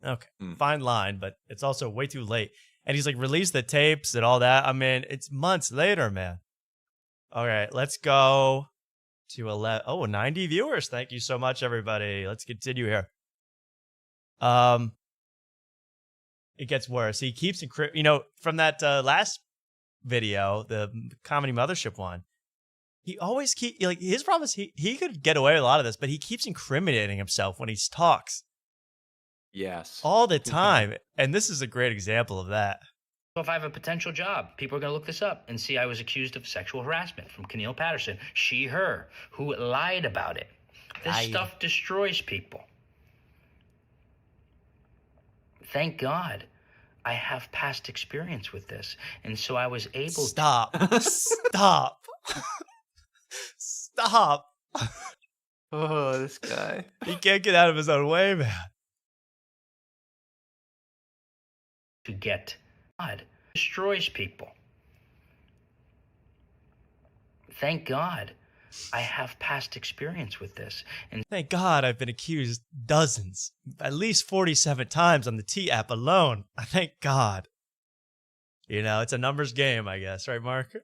Okay. Fine line, but it's also way too late. And he's like, release the tapes and all that. I mean, it's months later, man. All right, let's go to 90 viewers. Thank you so much, everybody. Let's continue here. It gets worse. He keeps from that last video, the Comedy Mothership one. He always his problem is he could get away with a lot of this, but he keeps incriminating himself when he talks. Yes. All the time. And this is a great example of that. If I have a potential job, people are going to look this up and see I was accused of sexual harassment from Keneal Patterson. She, her, who lied about it. This stuff destroys people. Thank God I have past experience with this. And so I was able to... Stop. Stop. Oh, this guy. He can't get out of his own way, man. To get God destroys people. Thank God I have past experience with this. And thank God I've been accused dozens, at least 47 times on the T app alone. Thank God. It's a numbers game, I guess, right, Mark?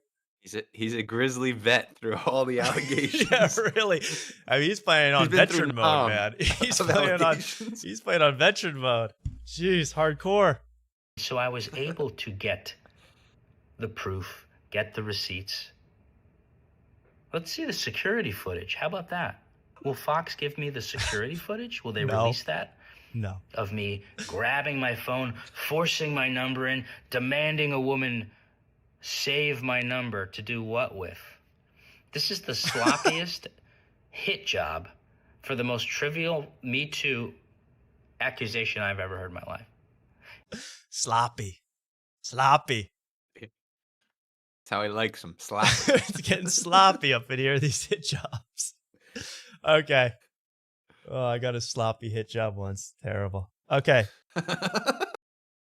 He's a grizzly vet through all the allegations. Yeah, really. I mean, he's playing on veteran mode, man. He's playing on veteran mode. Jeez, hardcore. So I was able to get the proof, get the receipts. Let's see the security footage. How about that? Will Fox give me the security footage? Will they release that? No. Of me grabbing my phone, forcing my number in, demanding a woman save my number to do what with? This is the sloppiest hit job for the most trivial Me Too accusation I've ever heard in my life. Sloppy. That's how he likes them. Sloppy. It's getting sloppy up in here, these hit jobs. Okay. Oh, I got a sloppy hit job once. Terrible. Okay.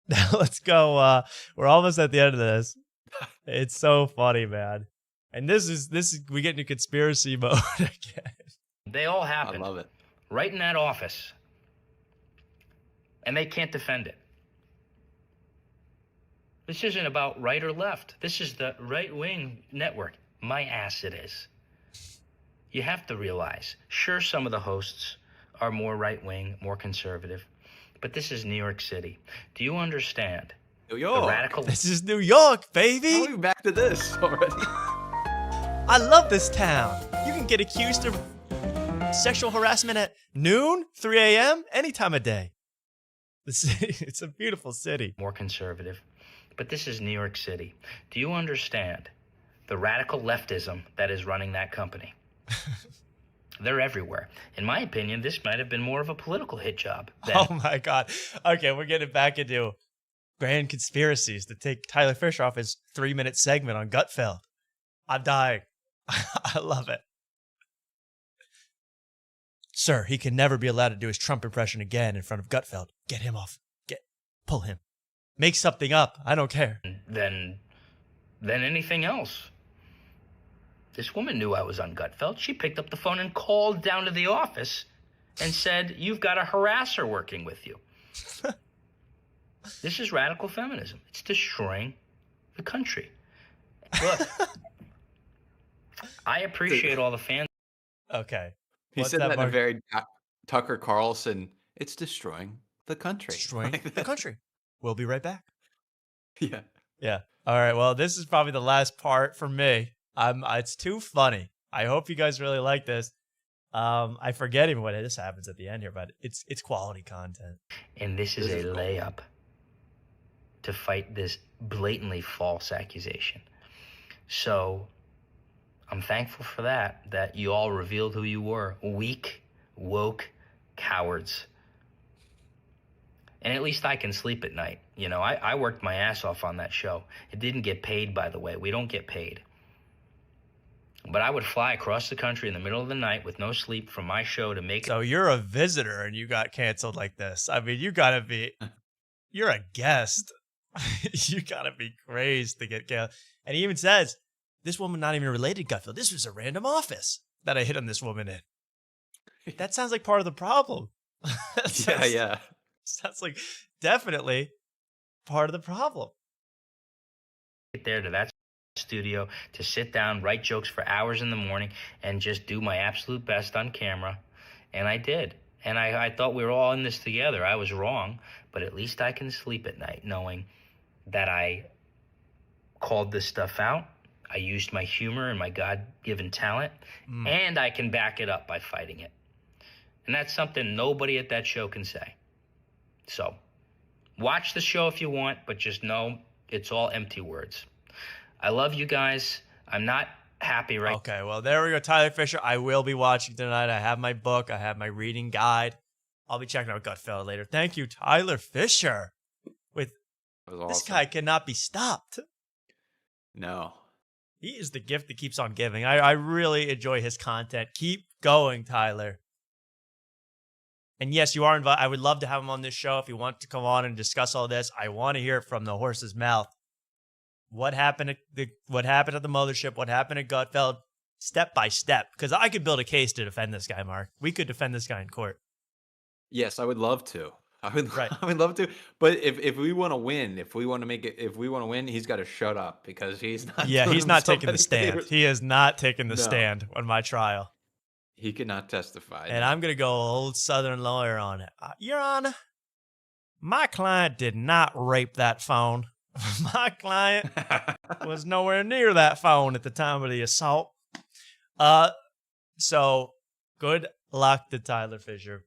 Now let's go. We're almost at the end of this. It's so funny, man. And this is we get into conspiracy mode again. They all happened. I love it. Right in that office. And they can't defend it. This isn't about right or left. This is the right-wing network. My ass it is. You have to realize, sure, some of the hosts are more right-wing, more conservative, but this is New York City. Do you understand New York. radical. This is New York, baby. How are we back to this already? I love this town. You can get accused of sexual harassment at noon, 3 a.m., any time of day. The city, it's a beautiful city. More conservative. But this is New York City. Do you understand the radical leftism that is running that company? They're everywhere. In my opinion, this might have been more of a political hit job. Oh my God. Okay, we're getting back into grand conspiracies to take Tyler Fischer off his 3-minute segment on Gutfeld. I'm dying. I love it. Sir, he can never be allowed to do his Trump impression again in front of Gutfeld. Get him off. Pull him. Make something up. I don't care. Than anything else. This woman knew I was on Gutfeld. She picked up the phone and called down to the office and said, "You've got a harasser working with you." This is radical feminism. It's destroying the country. Look, I appreciate all the fans. Okay. He What's said that in a Mark? very Tucker Carlson. It's destroying the country. Destroying the country. We'll be right back. Yeah. Yeah. All right. Well, this is probably the last part for me. It's too funny. I hope you guys really like this. I forget even what this happens at the end here, but it's quality content. And this is a layup to fight this blatantly false accusation. So I'm thankful for that you all revealed who you were. Weak, woke cowards. And at least I can sleep at night. You know, I worked my ass off on that show. It didn't get paid, by the way. We don't get paid. But I would fly across the country in the middle of the night with no sleep from my show to make it. So you're a visitor and you got canceled like this. I mean, you're a guest. You gotta be crazed to get canceled. And he even says, this woman not even related to Gutfeld. This was a random office that I hit on this woman in. That sounds like part of the problem. Yeah. Sounds like definitely part of the problem. Get there to that studio to sit down, write jokes for hours in the morning, and just do my absolute best on camera. And I did. And I thought we were all in this together. I was wrong, but at least I can sleep at night knowing that I called this stuff out. I used my humor and my God-given talent, and I can back it up by fighting it. And that's something nobody at that show can say. So, watch the show if you want, but just know it's all empty words. I love you guys. I'm not happy right. Okay, well, there we go. Tyler Fischer. I will be watching tonight. I have my book. I have my reading guide. I'll be checking out Gutfeld later. Thank you, Tyler Fischer. This awesome. guy cannot be stopped. No. He is the gift that keeps on giving. I really enjoy his content. Keep going, Tyler. And yes, you are invited. I would love to have him on this show if you want to come on and discuss all this. I want to hear it from the horse's mouth. What happened at the mothership? What happened at Gutfeld? Step by step. Because I could build a case to defend this guy, Mark. We could defend this guy in court. Yes, I would love to. I would love to. But if we want to win, if we want to win, he's got to shut up because he's not. Yeah, he's not taking the stand. favors. He is not taking the stand on my trial. He cannot testify. And I'm going to go old Southern lawyer on it. Your Honor, my client did not rape that phone. My client was nowhere near that phone at the time of the assault. So good luck to Tyler Fischer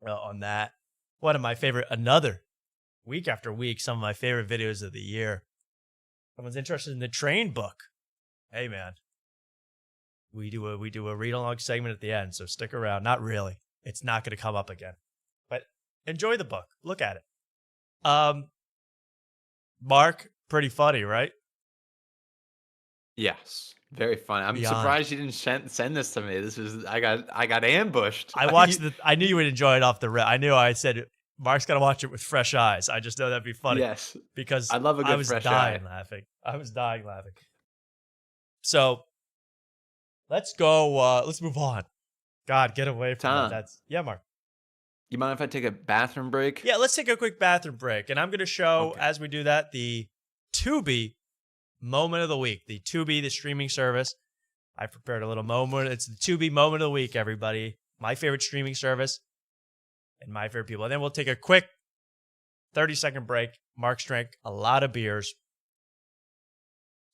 on that. One of my favorite, another week after week, some of my favorite videos of the year. Someone's interested in the train book. Hey, man. We do a read-along segment at the end, so stick around. Not really. It's not going to come up again. But enjoy the book. Look at it. Mark, pretty funny, right? Yes, very funny. I'm Beyond. surprised you didn't send this to me. I got ambushed. I watched I knew you would enjoy it off the rip. I knew I said Mark's got to watch it with fresh eyes. I just know that'd be funny. Yes, because I love a good fresh eye. I was dying laughing. So let's go. Let's move on. God, get away from that. Yeah, Mark. You mind if I take a bathroom break? Yeah, let's take a quick bathroom break. And I'm going to show, as we do that, the Tubi moment of the week. The Tubi, the streaming service. I prepared a little moment. It's the Tubi moment of the week, everybody. My favorite streaming service and my favorite people. And then we'll take a quick 30-second break. Mark's drank a lot of beers.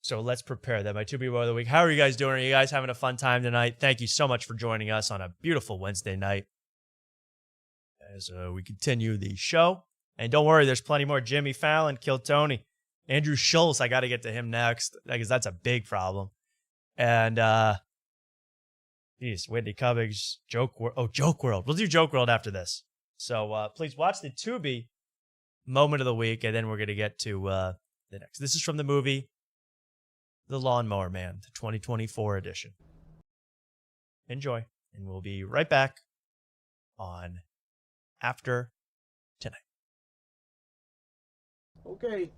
So let's prepare that. My Tubi Woe of the Week. How are you guys doing? Are you guys having a fun time tonight? Thank you so much for joining us on a beautiful Wednesday night as we continue the show. And don't worry, there's plenty more. Jimmy Fallon killed Tony. Andrew Schulz, I got to get to him next because that's a big problem. And, Whitney Cummings, JokeWRLD. We'll do JokeWRLD after this. So please watch the Tubi moment of the week, and then we're going to get to the next. This is from the movie The Lawnmower Man, the 2024 edition. Enjoy, and we'll be right back on After Tonight. Okay.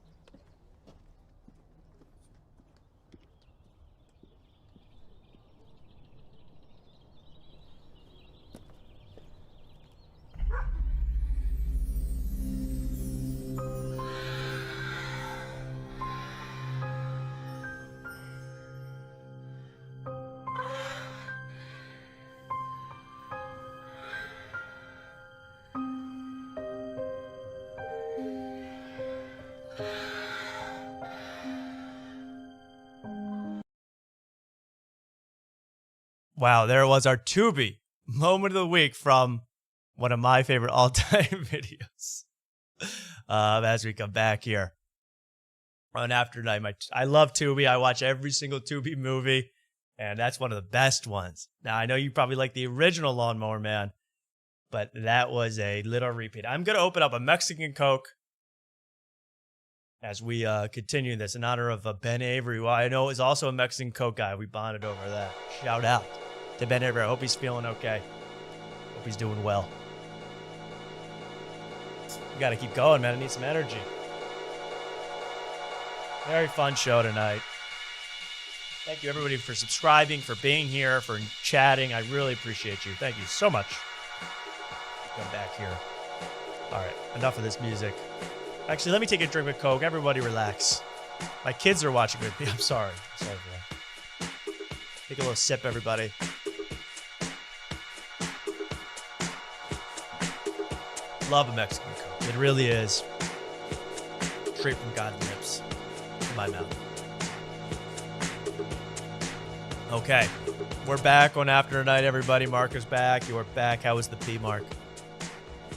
Wow, there was our Tubi moment of the week from one of my favorite all-time videos. As we come back here on After Night, I love Tubi. I watch every single Tubi movie, and that's one of the best ones. Now, I know you probably like the original Lawnmower Man, but that was a little repeat. I'm going to open up a Mexican Coke as we continue this in honor of Ben Avery, who I know is also a Mexican Coke guy. We bonded over that. Shout out to Ben Avery. I hope he's feeling okay. Hope he's doing well. We got to keep going, man. I need some energy. Very fun show tonight. Thank you, everybody, for subscribing, for being here, for chatting. I really appreciate you. Thank you so much. Come back here. All right, enough of this music. Actually, let me take a drink of Coke. Everybody relax. My kids are watching with me. I'm sorry. For that. Take a little sip, everybody. Love a Mexican Coke. It really is. Straight from God's lips to my mouth. Okay. We're back on After Tonight, everybody. Mark is back. You're back. How was the pee, Mark?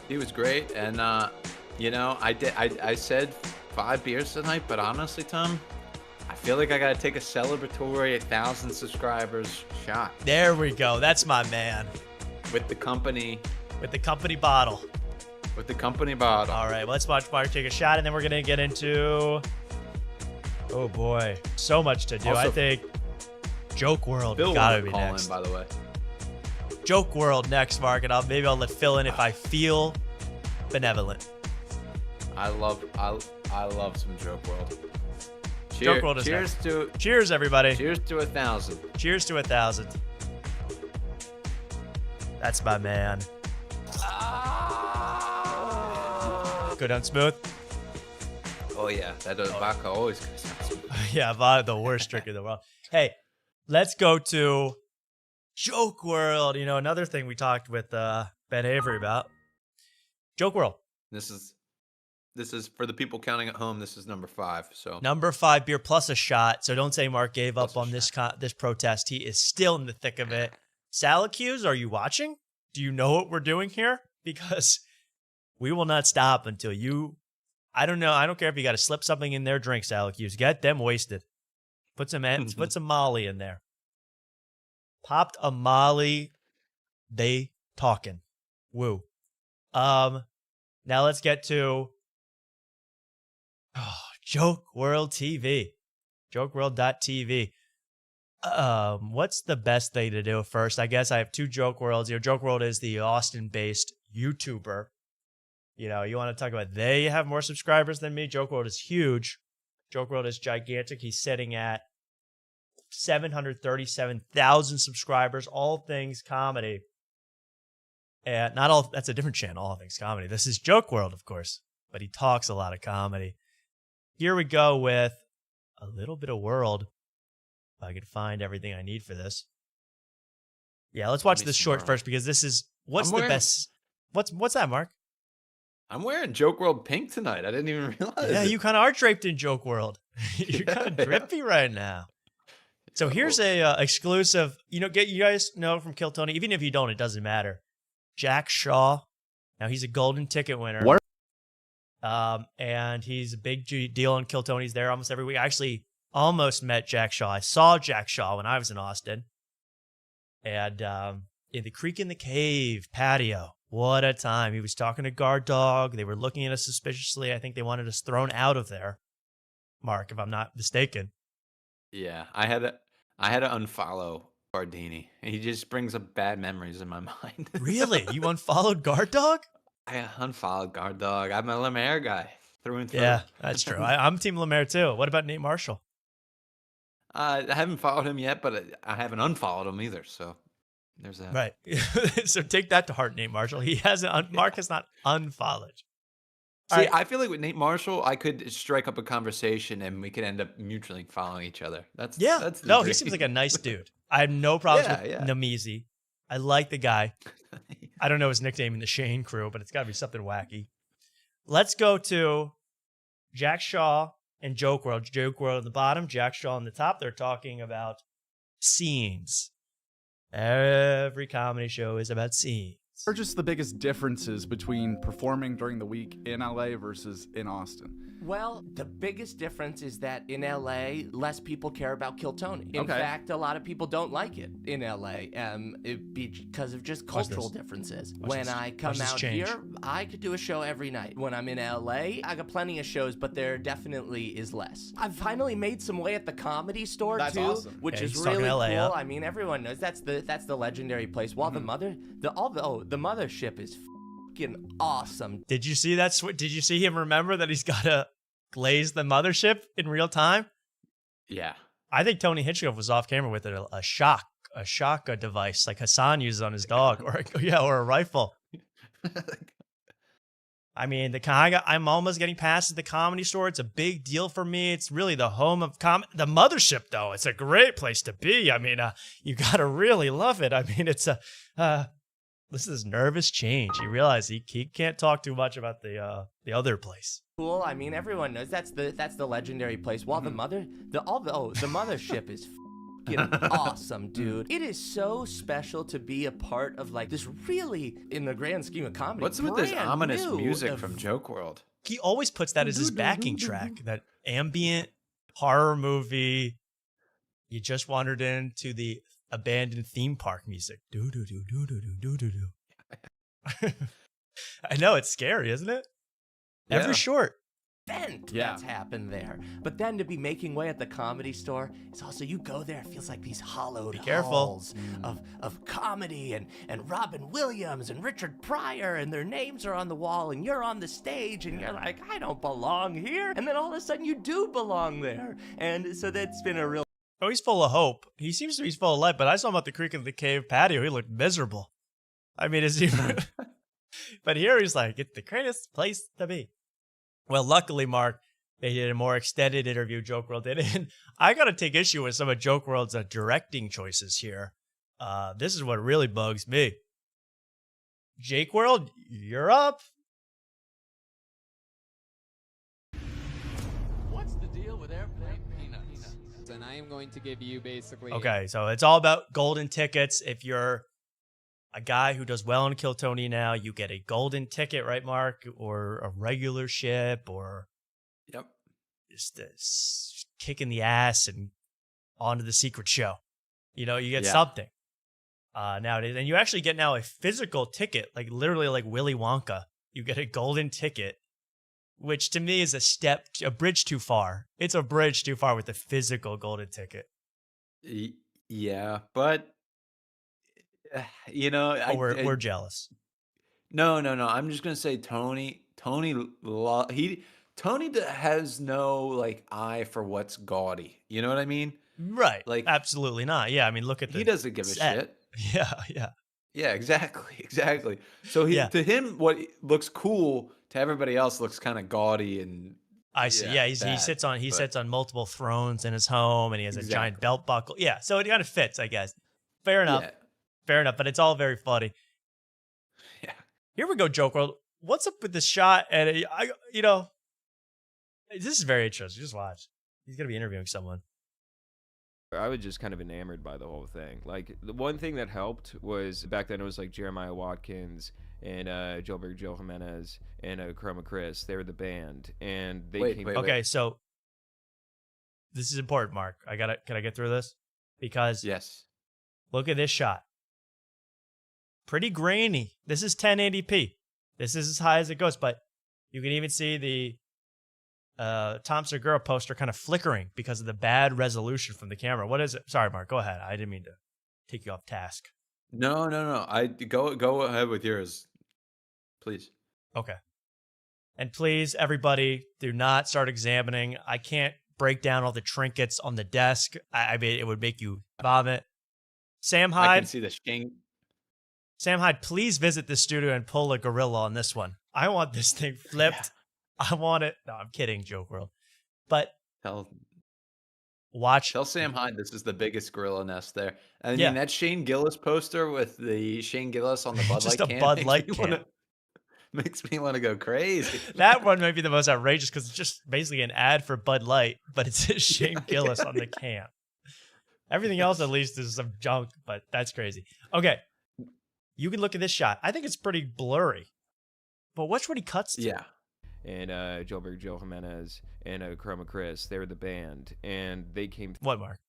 He was great, and I said 5 beers tonight, but honestly, Tom, I feel like I gotta take a celebratory 1,000 subscribers shot. There we go. That's my man. With the company bottle. With the company bottle. All right, let's watch Mark take a shot, and then we're gonna get into. Oh boy, so much to do. Also, I think JokeWRLD Bill gotta be call next. in, by the way. JokeWRLD next, Mark, and maybe I'll let Phil in if I feel benevolent. I love some JokeWRLD. JokeWRLD is cheers, everybody. Cheers to 1,000. Cheers to 1,000. That's my man. Go down smooth. Oh yeah, that vodka always goes down smooth. Yeah, vodka, the worst drink in the world. Hey, let's go to JokeWRLD. You know, another thing we talked with Ben Avery about. JokeWRLD. This is for the people counting at home. This is number 5. So number 5 beer plus a shot. So don't say Mark gave up on this protest. He is still in the thick of it. Salacuse, are you watching? Do you know what we're doing here? Because we will not stop until you. I don't know. I don't care if you got to slip something in their drink, Salacuse. Get them wasted. Put some Molly in there. Popped a Molly. They talking. Woo. Now let's get to JokeWRLD TV. JokeWRLD.tv. What's the best thing to do first? I guess I have 2 JokeWRLDs here. JokeWRLD is the Austin-based YouTuber. You know, you want to talk about they have more subscribers than me. JokeWRLD is huge. JokeWRLD is gigantic. He's sitting at 737,000 subscribers, all things comedy. And not all, that's a different channel, all things comedy. This is JokeWRLD, of course, but he talks a lot of comedy. Here we go with a little bit of world. If I could find everything I need for this. Yeah, let's watch this short first because this is, what's the best? What's that, Mark? I'm wearing Joke World pink tonight. I didn't even realize. Yeah, it. you kind of are draped in Joke World. You're kind of drippy right now. So here's a exclusive. You guys know from Kill Tony. Even if you don't, it doesn't matter. Jack Shaw. Now he's a golden ticket winner. What? And he's a big deal on Kill Tony. He's there almost every week. I actually almost met Jack Shaw. I saw Jack Shaw when I was in Austin. And in the Creek in the Cave patio. What a time. He was talking to Guard Dog. They were looking at us suspiciously. I think they wanted us thrown out of there. Mark, if I'm not mistaken. Yeah, I had to unfollow Bardini. He just brings up bad memories in my mind. Really? You unfollowed Guard Dog? I unfollowed Guard Dog. I'm a Lemaire guy through and through. Yeah, that's true. I'm Team Lemaire too. What about Nate Marshall? I haven't followed him yet, but I haven't unfollowed him either. So there's that. Right. So take that to heart, Nate Marshall. He hasn't. Mark has not unfollowed. See, I feel like with Nate Marshall, I could strike up a conversation and we could end up mutually following each other. That's no. the He dream. seems like a nice dude. I have no problems with Yeah. Namizi. I like the guy. I don't know his nickname in the Shane crew, but it's got to be something wacky. Let's go to Jack Shaw and Joke World. Joke World on the bottom, Jack Shaw on the top. They're talking about scenes. Every comedy show is about scenes. What are just the biggest differences between performing during the week in LA versus in Austin? Well, the biggest difference is that in LA, less people care about Kill Tony. In Okay. fact, a lot of people don't like it in LA because of just cultural differences. When I come out here, I could do a show every night. When I'm in LA, I got plenty of shows, but there definitely is less. I've finally made some way at the Comedy Store That's too, awesome. which Okay, is he's talking really LA cool. up. I mean, everyone knows that's the legendary place. While the mothership is fucking awesome. Did you see that? Did you see him remember that he's got to glaze the mothership in real time? Yeah. I think Tony Hitchcock was off camera with a shock device like Hassan uses on his dog, or a rifle. I mean, I'm almost getting past the Comedy Store. It's a big deal for me. It's really the home of the mothership, though. It's a great place to be. I mean, you got to really love it. I mean, it's this is nervous change. You realize he can't talk too much about the other place. Cool. I mean, everyone knows that's the legendary place. While the mothership is fucking awesome, dude. It is so special to be a part of like this really, in the grand scheme of comedy. What's with this brand ominous new music from Joke World? He always puts that as his backing track, that ambient horror movie. You just wandered into the abandoned theme park music. Do do do do do do do do. I know, it's scary, isn't it? Yeah. Every short event that's happened there. But then to be making way at the Comedy Store, it's also, you go there, it feels like these hollowed halls of comedy and Robin Williams and Richard Pryor, and their names are on the wall and you're on the stage and you're like, I don't belong here. And then all of a sudden you do belong there. And so that's been a real... Oh, he's full of hope. He seems to be full of life, but I saw him at the Creek in the Cave patio. He looked miserable. I mean, is he... But here he's like, it's the greatest place to be. Well, luckily, Mark, they did a more extended interview, Joke World did. And I got to take issue with some of Joke World's directing choices here. This is what really bugs me. Jake World, you're up. What's the deal with airplane peanuts? And I am going to give you basically... Okay, so it's all about golden tickets. If you're a guy who does well in Kill Tony now, you get a golden ticket, right, Mark? Or a regular ship, or just a kick in the ass and onto the secret show. You know, you get something nowadays. And you actually get now a physical ticket, like literally like Willy Wonka. You get a golden ticket, which to me is a bridge too far. It's a bridge too far with the physical golden ticket. Yeah, but... You know, we're jealous. No. I'm just gonna say Tony has no like eye for what's gaudy. You know what I mean? Right. Like, absolutely not. Yeah. I mean, look at he doesn't give a shit. Yeah. Exactly. So to him, what looks cool to everybody else looks kind of gaudy and. I see. Yeah, he sits on multiple thrones in his home, and he has a giant belt buckle. Yeah, so it kind of fits, I guess. Fair enough. Fair enough, but it's all very funny. Yeah. Here we go, Joke World. what's up with this shot? And this is very interesting. Just watch. He's gonna be interviewing someone. I was just kind of enamored by the whole thing. Like, the one thing that helped was back then it was like Jeremiah Watkins and Joe Jimenez and Chroma Chris. They were the band, and they came. Okay, so this is important, Mark. Can I get through this? Because yes, look at this shot. Pretty grainy. This is 1080p. This is as high as it goes, but you can even see the Tom Segura poster kind of flickering because of the bad resolution from the camera. What is it? Sorry, Mark. Go ahead. I didn't mean to take you off task. No. I go ahead with yours, please. Okay. And please, everybody, do not start examining. I can't break down all the trinkets on the desk. I mean, it would make you vomit. Sam Hyde. I can see the sting. Sam Hyde, please visit the studio and pull a gorilla on this one. I want this thing flipped. I want it. No, I'm kidding, JokeWRLD. But tell Sam Hyde this is the biggest gorilla nest there. I mean, that Shane Gillis poster with the Shane Gillis on the Bud just Light a can Bud Light can. Makes me want to go crazy. That one might be the most outrageous because it's just basically an ad for Bud Light, but it's Shane Gillis on the can. Everything else, at least, is some junk, but that's crazy. Okay. You can look at this shot. I think it's pretty blurry. But watch what he cuts to. Yeah. And Joe Jimenez and Chroma Chris, they were the band, and they came. What, Mark?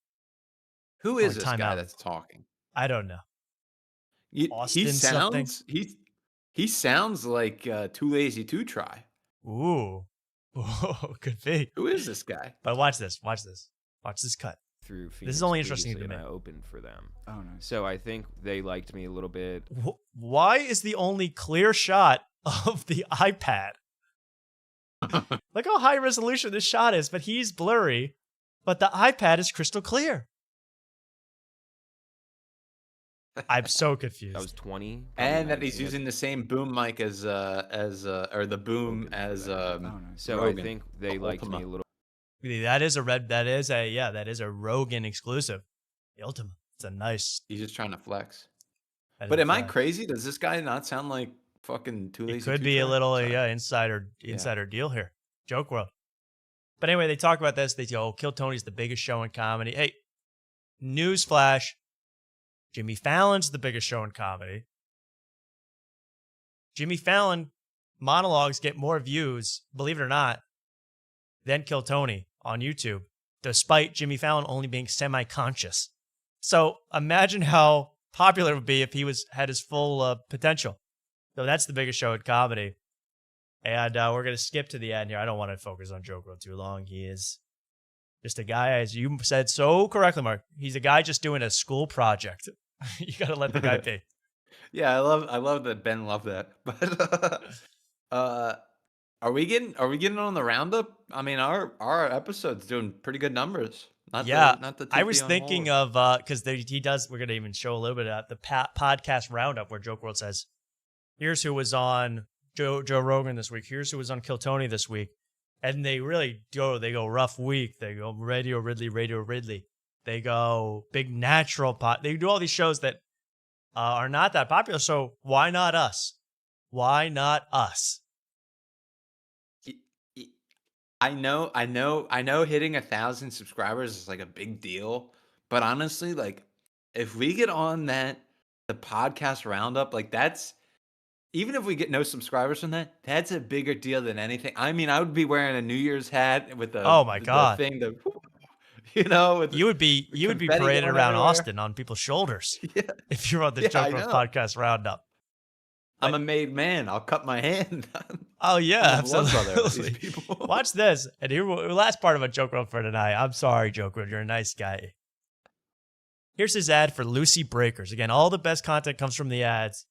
Who is this guy that's talking? I don't know. He sounds he sounds like Too Lazy to Try. Ooh, could be. Who is this guy? But watch this. Watch this cut. Through Phoenix, this is only interesting to me. I opened for them. Oh, nice. So I think they liked me a little bit. Why is the only clear shot of the iPad? Look how high resolution this shot is, but he's blurry, but the iPad is crystal clear. I'm so confused. That was 20. And that he's using the same boom mic as the boom as So Rogan. I think they liked me a little. That is a Rogan exclusive. The Ultima. It's a nice. He's just trying to flex. But am I crazy? Does this guy not sound like fucking Too Lazy? It could be a little insider deal here. JokeWRLD. But anyway, they talk about this. They go, Kill Tony's the biggest show in comedy. Hey, newsflash. Jimmy Fallon's the biggest show in comedy. Jimmy Fallon monologues get more views, believe it or not, than Kill Tony on YouTube, despite Jimmy Fallon only being semi-conscious. So imagine how popular it would be if he had his full potential. So that's the biggest show in comedy. And we're going to skip to the end here. I don't want to focus on JokeWRLD too long. He is just a guy, as you said so correctly, Mark. He's a guy just doing a school project. You got to let the guy be. Yeah, I love that Ben loved that. But are we getting on the roundup? I mean, our episode's doing pretty good numbers. Not the I was thinking of because he does. We're going to even show a little bit of the podcast roundup where JokeWRLD says, "Here's who was on Joe Rogan this week. Here's who was on Kill Tony this week," and they really go. They go rough week. They go Radio Ridley. They go Big Natural Pot. They do all these shows that are not that popular. So why not us? Why not us? I know hitting 1,000 subscribers is like a big deal, but honestly, like if we get on the podcast roundup, like that's, even if we get no subscribers from that, that's a bigger deal than anything. I mean, I would be wearing a New Year's hat with the the thing that, you would be paraded around Austin on people's shoulders if you're on the JokeWRLD podcast roundup. I'm a made man. I'll cut my hand. Oh yeah, absolutely. Watch this, and here, last part of a JokeWRLD for tonight. I'm sorry, JokeWRLD, you're a nice guy. Here's his ad for Lucy Breakers. Again, all the best content comes from the ads.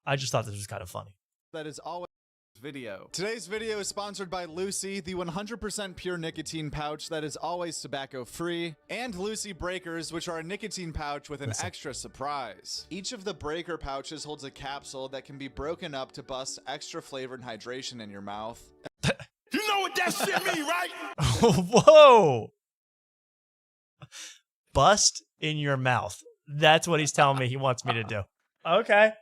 I just thought this was kind of funny. That is always video. Today's video is sponsored by Lucy, the 100% pure nicotine pouch that is always tobacco free, and Lucy Breakers, which are a nicotine pouch with an extra surprise. Each of the breaker pouches holds a capsule that can be broken up to bust extra flavor and hydration in your mouth. You know what that shit mean, right? Whoa! Bust in your mouth. That's what he's telling me he wants me to do. Okay.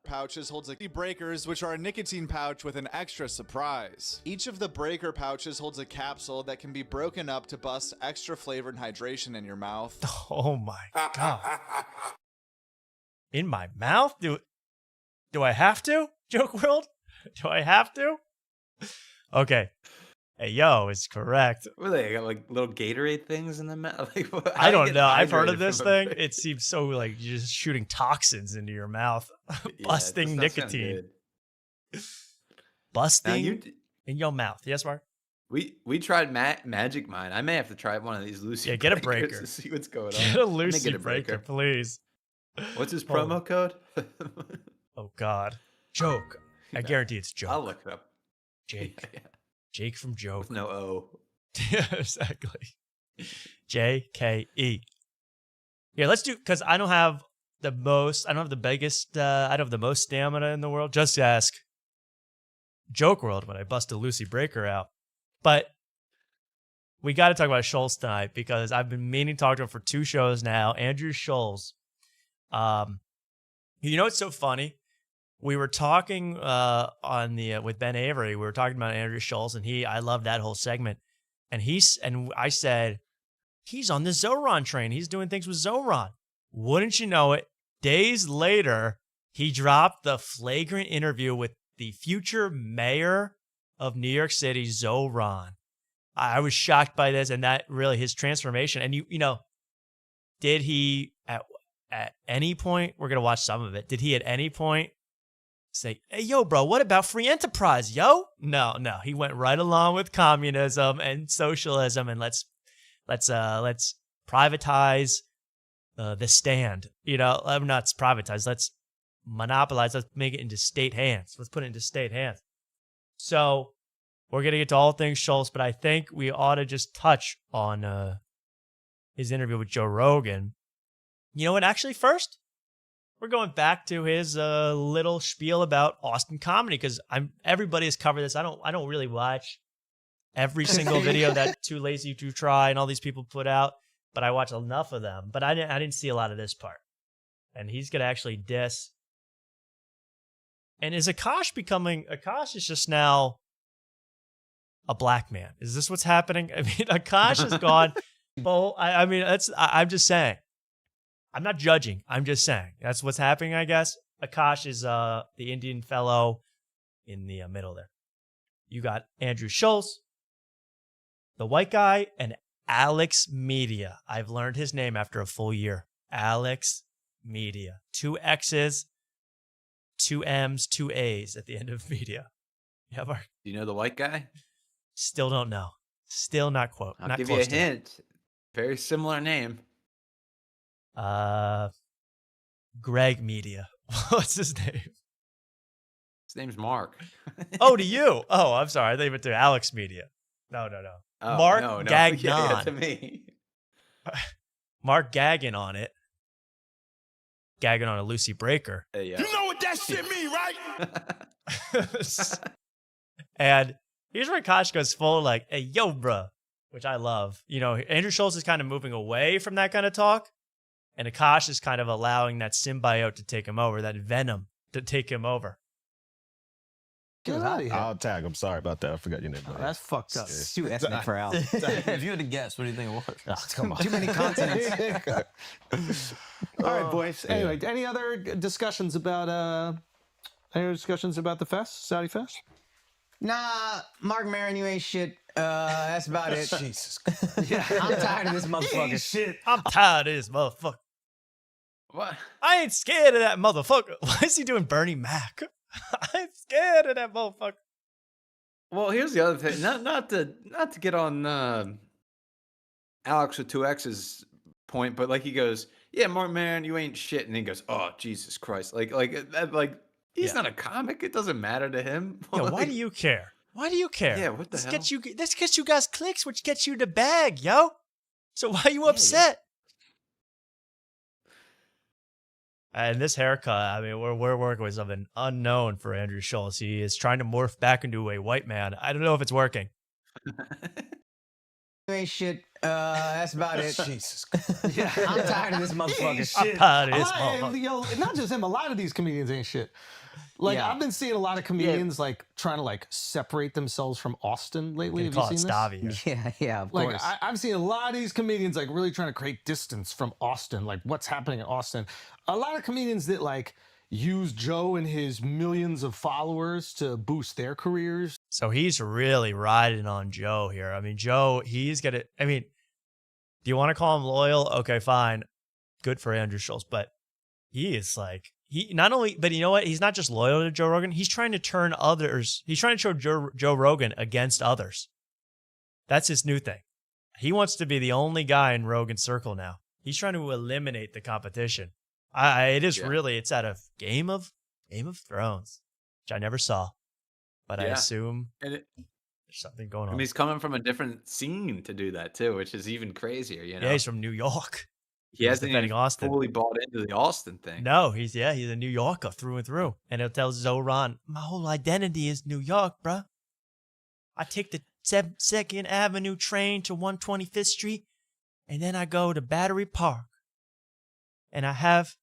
pouches holds a breakers, which are a nicotine pouch with an extra surprise. Each of the breaker pouches holds a capsule that can be broken up to bust extra flavor and hydration in your mouth. Oh my God. In my mouth? Do I have to? Joke World? Do I have to? Okay. Hey, yo, it's correct. What are they got like little Gatorade things in the mouth? Like, I don't know. I've heard of this thing. It seems so like you're just shooting toxins into your mouth, busting nicotine, busting in your mouth. Yes, Mark. We tried Magic Mind. I may have to try one of these Lucy. Yeah, get a breakers breaker to see what's going on. Get a Lucy breaker, please. What's his promo code? Oh God, Joke. I guarantee it's Joke. I'll look it up. Jake. Jake from Joke. With no O. Yeah, exactly. JKE. Yeah, let's do, because I don't have the most stamina in the world. Just ask JokeWRLD when I bust a Lucy breaker out. But we got to talk about Schulz tonight because I've been meaning to talk to him for 2 shows now. Andrew Schulz. You know what's so funny? We were talking with Ben Avery. We were talking about Andrew Schulz, and I love that whole segment. And I said, he's on the Zoran train. He's doing things with Zoran. Wouldn't you know it? Days later, he dropped the flagrant interview with the future mayor of New York City, Zoran. I was shocked by this, and that really his transformation. And you know, did he at any point? We're gonna watch some of it. Did he at any point say, "Hey, yo, bro, what about free enterprise, yo?" No. He went right along with communism and socialism, and let's privatize the stand. You know, not privatize. Let's monopolize. Let's make it into state hands. Let's put it into state hands. So we're gonna get to all things Schulz, but I think we ought to just touch on his interview with Joe Rogan. You know what? Actually, first, we're going back to his little spiel about Austin comedy because everybody has covered this. I don't really watch every single video that Too Lazy to Try and all these people put out, but I watch enough of them. But I didn't see a lot of this part, and he's gonna actually diss. And is Akash is just now a black man? Is this what's happening? I mean, Akash has gone. Well, I mean, I'm just saying. I'm not judging. I'm just saying. That's what's happening, I guess. Akash is the Indian fellow in the middle there. You got Andrew Schulz, the white guy, and Alex Media. I've learned his name after a full year. Alex Media. 2 X's, 2 M's, 2 A's at the end of Media. Yeah, Mark. Do you know the white guy? Still don't know. Still not quote. I'll not give you close a to it. hint. Very similar name. Greg Media. What's his name? His name's Mark. Oh, to you. Oh, I'm sorry. I thought you meant to Alex Media. No. Oh, Mark no. Gagnon. Yeah, to me. Mark gagging on it. Gagging on a Lucy breaker. Yeah. You know what that shit mean, right? And here's where Akash goes full like, "Hey, yo, bruh," which I love. You know, Andrew Schulz is kind of moving away from that kind of talk. And Akash is kind of allowing that symbiote to take him over, that venom to take him over. Get out of here. I'll tag him. Sorry about that. I forgot your name. Oh, that's fucked up. It's too ethnic for Al. If you had to guess, what do you think it was? Oh, come on. Too many continents. All right, boys. Anyway, any other discussions about the fest, Saudi Fest? Nah, Mark Maron, you ain't shit. That's about it. Jesus. Yeah, I'm tired of this motherfucker. Shit. I'm tired of this motherfucker. What? I ain't scared of that motherfucker. Why is he doing Bernie Mac? I'm scared of that motherfucker. Well, here's the other thing. Not to get on Alex with 2 X's point, but like he goes, "Yeah, Mark Maron, you ain't shit," and then he goes, "Oh, Jesus Christ!" Like he's not a comic. It doesn't matter to him. Yeah, why do you care? Why do you care? Yeah, what the hell? This gets you guys clicks, which gets you the bag, yo. So why are you upset? And this haircut, I mean, we're working with something unknown for Andrew Schulz. He is trying to morph back into a white man. I don't know if it's working. Anyway, shit. That's about it. Jesus. I'm tired of this motherfucker. Shit. Tired of A this lot- motherfucker. yo, not just him. A lot of these comedians ain't shit. Like Yeah. I've been seeing a lot of comedians like trying to like separate themselves from Austin lately. Have you Call it seen this? Stavia. Yeah, of Like course. I'm seeing a lot of these comedians like really trying to create distance from Austin, like what's happening in Austin. A lot of comedians that like use Joe and his millions of followers to boost their careers. So he's really riding on Joe here. I mean, Joe, he's gonna. I mean, do you want to call him loyal? Okay, fine. Good for Andrew Schulz, but he is like he not only. But you know what? He's not just loyal to Joe Rogan. He's trying to turn others. He's trying to show Joe Rogan against others. That's his new thing. He wants to be the only guy in Rogan's circle now. He's trying to eliminate the competition. It is really. It's out of Game of Thrones, which I never saw, but I assume and there's something going on. I mean, he's coming from a different scene to do that too, which is even crazier. You know, Yeah, he's from New York. he hasn't defending even Austin. fully bought into the Austin thing. No, he's a New Yorker through and through. And he'll tell Zoran, my whole identity is New York, bruh. I take the 2nd Avenue train to 125th Street, and then I go to Battery Park, and I have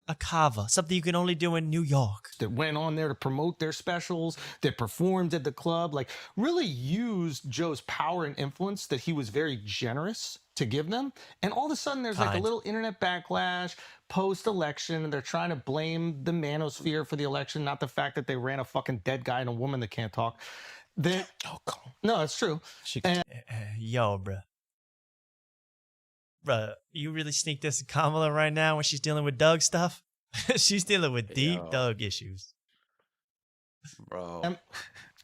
a kava, something you can only do in New York. That went on there to promote their specials, that performed at the club, like really used Joe's power and influence that he was very generous to give them. And all of a sudden there's like a little internet backlash post-election, and they're trying to blame the manosphere for the election, not the fact that they ran a fucking dead guy and a woman that can't talk. No, it's true. Yo, bruh. Bruh, you really sneak this in Kamala right now when she's dealing with Doug stuff? She's dealing with deep Doug issues. Bro.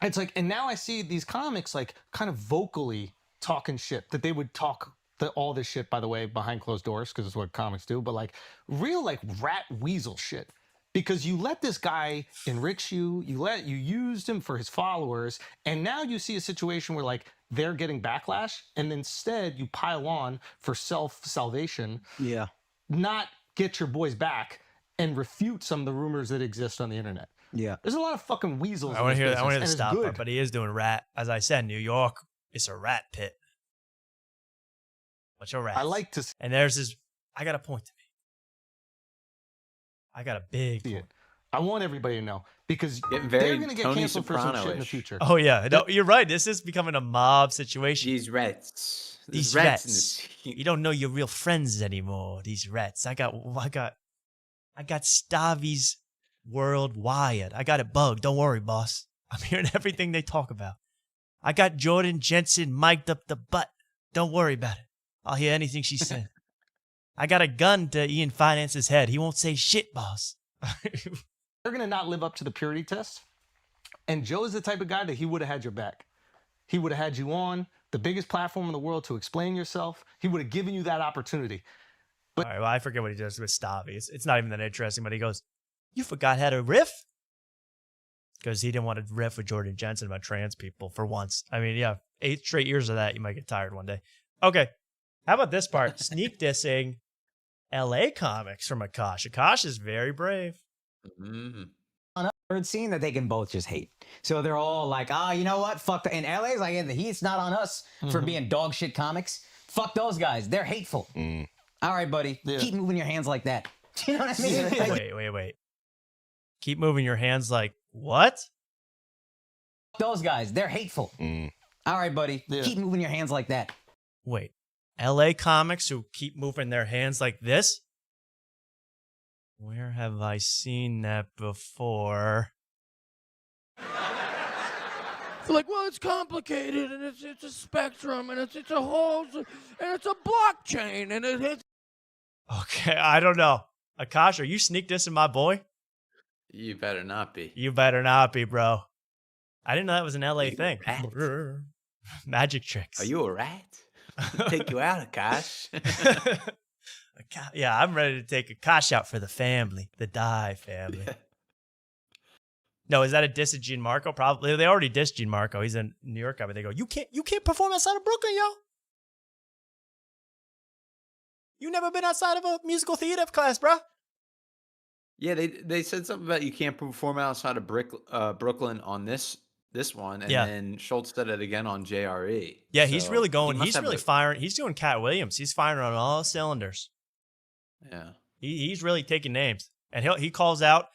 It's like, and now I see these comics like kind of vocally talking shit, that they would talk all this shit, by the way, behind closed doors, because it's what comics do, but like real like rat weasel shit. Because you let this guy enrich you, you used him for his followers, and now you see a situation where like they're getting backlash, and instead you pile on for self-salvation. Yeah. Not get your boys back and refute some of the rumors that exist on the internet. Yeah. There's a lot of fucking weasels. I want to hear the and it's stop good. part, but he is doing rat. As I said, New York, it's a rat pit. Bunch of rats. I like to And there's his, I got a point to me. I got a big point. I want everybody to know, because Getting they're very going to get Tony canceled for some shit in the Soprano-ish. future. Oh, yeah. No, you're right. This is becoming a mob situation. These rats. These rats in rats. this- You don't know your real friends anymore. These rats. I got Stavi's World wired. I got it bugged. Don't worry, boss. I'm hearing everything they talk about. I got Jordan Jensen mic'd up the butt. Don't worry about it. I'll hear anything she said. I got a gun to Ian Finance's head. He won't say shit, boss. They're going to not live up to the purity test. And Joe is the type of guy that he would have had your back. He would have had you on the biggest platform in the world to explain yourself. He would have given you that opportunity. All right, well, I forget what he does with Stavi. It's not even that interesting, but he goes, you forgot how to riff? Because he didn't want to riff with Jordan Jensen about trans people for once. I mean, yeah, 8 straight years of that, you might get tired one day. Okay, how about this part? Sneak dissing LA comics from Akash. Akash is very brave. Mm-hmm. On a scene that they can both just hate. So they're all like, you know what? Fuck that. And LA's like, the heat's not on us for being dog shit comics. Fuck those guys. They're hateful. All right, buddy. Keep moving your hands like that. You know what I mean? Like, Wait. Keep moving your hands like, what? those guys. They're hateful. All right, buddy. Keep moving your hands like that. Wait. LA comics who keep moving their hands like this? Where have I seen that before? They're like, well, it's complicated, and it's a spectrum, and it's a whole, and it's a blockchain, and it's... Okay, I don't know. Akash, are you sneak dissing my boy? You better not be. You better not be, bro. I didn't know that was an LA thing. Magic tricks. Are you a rat? Take you out, Akash. Yeah, I'm ready to take Akash out for the family, the Die family. No, is that a diss of Gianmarco? Probably. They already dissed Gianmarco. He's a New York guy, but they go, you can't perform outside of Brooklyn, yo. You never been outside of a musical theater class, bro. Yeah, they said something about you can't perform outside of Brooklyn on this this one, and Yeah. then Schulz did it again on JRE. Yeah, he's So really he going. must He's have really a- firing. He's doing Cat Williams. He's firing on all cylinders. Yeah. He's really taking names, and he calls out,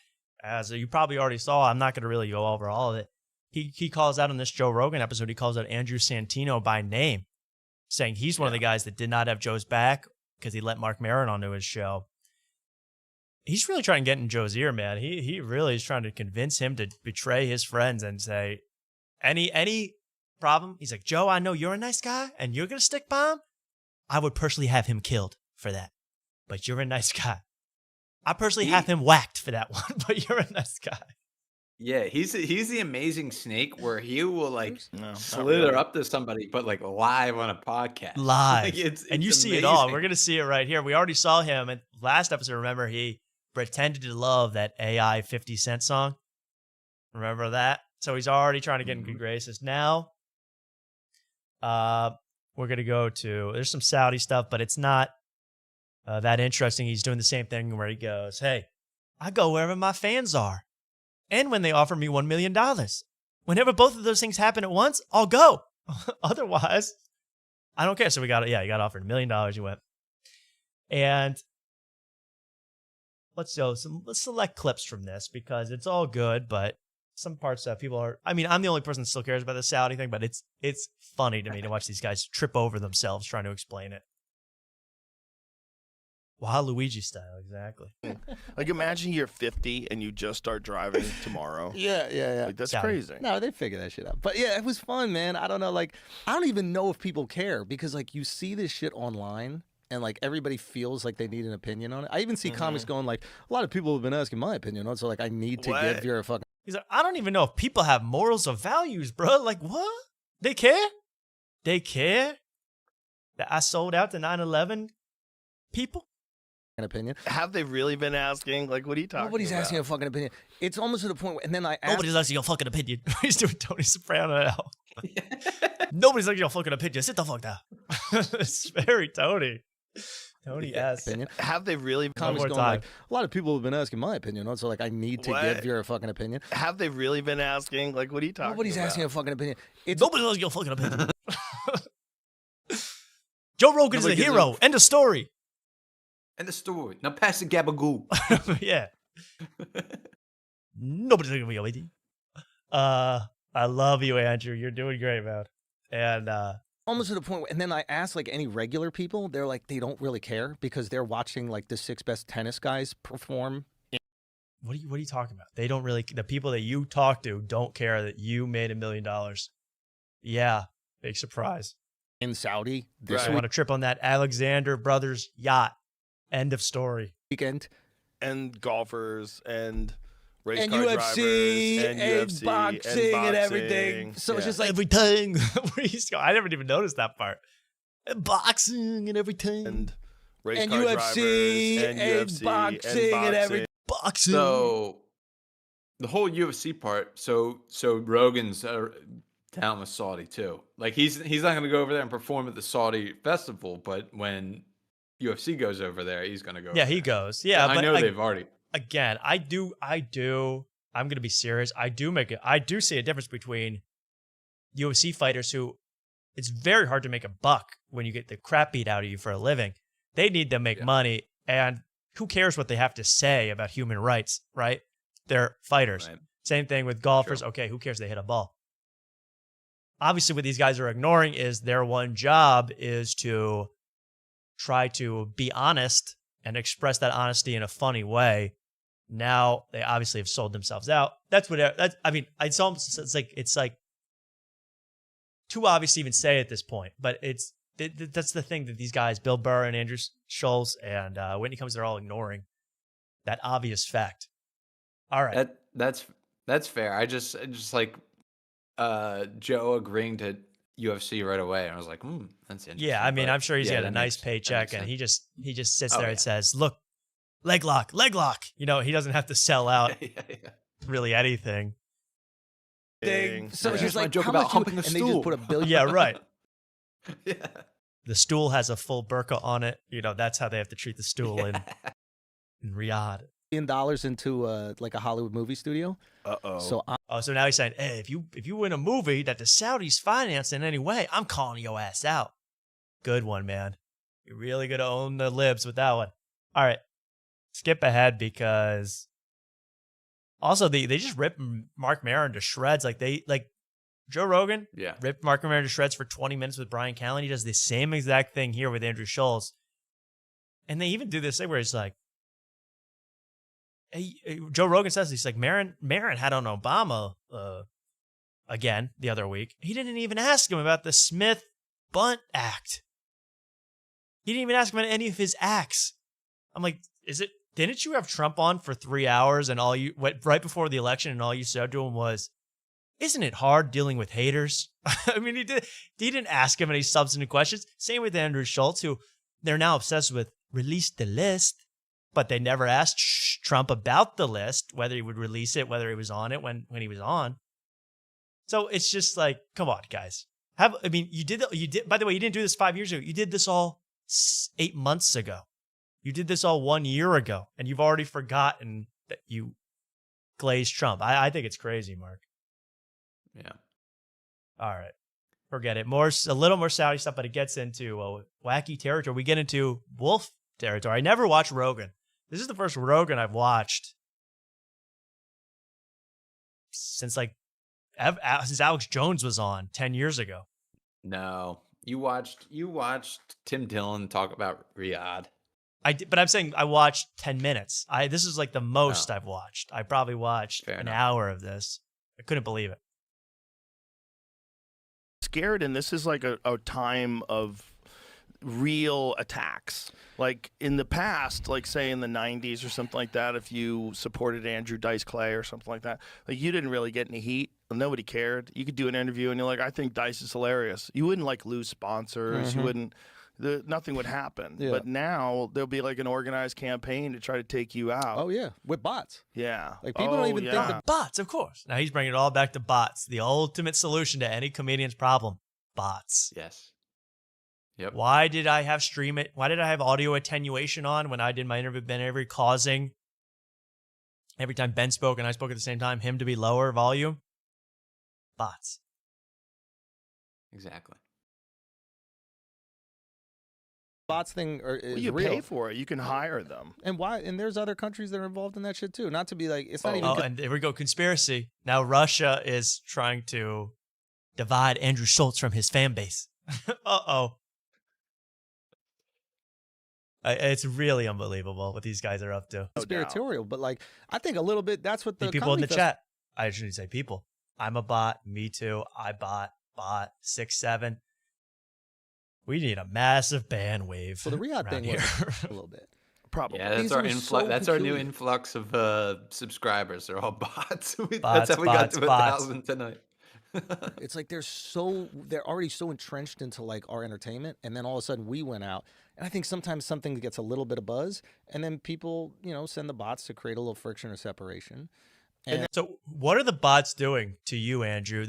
as you probably already saw. I'm not going to really go over all of it. He calls out on this Joe Rogan episode. He calls out Andrew Santino by name, saying he's one of the guys that did not have Joe's back because he let Mark Maron onto his show. He's really trying to get in Joe's ear, man. He really is trying to convince him to betray his friends and say, any problem? He's like, Joe, I know you're a nice guy and you're going to stick by him. I would personally have him killed for that. But you're a nice guy. I personally have him whacked for that one, but you're a nice guy. Yeah, he's the amazing snake where he will like not slither really. up to somebody, but like live on a podcast. Live. Like, it's and you see it all. amazing. We're going to see it right here. We already saw him in last episode. Remember, he pretended to love that AI 50 Cent song. Remember that? So he's already trying to get in good graces. Now, we're going to go to, there's some Saudi stuff, but it's not that interesting. He's doing the same thing where he goes, hey, I go wherever my fans are. And when they offer me $1 million. Whenever both of those things happen at once, I'll go. Otherwise, I don't care. So he got offered $1 million. He went. And let's select clips from this because it's all good, but some parts that people are, I mean, I'm the only person that still cares about the Saudi thing, but it's funny to me to watch these guys trip over themselves trying to explain it. Waluigi style, exactly. Like, imagine you're 50 and you just start driving tomorrow. Yeah. Like, that's Saudi. crazy. No, they figure that shit out. But yeah, it was fun, man. I don't know. Like, I don't even know if people care because, like, you see this shit online and, like, everybody feels like they need an opinion on it. I even see comics going, like, a lot of people have been asking my opinion on it, so, like, I need to give your fucking. He's like, I don't even know if people have morals or values, bro. Like, what? They care? They care that I sold out to 9/11 people? An opinion. Have they really been asking? Like, what are you talking Nobody's about? asking a fucking opinion. It's almost to the point where, and then I asked. Nobody's asking your fucking opinion. He's doing Tony Soprano now. Nobody's asking your fucking opinion. Sit the fuck down. It's very Tony. Tony asks. Have they really Comics more going time. like, a lot of people have been asking my opinion on it, so, like, I need to give your fucking opinion. Have they really been asking? Like, what are you talking Nobody's about? asking a fucking opinion. Nobody's asking your fucking opinion. Joe Rogan is a Nobody gives hero. End of story. End of story. Now pass the gabagoo. Yeah. Nobody's looking for your opinion. I love you, Andrew. You're doing great, man. And Almost to the point where, and then I asked, like, any regular people, they're like, they don't really care because they're watching, like, the 6 best tennis guys perform. what are you talking about? They don't really, the people that you talk to don't care that you made $1 million. Yeah. Big surprise. In Saudi I want to trip on that Alexander Brothers yacht. End of story. Weekend. And golfers and race And car UFC drivers and boxing and everything. So it's just like everything. I never even noticed that part. And boxing and everything. And race and car UFC drivers and UFC boxing and everything. Boxing. So the whole UFC part. So Rogan's down with Saudi too. Like he's not going to go over there and perform at the Saudi festival, but when UFC goes over there, he's going to go. Yeah, over he there. goes. Yeah, I but know they've already. Again, I do. I'm going to be serious. I do see a difference between UFC fighters who it's very hard to make a buck when you get the crap beat out of you for a living. They need to make money, and who cares what they have to say about human rights, right? They're fighters. Right. Same thing with golfers. Okay, who cares? They hit a ball. Obviously, what these guys are ignoring is their one job is to try to be honest and express that honesty in a funny way. Now they obviously have sold themselves out. It's like too obvious to even say at this point, but that's the thing that these guys, Bill Burr and Andrew Schulz and Whitney Cummings, they're all ignoring that obvious fact. All right. That's fair. I just like Joe agreeing to UFC right away, and I was like, that's interesting. Yeah, I mean, but I'm sure he's yeah, got a that nice makes paycheck, and sense. he just sits Oh, there yeah. and says, "Look, leg lock." You know, he doesn't have to sell out really anything. So Here's he's my like, joke how about much humping a and they just stool. put $1 billion. Yeah, right. Yeah. The stool has a full burqa on it. You know, that's how they have to treat the stool in Riyadh. $1 billion into like a Hollywood movie studio. Uh-oh. So Oh, so now he's saying, hey, if you win a movie that the Saudis finance in any way, I'm calling your ass out. Good one, man. You're really going to own the libs with that one. All right. Skip ahead because also they just ripped Mark Maron to shreds. Like Joe Rogan ripped Mark Maron to shreds for 20 minutes with Brian Callen. He does the same exact thing here with Andrew Schulz. And they even do this thing where it's like, Joe Rogan says, he's like, Maron had on Obama again the other week. He didn't even ask him about the Smith Bunt Act. He didn't even ask him about any of his acts. I'm like, didn't you have Trump on for 3 hours and right before the election and all you said to him was, isn't it hard dealing with haters? I mean, he didn't ask him any substantive questions. Same with Andrew Schulz, who they're now obsessed with release the list. But they never asked Trump about the list, whether he would release it, whether he was on it when he was on. So it's just like, come on, guys. You did. By the way, you didn't do this 5 years ago. You did this all 8 months ago. You did this all 1 year ago, and you've already forgotten that you glazed Trump. I think it's crazy, Mark. Yeah. All right. Forget it. A little more Saudi stuff, but it gets into wacky territory. We get into wolf territory. I never watched Rogan. This is the first Rogan I've watched since Alex Jones was on 10 years ago. No, you watched Tim Dillon talk about Riyadh. I did, but I'm saying I watched 10 minutes. This is like the most I've watched. I probably watched an hour of this. I couldn't believe it. Scared, and this is like a time of real attacks. Like in the past, like say in the 90s or something like that, if you supported Andrew Dice Clay or something like that, like you didn't really get any heat. Nobody cared. You could do an interview and you're like, I think Dice is hilarious. You wouldn't like lose sponsors. Mm-hmm. You wouldn't. Nothing would happen. Yeah. But now there'll be like an organized campaign to try to take you out. Oh yeah, with bots. Yeah. Like people don't even think the bots, of course. Now he's bringing it all back to bots. The ultimate solution to any comedian's problem. Bots. Yes. Yep. Why did I have Why did I have audio attenuation on when I did my interview with Ben Avery, causing every time Ben spoke and I spoke at the same time, him to be lower volume? Bots. Exactly. Bots thing is you real. pay for it. You can hire them. And why? And there's other countries that are involved in that shit too. Not to be like, it's not even. Oh, and there we go. Conspiracy. Now Russia is trying to divide Andrew Schulz from his fan base. Uh-oh. It's really unbelievable what these guys are up to. Conspiratorial, but like, I think a little bit. That's what the people in the comedy chat. I shouldn't say people. I'm a bot. Me too. I bot. 6-7. We need a massive ban wave. So the Riyadh thing here. was a little bit. Probably. Yeah, that's These our are influx. so That's our new peculiar. influx of subscribers. They're all bots. That's Bots, how we got to bots. 1,000 tonight. It's like they're already so entrenched into like our entertainment, and then all of a sudden we went out. And I think sometimes something gets a little bit of buzz, and then people, send the bots to create a little friction or separation. And So what are the bots doing to you, Andrew?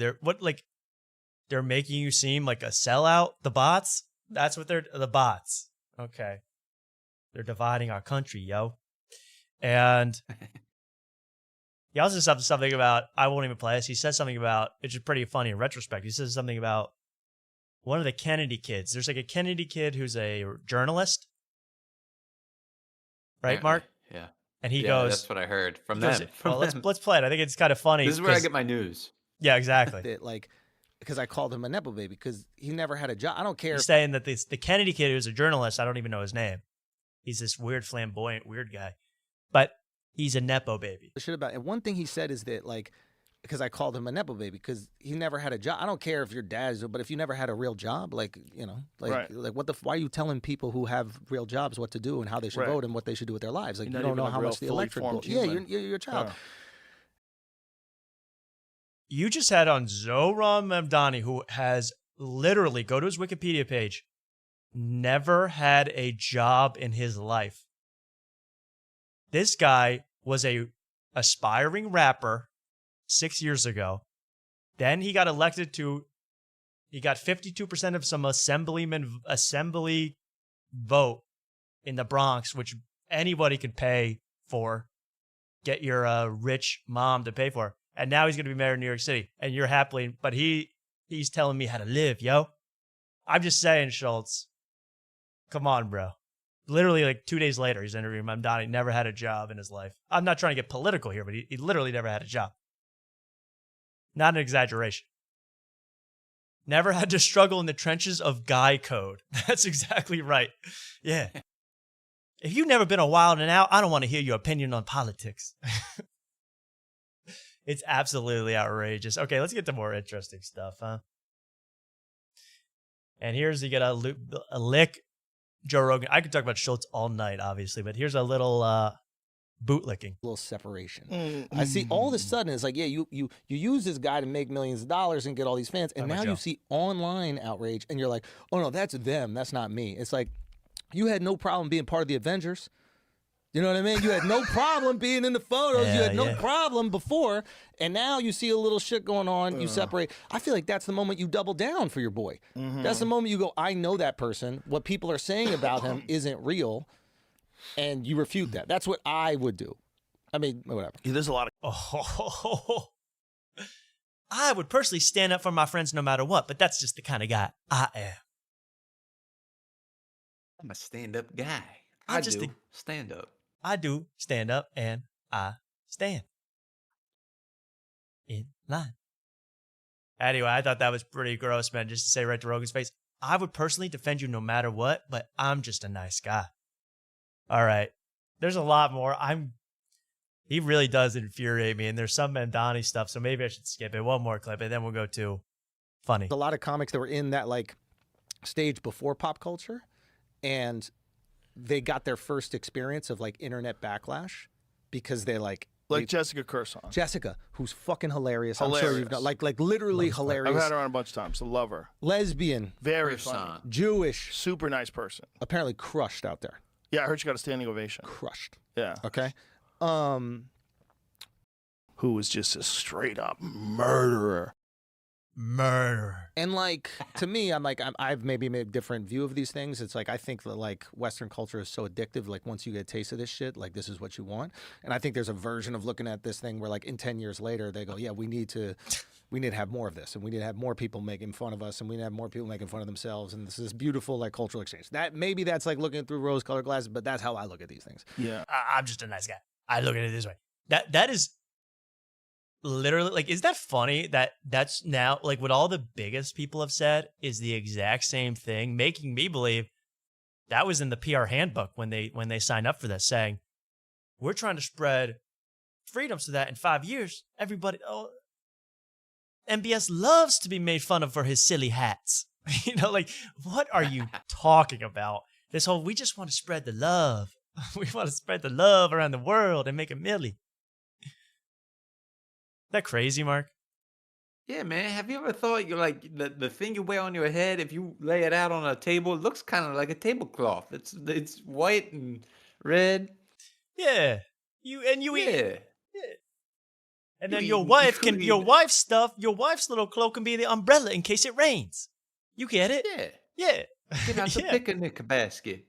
They're making you seem like a sellout. The bots? That's what the bots. Okay. They're dividing our country, yo. And he also said something about, I won't even play this. He says something about, which is pretty funny in retrospect. He says something about one of the Kennedy kids. There's like a Kennedy kid who's a journalist. Right, Mark? Yeah. And he goes, that's what I heard from he goes, them. well, let's play it. I think it's kind of funny. This is where I get my news. Yeah, exactly. that, like, because I called him a nepo baby because he never had a job. I don't care. He's saying that the Kennedy kid who's a journalist, I don't even know his name. He's this weird, flamboyant, weird guy. But he's a nepo baby. Shit about it. And one thing he said is that, like, because I called him a nepo baby because he never had a job. I don't care if your dad is, but if you never had a real job, like, Right. like why are you telling people who have real jobs what to do and how they should Right. vote and what they should do with their lives? Like, You're you not don't know even a how real much the fully electric bill. formed Yeah, human. you're a child. Yeah. You just had on Zohran Mamdani, who has literally, go to his Wikipedia page, never had a job in his life. This guy was a aspiring rapper 6 years ago. Then he got elected he got 52% of some assembly vote in the Bronx, which anybody could pay for. Get your rich mom to pay for. And now he's going to be mayor of New York City. And you're happily, but he's telling me how to live, yo. I'm just saying, Schulz. Come on, bro. Literally, like 2 days later, he's interviewing Mamdani. Never had a job in his life. I'm not trying to get political here, but he literally never had a job. Not an exaggeration. Never had to struggle in the trenches of guy code. That's exactly right. Yeah. If you've never been a wild and out, I don't want to hear your opinion on politics. It's absolutely outrageous. Okay, let's get to more interesting stuff, huh? And here's you get a lick Joe Rogan. I could talk about Schulz all night, obviously, but here's a little bootlicking. Little separation. I see all of a sudden it's like, yeah, you use this guy to make millions of dollars and get all these fans, and now you see online outrage, and you're like, oh no, that's them, that's not me. It's like, you had no problem being part of the Avengers. You know what I mean? You had no problem being in the photos. You had no problem before. And now you see a little shit going on. You separate. I feel like that's the moment you double down for your boy. That's the moment you go, I know that person. What people are saying about him isn't real. And you refute that. That's what I would do. I mean, whatever. Yeah, there's a lot of... Oh, I would personally stand up for my friends no matter what, but that's just the kind of guy I am. I'm a stand-up guy. I do stand-up. I do stand up, and I stand in line. Anyway, I thought that was pretty gross, man, just to say right to Rogan's face. I would personally defend you no matter what, but I'm just a nice guy. All right. There's a lot more. He really does infuriate me, and there's some Mamdani stuff, so maybe I should skip it. One more clip, and then we'll go to funny. A lot of comics that were in that like stage before pop culture, and they got their first experience of like internet backlash because they're like Jessica Kirson. Jessica, who's fucking hilarious. I'm sure you've known, like literally hilarious. I've had her on a bunch of times. I love her. Lesbian. Very funny. Jewish. Super nice person. Apparently crushed out there. Yeah, I heard she got a standing ovation. Crushed. Yeah. Okay. Who was just a straight up murderer. And like, to me, I've maybe made a different view of these things. It's like, I think that like Western culture is so addictive. Like once you get a taste of this shit, like this is what you want. And I think there's a version of looking at this thing where like in 10 years later, they go, yeah, we need to have more of this. And we need to have more people making fun of us. And we need to have more people making fun of themselves. And this is beautiful, like cultural exchange. Maybe that's like looking through rose colored glasses, but that's how I look at these things. Yeah. I'm just a nice guy. I look at it this way. That is literally, like, is that funny that that's now, like, what all the biggest people have said is the exact same thing, making me believe that was in the PR handbook when they signed up for this, saying, we're trying to spread freedom so that in 5 years, everybody, MBS loves to be made fun of for his silly hats. You know, like, what are you talking about? This whole, we just want to spread the love. We want to spread the love around the world and make a milli. That crazy, Mark? Yeah, man. Have you ever thought you're like the thing you wear on your head? If you lay it out on a table, it looks kind of like a tablecloth. It's white and red. Yeah. Yeah. Yeah. And then your wife's little cloak can be the umbrella in case it rains. You get it? Yeah. Yeah. Get out the picnic basket.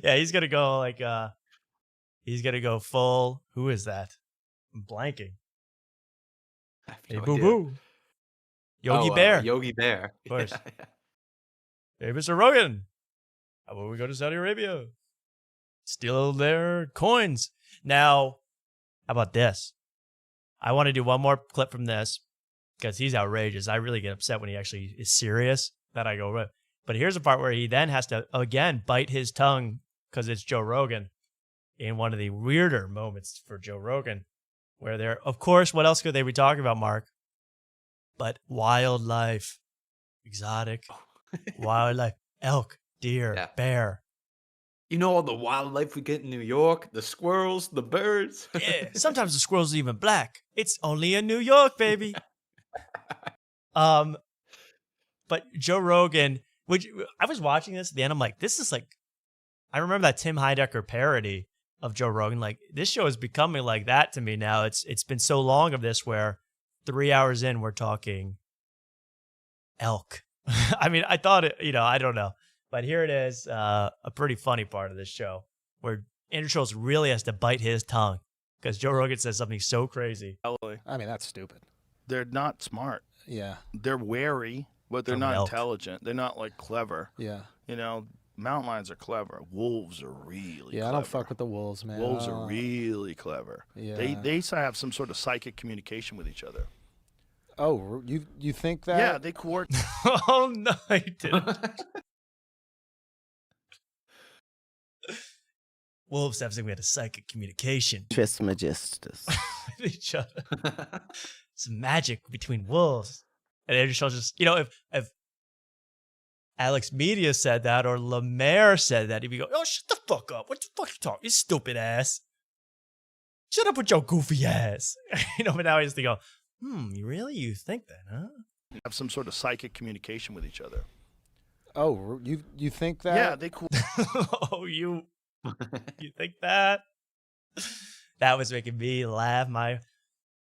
Yeah, he's gonna go like he's gonna go full. Who is that? I'm blanking. Hey, boo boo. Yogi Bear. Yogi Bear. Of course. Hey, Mr. Rogan. How about we go to Saudi Arabia? Steal their coins. Now, how about this? I want to do one more clip from this because he's outrageous. I really get upset when he actually is serious. That I go, but here's a part where he then has to, again, bite his tongue because it's Joe Rogan in one of the weirder moments for Joe Rogan. Where they're, of course, what else could they be talking about, Mark? But wildlife, exotic, wildlife, elk, deer, bear. You know all the wildlife we get in New York? The squirrels, the birds. Yeah, sometimes the squirrels are even black. It's only in New York, baby. But Joe Rogan, which I was watching this at the end, I'm like, this is like, I remember that Tim Heidecker parody of Joe Rogan. Like, this show is becoming like that to me now. It's been so long of this where 3 hours in, we're talking elk. I mean, I thought it, I don't know. But here it is, a pretty funny part of this show where Andrew Schulz really has to bite his tongue because Joe Rogan says something so crazy. I mean, that's stupid. They're not smart. Yeah. They're wary, but they're From not elk. intelligent. They're not like clever. Yeah. You know, mountain lions are clever. Wolves are really Yeah, clever. I don't fuck with the wolves, man. Wolves I are don't- really clever. Yeah. They have some sort of psychic communication with each other. Oh, you think that? Yeah, they coordinate. Oh no, I didn't. Wolves have something we had a psychic communication Trismegistus. with each other. Some magic between wolves. And Andrew Schulz just, if Alex Media said that or Lemaire said that, he'd be going, oh, shut the fuck up. What the fuck you talking? You stupid ass. Shut up with your goofy ass. But now he's thinking, really? You think that, huh? Have some sort of psychic communication with each other. Oh, you think that? Yeah, they Oh, you think that? That was making me laugh.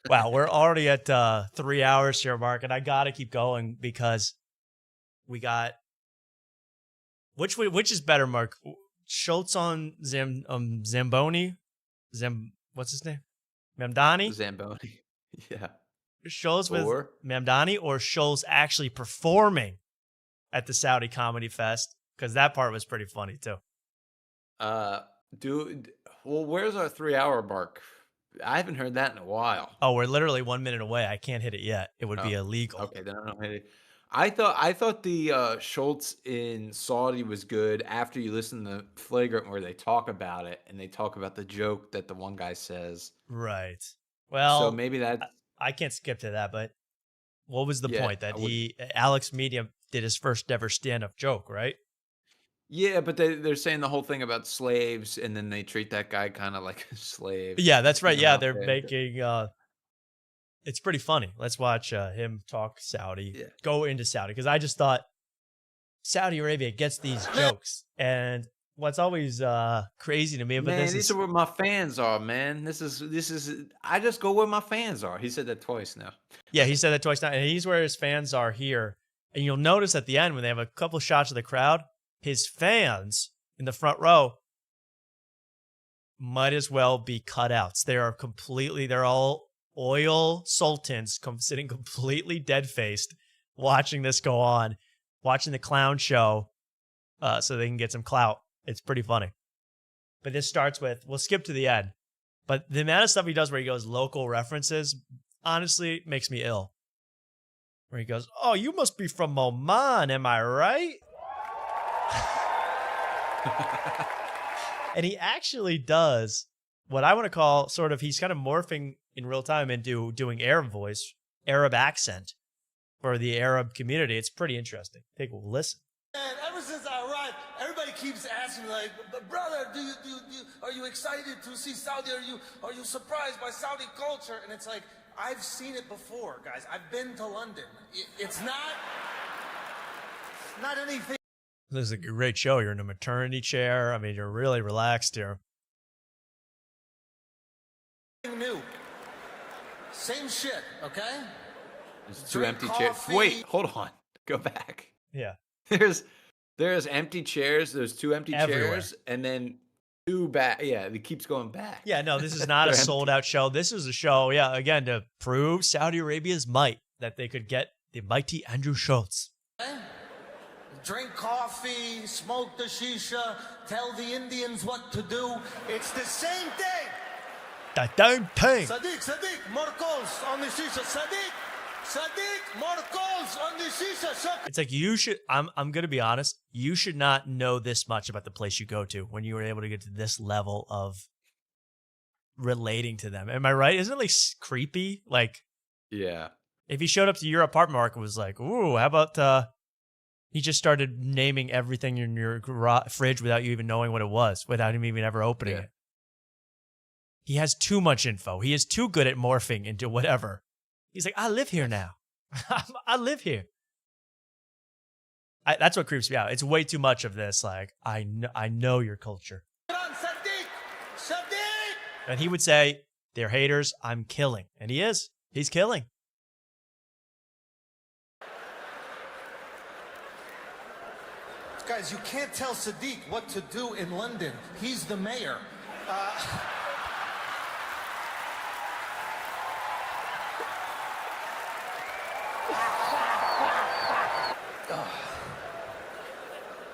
Wow, we're already at 3 hours here, Mark, and I gotta keep going because we got which is better, Mark? Schulz on Zamboni? What's his name? Mamdani? Zamboni. Yeah. Schulz with Or? Mamdani or Schulz actually performing at the Saudi Comedy Fest? Because that part was pretty funny too. Dude, well, where's our 3 hour mark? I haven't heard that in a while. Oh, we're literally 1 minute away. I can't hit it yet. It would be illegal. Okay, then I don't hit it. I thought the Schultz in Saudi was good after you listen to Flagrant where they talk about it and they talk about the joke that the one guy says. Right. Well, so maybe that I can't skip to that, but what was the Yeah, point that I Alex Media did his first ever stand-up joke, right? Yeah, but they're saying the whole thing about slaves, and then they treat that guy kind of like a slave. Yeah, that's right. You Yeah, know, they're making it's pretty funny. Let's watch him talk Saudi, go into Saudi, because I just thought Saudi Arabia gets these jokes, and what's always crazy to me, but Man, this these is are where my fans are, man. This is. I just go where my fans are. He said that twice now. yeah, he said that twice now, and he's where his fans are here, and you'll notice at the end when they have a couple shots of the crowd, his fans in the front row might as well be cutouts. They're all oil sultans sitting completely dead-faced, watching this go on, watching the clown show so they can get some clout. It's pretty funny. But this starts with, we'll skip to the end, but the amount of stuff he does where he goes local references, honestly, makes me ill. Where he goes, oh, you must be from Oman, am I right? And he actually does what I want to call sort of, he's kind of morphing in real time into doing Arab voice, Arab accent for the Arab community. It's pretty interesting. Take a listen. And ever since I arrived, everybody keeps asking me, like, "But brother, are you excited to see Saudi? Are you surprised by Saudi culture?" And it's like, I've seen it before, guys. I've been to London. It's not anything This is a great show. You're in a maternity chair. I mean, you're really relaxed here. new. Same shit, okay? There's two Drink empty chairs. coffee. Wait, hold on. Go back. Yeah. There's empty chairs. There's two empty Everywhere. chairs, and then two back. Yeah, it keeps going back. Yeah, no, this is not a They're empty. sold out show. This is a show, yeah, again, to prove Saudi Arabia's might, that they could get the mighty Andrew Schulz. Drink coffee, smoke the shisha, tell the Indians what to do. It's the same thing. That damn thing. Sadiq, more calls on the shisha. Sadiq, more calls on the shisha. It's like you should, I'm going to be honest, you should not know this much about the place you go to when you were able to get to this level of relating to them. Am I right? Isn't it like creepy? Like, Yeah. if he showed up to your apartment, Mark, and was like, ooh, how about, he just started naming everything in your fridge without you even knowing what it was, without him even ever opening it. He has too much info. He is too good at morphing into whatever. He's like, I live here now. I live here. That's what creeps me out. It's way too much of this. Like, I know your culture. Sadiq. And he would say, they're haters. I'm killing. And he is. He's killing. Guys, you can't tell Sadiq what to do in London. He's the mayor.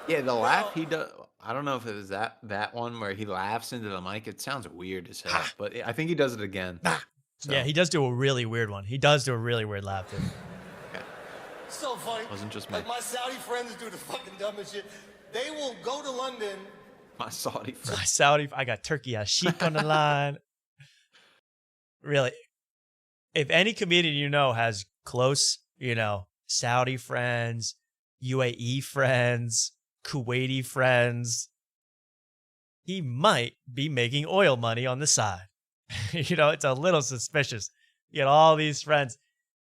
Yeah, the laugh he does. I don't know if it was that one where he laughs into the mic. It sounds weird as hell, but I think he does it again. Yeah, he does do a really weird one. He does do a really weird laugh, too. So funny. Wasn't just me. Like my Saudi friends do the fucking dumbest shit. They will go to London. My Saudi friend. I got Turkey Ashik on the line. Really, if any comedian you know has close, Saudi friends, UAE friends, Kuwaiti friends, he might be making oil money on the side. It's a little suspicious. You get all these friends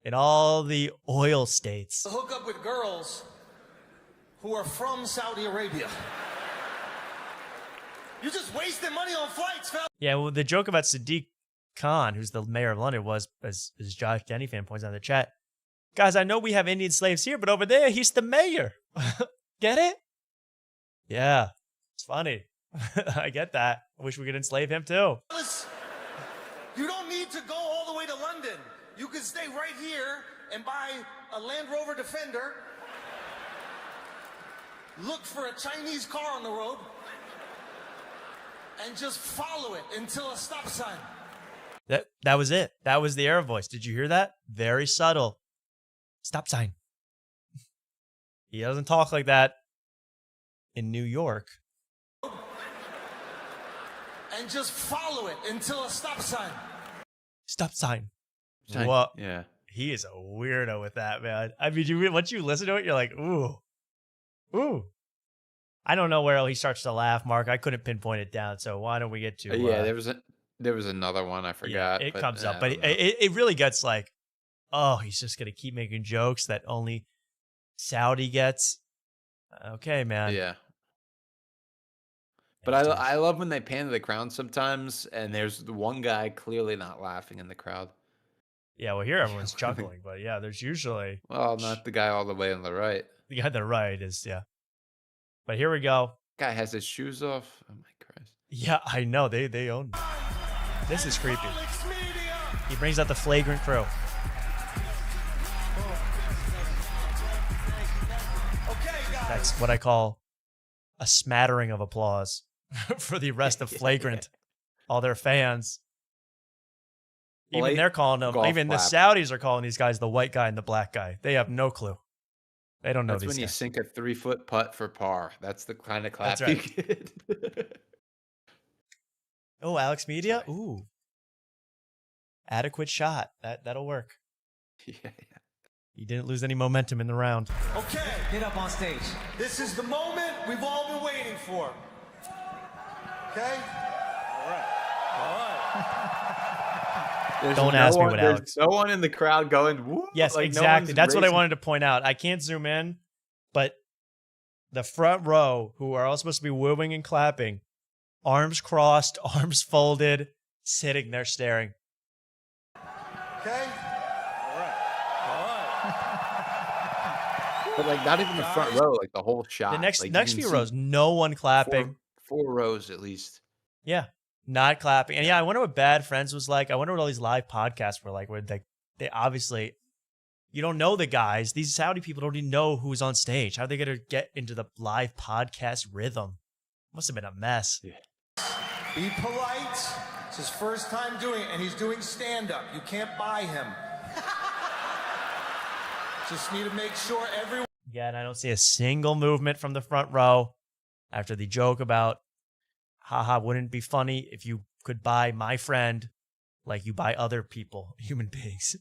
in all the oil states. To hook up with girls who are from Saudi Arabia. You're just wasting money on flights, fella. Yeah, well, the joke about Sadiq Khan, who's the mayor of London, was, as Josh Denny fan points out in the chat, guys, I know we have Indian slaves here, but over there, he's the mayor. Get it? Yeah, it's funny. I get that. I wish we could enslave him too. You don't need to go all the way to London. You can stay right here and buy a Land Rover Defender. Look for a Chinese car on the road. And just follow it until a stop sign. That was it. That was the Arab voice. Did you hear that? Very subtle. Stop sign. He doesn't talk like that in New York. And just follow it until a stop sign. Stop sign. Sign. What? Yeah. He is a weirdo with that, man. I mean, once you listen to it, you're like, ooh. Ooh. I don't know where he starts to laugh, Mark. I couldn't pinpoint it down, so why don't we get to... Yeah, there was another one I forgot. Yeah, it comes up, but it really gets like, oh, he's just going to keep making jokes that only Saudi gets. Okay, man. Yeah. But I love when they pan to the crowd sometimes, and there's the one guy clearly not laughing in the crowd. Yeah, well, here everyone's chuckling, but yeah, there's usually... Well, not the guy all the way on the right. The guy on the right is, yeah. But here we go. Guy has his shoes off. Oh, my Christ. Yeah, I know. They own me. This is creepy. He brings out the flagrant crew. That's what I call a smattering of applause for the rest of Flagrant. All their fans. Even they're calling them, even the Saudis are calling these guys the white guy and the black guy. They have no clue. They don't know That's these when you guys. sink a 3-foot putt for par. That's the kind of clap That's you right. get. Oh, Alex Media? Ooh. Adequate shot. That'll work. Yeah. He didn't lose any momentum in the round. Okay. Get up on stage. This is the moment we've all been waiting for. Okay? All right. Don't ask me what Alex. There's no one in the crowd going, woo. Yes, like exactly. No That's what I raising- wanted to point out. I can't zoom in, but the front row, who are all supposed to be wooing and clapping, arms crossed, arms folded, sitting there staring. Okay? But like not even the front row, like the whole shot. The next Like, you next can few see rows, no one clapping. Four rows at least. Yeah, not clapping. And yeah, I wonder what Bad Friends was like. I wonder what all these live podcasts were like, where they obviously, you don't know the guys. These Saudi people don't even know who's on stage. How are they going to get into the live podcast rhythm? Must have been a mess. Yeah. Be polite. It's his first time doing it, and he's doing stand-up. You can't buy him. Just need to make sure everyone... Again, I don't see a single movement from the front row after the joke about, haha, wouldn't it be funny if you could buy my friend like you buy other people, human beings.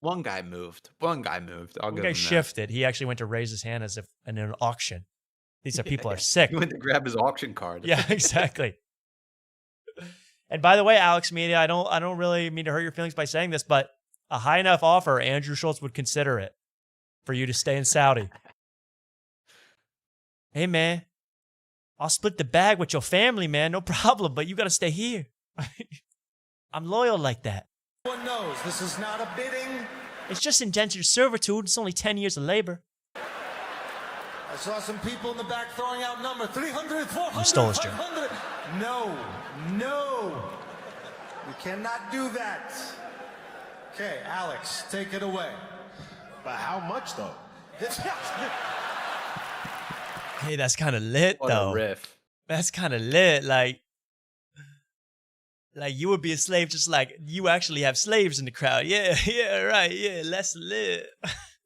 One guy moved. One guy moved. I'll One give guy him that. shifted. He actually went to raise his hand as if in an auction. These are people are sick. He went to grab his auction card. Yeah, exactly. And by the way, Alex Media, I don't really mean to hurt your feelings by saying this, but a high enough offer, Andrew Schulz would consider it for you to stay in Saudi. Hey, man, I'll split the bag with your family, man. No problem, but you got to stay here. I'm loyal like that. Everyone knows this is not a bidding. It's just indentured servitude. It's only 10 years of labor. I saw some people in the back throwing out numbers. 300, 400, You stole his joke. 500. No. We cannot do that. Okay, Alex, take it away. But how much though? Hey, that's kind of lit What though. a riff. That's kind of lit. Like you would be a slave, just like you actually have slaves in the crowd. Yeah, yeah, right. Yeah, let's lit.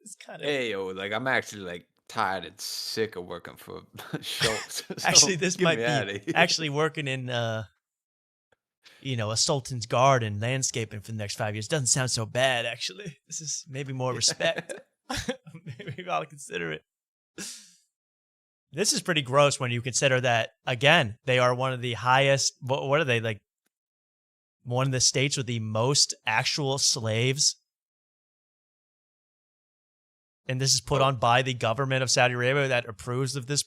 It's kind of. Hey, yo, like I'm actually like tired and sick of working for Schulz. So Actually, this get might me outta be here. actually working in, a Sultan's garden landscaping for the next 5 years. Doesn't sound so bad, actually. This is maybe more respect. Maybe I'll consider it. This is pretty gross when you consider that, again, they are one of the highest, what are they, like, one of the states with the most actual slaves. And this is put on by the government of Saudi Arabia that approves of this,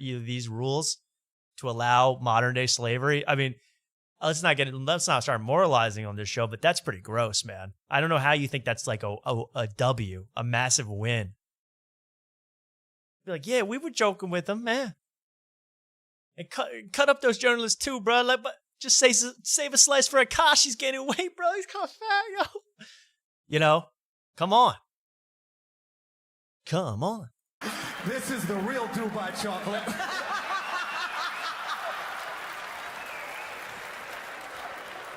these rules to allow modern day slavery. I mean, let's not start moralizing on this show, but that's pretty gross, man. I don't know how you think that's like a W, a massive win. Be like, yeah, we were joking with them, man. And cut up those journalists too, bro. Like, but just save a slice for Akash. He's gaining weight, bro. He's kind of fat, yo. Come on. Come on. This is the real Dubai chocolate.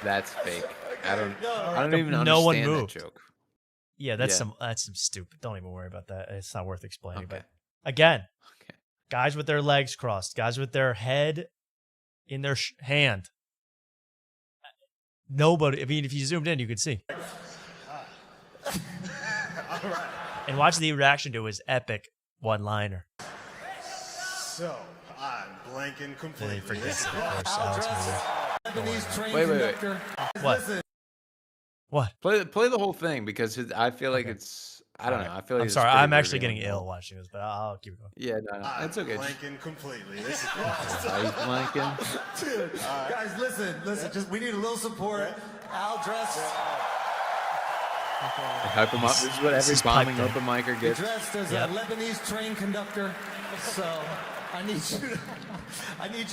That's fake. I don't even understand No one moved. that joke. Yeah, that's some stupid. Don't even worry about that. It's not worth explaining. But again, guys with their legs crossed, guys with their head in their hand. Nobody. I mean, if you zoomed in, you could see. All right. And watch the reaction to his epic one-liner. So I'm blanking completely. Then he forgets it. Of course, Alex Miller. Wait. What? What? Play the whole thing because I feel like it's. I don't know. I feel like I'm it's sorry. pretty I'm actually brilliant. getting ill watching this, but I'll keep going. Yeah, no, that's okay. Blanking completely. This is He's blanking. Dude, guys, listen. Just we need a little support. Al dressed. Hype him up. This is what every bombing open micer You're gets. dressed as a Lebanese train conductor, so I need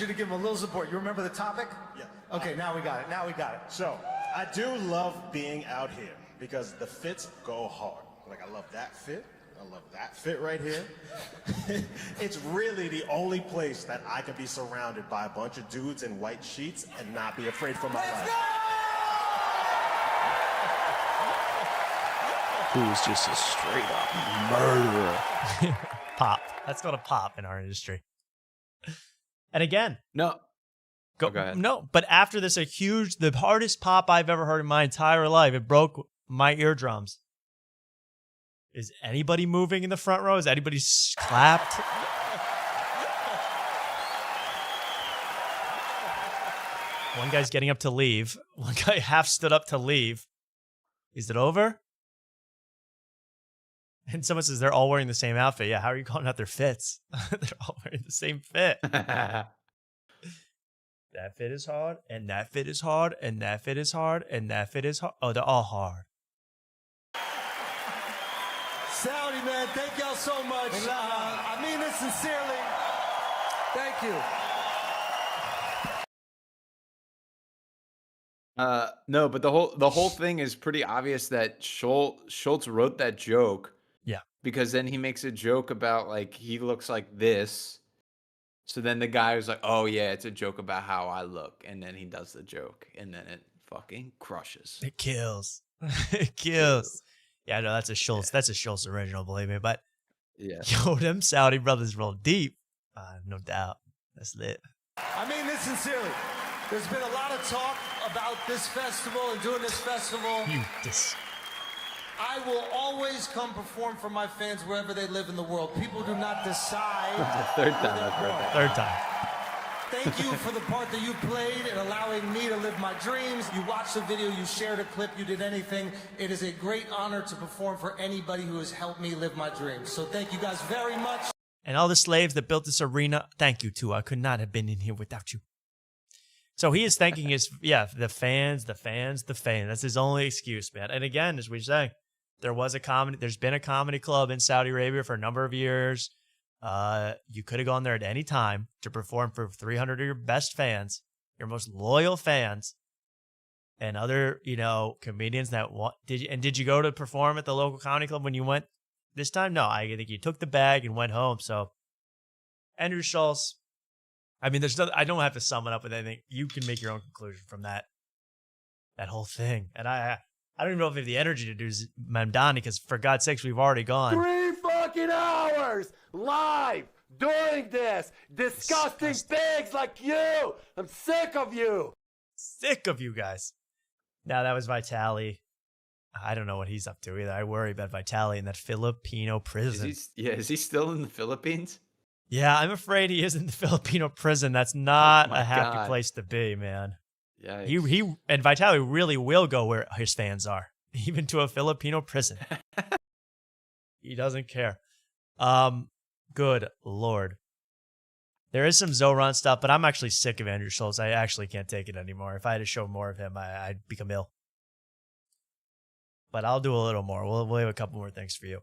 you to give him a little support. You remember the topic? Yeah. Okay, now we got it. So I do love being out here because the fits go hard. Like I love that fit. I love that fit right here. It's really the only place that I can be surrounded by a bunch of dudes in white sheets and not be afraid for my life. Who's just a straight up murderer. Pop. That's called a pop in our industry. And again, go ahead. No, but after this, the hardest pop I've ever heard in my entire life. It broke my eardrums. Is anybody moving in the front row? Is anybody clapped? One guy's getting up to leave. One guy half stood up to leave. Is it over? And someone says they're all wearing the same outfit. Yeah, how are you calling out their fits? They're all wearing the same fit. That fit is hard, and that fit is hard, and that fit is hard, and that fit is hard. Oh, they're all hard. Saudi, man, thank y'all so much. I mean this sincerely. Thank you. No, but the whole thing is pretty obvious that Schulz wrote that joke. Yeah. Because then he makes a joke about like he looks like this. So then the guy was like, "Oh yeah, it's a joke about how I look," and then he does the joke, and then it fucking crushes. It kills. It kills. Yeah, no, that's a Schulz. That's a Schulz original, believe me. But yeah, yo, them Saudi brothers roll deep. No doubt. That's lit. I mean this sincerely. There's been a lot of talk about this festival and doing this festival. I will always come perform for my fans wherever they live in the world. People do not decide. Third time I've heard that. Third time. Thank you for the part that you played in allowing me to live my dreams. You watched the video, you shared a clip, you did anything. It is a great honor to perform for anybody who has helped me live my dreams. So thank you guys very much. And all the slaves that built this arena, thank you too. I could not have been in here without you. So he is thanking the fans. That's his only excuse, man. And again, as we say, there's been a comedy club in Saudi Arabia for a number of years. You could have gone there at any time to perform for 300 of your best fans, your most loyal fans. and other, comedians that want. Did you go to perform at the local comedy club when you went this time? No, I think you took the bag and went home. So Andrew Schulz, I mean, I don't have to sum it up with anything. You can make your own conclusion from that whole thing. And I don't even know if we have the energy to do Mamdani, because for God's sakes, we've already gone. 3 fucking hours live doing this. Disgusting pigs like you. I'm sick of you. Sick of you guys. Now, that was Vitali. I don't know what he's up to either. I worry about Vitali in that Filipino prison. Is he still in the Philippines? Yeah, I'm afraid he is in the Filipino prison. That's not my a happy God. place to be, man. Yeah. He and Vitali really will go where his fans are, even to a Filipino prison. He doesn't care. Good Lord. There is some Zoran stuff, but I'm actually sick of Andrew Schulz. I actually can't take it anymore. If I had to show more of him, I'd become ill. But I'll do a little more. We'll have a couple more things for you.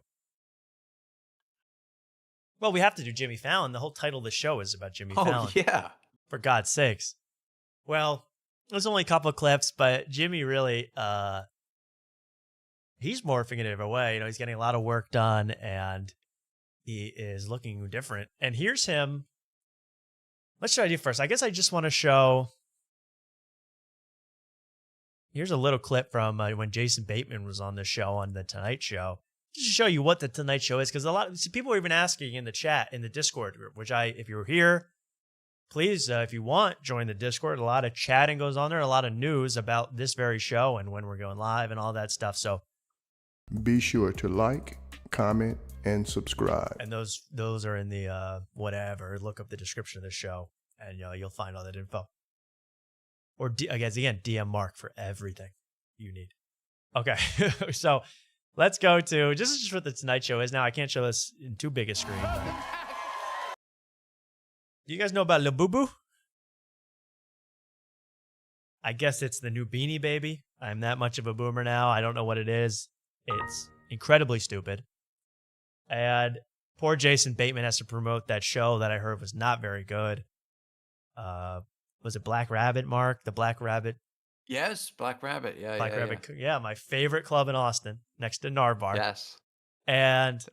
Well, we have to do Jimmy Fallon. The whole title of the show is about Jimmy Fallon. Oh, yeah. For God's sakes. Well, there's only a couple of clips, but Jimmy really, he's morphing in a different way. He's getting a lot of work done, and he is looking different. And here's him. What should I do first? I guess I just want to show. Here's a little clip from when Jason Bateman was on the show, on The Tonight Show. Just to show you what The Tonight Show is, because people are even asking in the chat, in the Discord group, which if you're here, please, if you want, join the Discord. A lot of chatting goes on there, a lot of news about this very show and when we're going live and all that stuff. So be sure to like, comment, and subscribe. And those are in the whatever. Look up the description of the show, and you'll find all that info. Or again, DM Mark for everything you need. Okay, so let's go to this is just what the Tonight Show is now. I can't show this in too big a screen. But do you guys know about Labubu? I guess it's the new Beanie Baby. I'm that much of a boomer now. I don't know what it is. It's incredibly stupid. And poor Jason Bateman has to promote that show that I heard was not very good. Was it Black Rabbit, Mark? The Black Rabbit? Yes, Black Rabbit. Yeah, Black yeah, Rabbit. Yeah, my favorite club in Austin, next to Narvar. Yes. And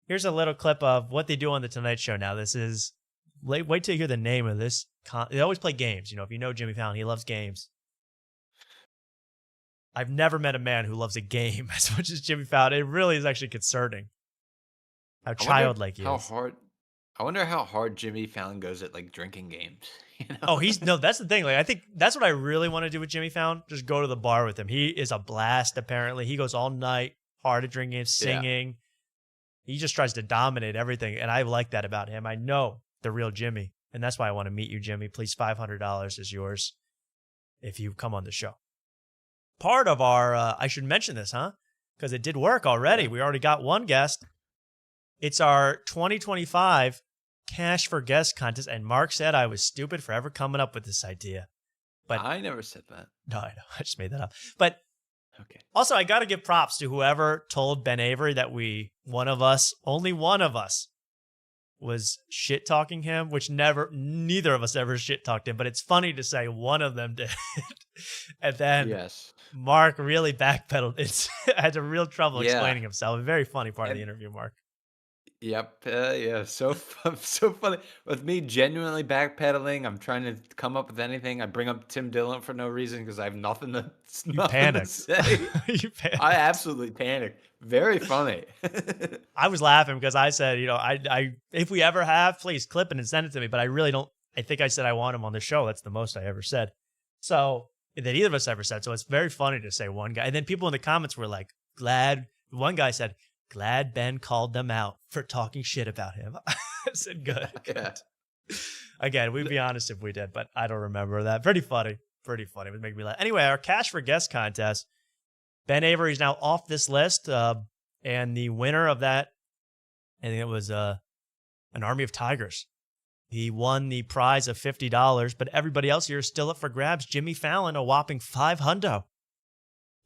here's a little clip of what they do on The Tonight Show now. This is, wait till you hear the name of this. They always play games. If you know Jimmy Fallon, he loves games. I've never met a man who loves a game as much as Jimmy Fallon. It really is actually concerning how childlike he is. I wonder how hard Jimmy Fallon goes at drinking games. Oh, that's the thing. I think that's what I really want to do with Jimmy Fallon. Just go to the bar with him. He is a blast, apparently. He goes all night, hard at drinking, singing. Yeah. He just tries to dominate everything. And I like that about him. I know the real Jimmy. And that's why I want to meet you, Jimmy. Please, $500 is yours if you come on the show. Part of our, I should mention this, huh? Because it did work already. We already got one guest. It's our 2025 Cash for Guest contest, and Mark said I was stupid for ever coming up with this idea. But I never said that. No, I know. I just made that up. But okay. Also, Also, I got to give props to whoever told Ben Avery that only one of us was shit talking him, which neither of us ever shit talked him. But it's funny to say one of them did. And then Mark really backpedaled. Had a real trouble explaining himself. A very funny part of the interview, Mark. Yep. Yeah. So funny. With me genuinely backpedaling, I'm trying to come up with anything. I bring up Tim Dillon for no reason because I have nothing to say. You panicked. I absolutely panicked. Very funny. I was laughing because I said, I if we ever have, please clip it and send it to me. But I really don't. I think I said I want him on the show. That's the most I ever said. So that either of us ever said. So it's very funny to say one guy. And then people in the comments were like, glad. One guy said, glad Ben called them out for talking shit about him. I said, good. Yeah. Again, we'd be honest if we did, but I don't remember that. Pretty funny. Pretty funny. It would make me laugh. Anyway, our Cash for Guest contest. Ben Avery is now off this list. And the winner of that, I think it was an Army of Tigers. He won the prize of $50, but everybody else here is still up for grabs. Jimmy Fallon, a whopping $500.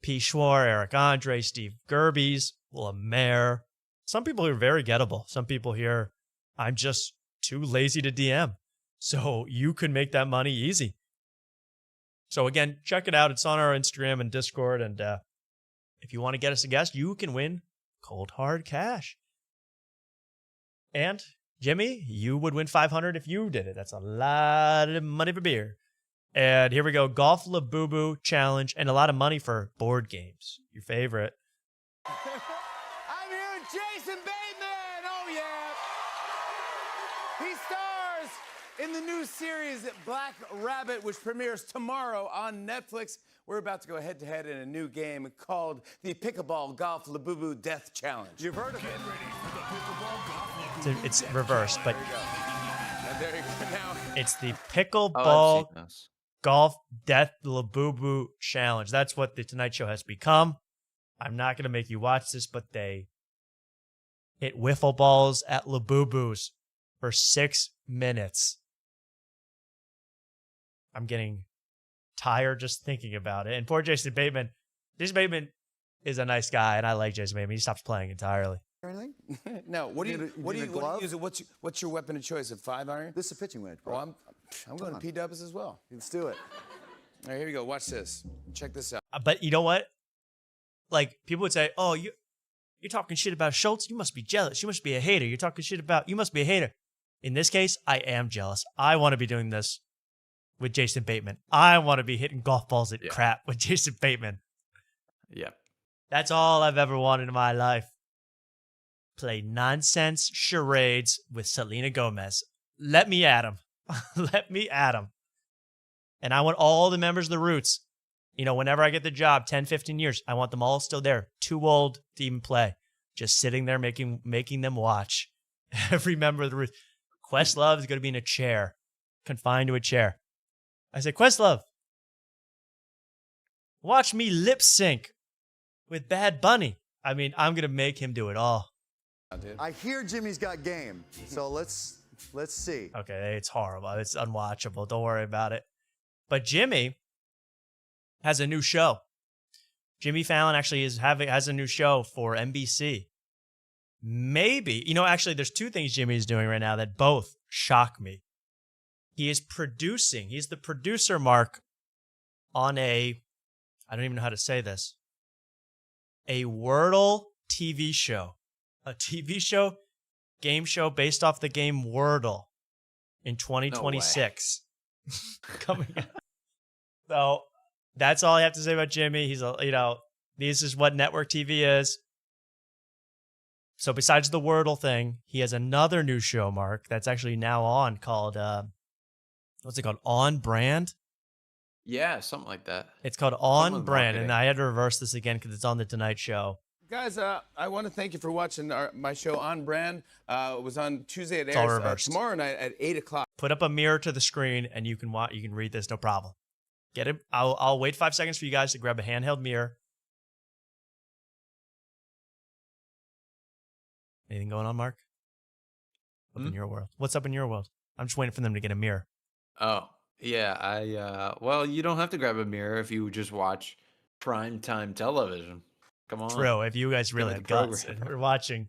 P. Schwar, Eric Andre, Steve Gerbies, Lemaire. Some people are very gettable. Some people here, I'm just too lazy to DM. So you could make that money easy. So again, check it out. It's on our Instagram and Discord. And if you want to get us a guest, you can win cold hard cash. And Jimmy, you would win $500 if you did it. That's a lot of money for beer. And here we go. Golf Labubu challenge and a lot of money for board games. Your favorite. I'm here with Jason Bateman. Oh, yeah. He stars in the new series Black Rabbit, which premieres tomorrow on Netflix. We're about to go head-to-head in a new game called the Pickleball Golf Labubu Death Challenge. You've heard of it. It's reversed, but There you go. Now, it's the Oh, Pickleball I've seen this. Golf Death Labubu Challenge. That's what the Tonight Show has become. I'm not going to make you watch this, but they hit wiffle balls at Labubus for 6 minutes. I'm getting tired just thinking about it. And poor Jason Bateman. Jason Bateman is a nice guy, and I like Jason Bateman. He stops playing entirely. anything? No. What do you use? What's your weapon of choice? A 5-iron? This is a pitching wedge, bro. Well, I'm going to P-dubs as well. Let's do it. All right, here we go. Watch this. Check this out. But you know what? Like, people would say, oh, you're talking shit about Schulz? You must be jealous. You must be a hater. You're talking shit about, you must be a hater. In this case, I am jealous. I want to be doing this with Jason Bateman. I want to be hitting golf balls at crap with Jason Bateman. Yep. That's all I've ever wanted in my life. Play nonsense charades with Selena Gomez. Let me at him. Let me at him. And I want all the members of the Roots, you know, whenever I get the job, 10, 15 years, I want them all still there. Too old to even play. Just sitting there making them watch. Every member of the Roots. Questlove is going to be in a chair, confined to a chair. I said, Questlove, watch me lip sync with Bad Bunny. I mean, I'm going to make him do it all. I hear Jimmy's got game, so let's see. Okay, it's horrible. It's unwatchable. Don't worry about it. But Jimmy has a new show. Jimmy Fallon actually has a new show for NBC. Maybe, you know, actually, there's two things Jimmy is doing right now that both shock me. He is producing. He's the producer, Mark, on I don't even know how to say this, a Wordle TV show. A TV show, game show based off the game Wordle in 2026. Coming out. So that's all I have to say about Jimmy. He's this is what network TV is. So besides the Wordle thing, he has another new show, Mark, that's actually now on called, what's it called? On Brand? Yeah, something like that. It's called On Brand. And I had to reverse this again because it's on the Tonight Show. Guys, I want to thank you for watching my show On Brand. It was on Tuesday. It It's all airs reversed. tomorrow night at 8 o'clock. Put up a mirror to the screen and you can watch. You can read this, no problem. Get it? I'll wait 5 seconds for you guys to grab a handheld mirror. Anything going on, Mark? Up in your world? What's up in your world? I'm just waiting for them to get a mirror. Oh, yeah. Well, you don't have to grab a mirror if you just watch primetime television. Come on. True. If you guys really have guts and you're watching.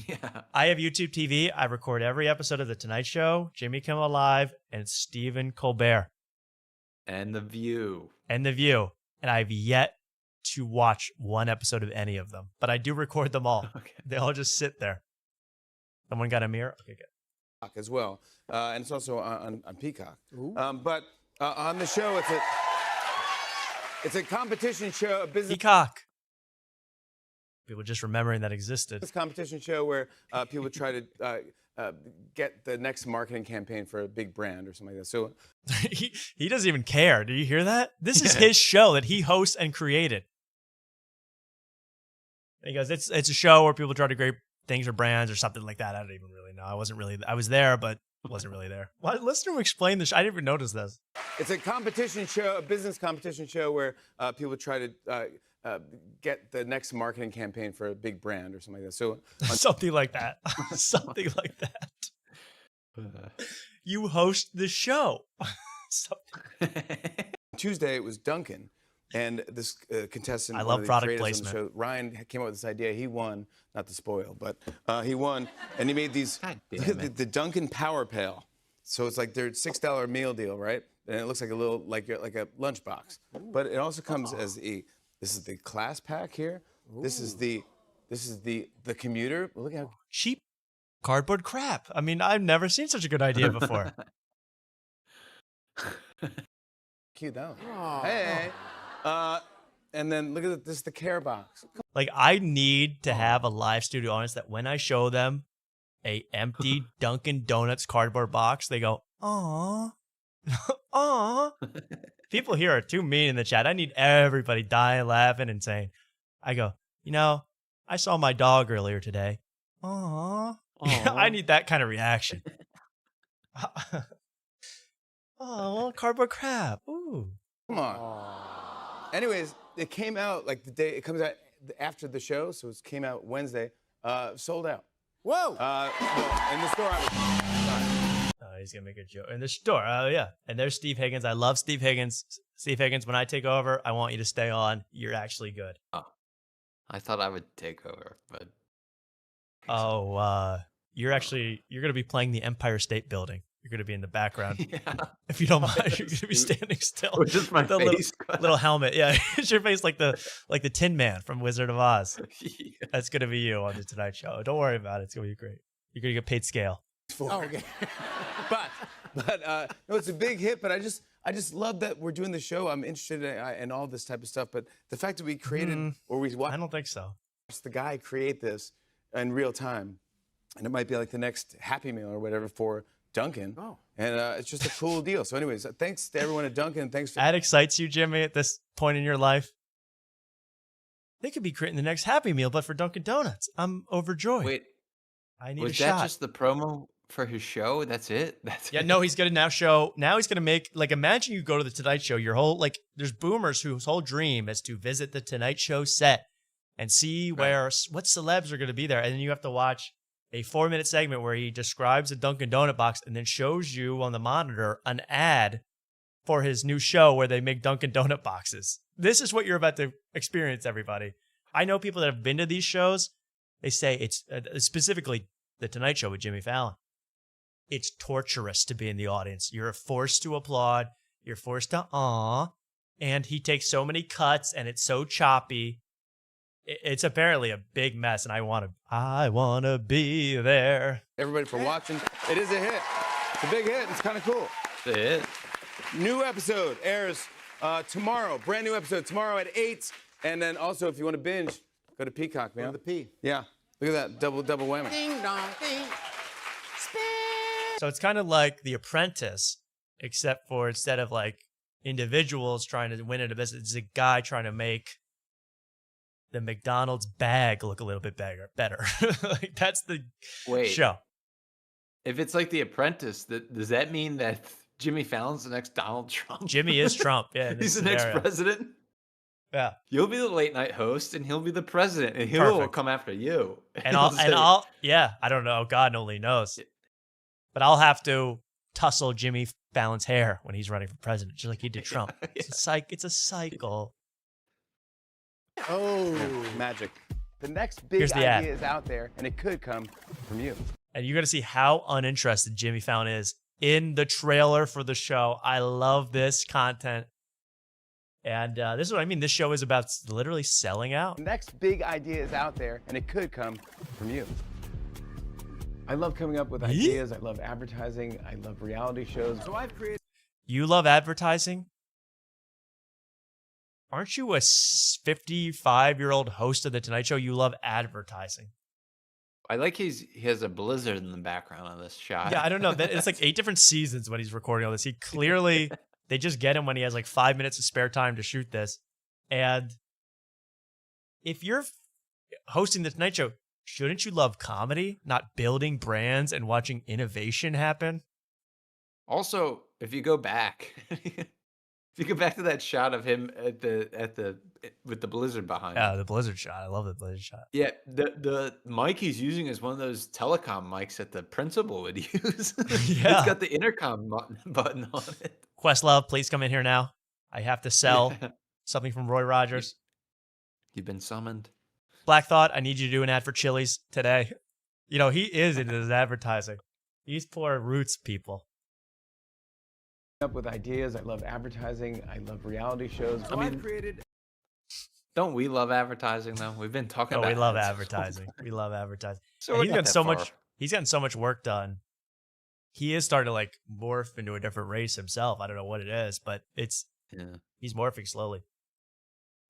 Yeah. I have YouTube TV. I record every episode of The Tonight Show, Jimmy Kimmel Live, and Stephen Colbert. And The View. And I've yet to watch one episode of any of them. But I do record them all. Okay. They all just sit there. Someone got a mirror? Okay, good. As well. And it's also on Peacock. But on the show, it's a competition show. A business Peacock. People just remembering that existed. This competition show where people try to get the next marketing campaign for a big brand or something like that. So he doesn't even care. Do you hear that? This is his show that he hosts and created. And he goes, it's a show where people try to create things or brands or something like that. I don't even really know. I was there, but wasn't really there. Why? Listen to him explain this. I didn't even notice this. it's a competition show, a business competition show where people try to get the next marketing campaign for a big brand or something like that. So something like that. Something like that. You host the show. Tuesday it was Duncan, and this contestant. I one love of the product creators on the placement. show, Ryan came up with this idea. He won, not to spoil, but he won, and he made these the Duncan Power Pail. So it's like their $6 meal deal, right? And it looks like a little like a lunchbox. But it also comes as this is the class pack here. This is the commuter. Look how cheap cardboard crap. I mean, I've never seen such a good idea before. cute that one. Hey. And then look at this, the care box. Like, I need to have a live studio audience that when I show them a empty Dunkin' Donuts cardboard box, they go, "Aw, aw." People here are too mean in the chat. I need everybody dying laughing and saying, I go, you know, I saw my dog earlier today. Aw. I need that kind of reaction. Oh, cardboard crap. Ooh. Come on. Anyways, it came out like the day it comes out after the show, so it came out Wednesday. Sold out. Whoa! In the store. He's gonna make a joke in the store. Oh yeah, and there's Steve Higgins. I love Steve Higgins. Steve Higgins, when I take over, I want you to stay on. You're actually good. Oh, I thought I would take over, but you're gonna be playing the Empire State Building. You're gonna be in the background. If you don't mind, you're gonna be standing still. Or just my with a face. little helmet. Yeah, it's your face like the Tin Man from Wizard of Oz. That's gonna be you on the Tonight Show. Don't worry about it. It's gonna be great. You're gonna get paid scale. Oh, okay. but no, it's a big hit. But I just love that we're doing the show. I'm interested in all this type of stuff. But the fact that we created or we watched, I don't think so. The guy create this in real time, and it might be like the next Happy Meal or whatever for Dunkin'. Oh. And it's just a cool deal. So, anyways, thanks to everyone at Dunkin'. Thanks for that excites you, Jimmy, at this point in your life. They could be creating the next Happy Meal, but for Dunkin' Donuts. I'm overjoyed. Wait, I need was a shot. that just the promo for his show? That's it? Yeah, no, he's gonna now show. Now he's gonna make, like, imagine you go to the Tonight Show. Your whole, like, there's boomers whose whole dream is to visit the Tonight Show set and see what celebs are gonna be there, and then you have to watch a 4-minute segment where he describes a Dunkin' Donut box and then shows you on the monitor an ad for his new show where they make Dunkin' Donut boxes. This is what you're about to experience, everybody. I know people that have been to these shows. They say it's specifically the Tonight Show with Jimmy Fallon. It's torturous to be in the audience. You're forced to applaud. You're forced to and he takes so many cuts and it's so choppy. It's apparently a big mess, and I want to be there. everybody for watching. It is a hit. It's a big hit. It's kind of cool. It's a hit. New episode airs tomorrow. Brand new episode tomorrow at 8. And then also, if you want to binge, go to Peacock, man. Go to the P. Yeah. Look at that. Double whammy. Ding dong ding. So it's kind of like The Apprentice, except for instead of like individuals trying to win in a business, it's a guy trying to make the McDonald's bag look a little bit better. Like, that's the show. If it's like The Apprentice, does that mean that Jimmy Fallon's the next Donald Trump? Jimmy is Trump. Yeah, he's the next president. Yeah, you'll be the late night host, and he'll be the president, and he'll come after you. And I'll yeah, I don't know. God only knows. But I'll have to tussle Jimmy Fallon's hair when he's running for president, just like he did Trump. It's a cycle. Oh, magic. The next big idea is out there, and it could come from you. And you're going to see how uninterested Jimmy Fallon is in the trailer for the show. I love this content. And this is what I mean. This show is about literally selling out. The next big idea is out there, and it could come from you. I love coming up with ideas. I love advertising. I love reality shows. So I've created... You love advertising? Aren't you a 55-year-old host of The Tonight Show? You love advertising. I like he has a blizzard in the background on this shot. Yeah, I don't know. It's like 8 different seasons when he's recording all this. He clearly, they just get him when he has like 5 minutes of spare time to shoot this. And if you're hosting The Tonight Show, shouldn't you love comedy, not building brands and watching innovation happen? Also, if you go back... If you go back to that shot of him with the blizzard behind him. Yeah, the blizzard shot. I love the blizzard shot. Yeah, the mic he's using is one of those telecom mics that the principal would use. Yeah. It's got the intercom button on it. Questlove, please come in here now. I have to sell something from Roy Rogers. You've been summoned. Black Thought, I need you to do an ad for Chili's today. You know, he is into his advertising. These poor Roots people. up with ideas. I love advertising. I love reality shows. I mean, don't we love advertising though? We've been talking about we love it so advertising. We love advertising. So And we're he's not gotten that so far. much. He's gotten so much work done. He is starting to like morph into a different race himself. I don't know what it is, but he's morphing slowly.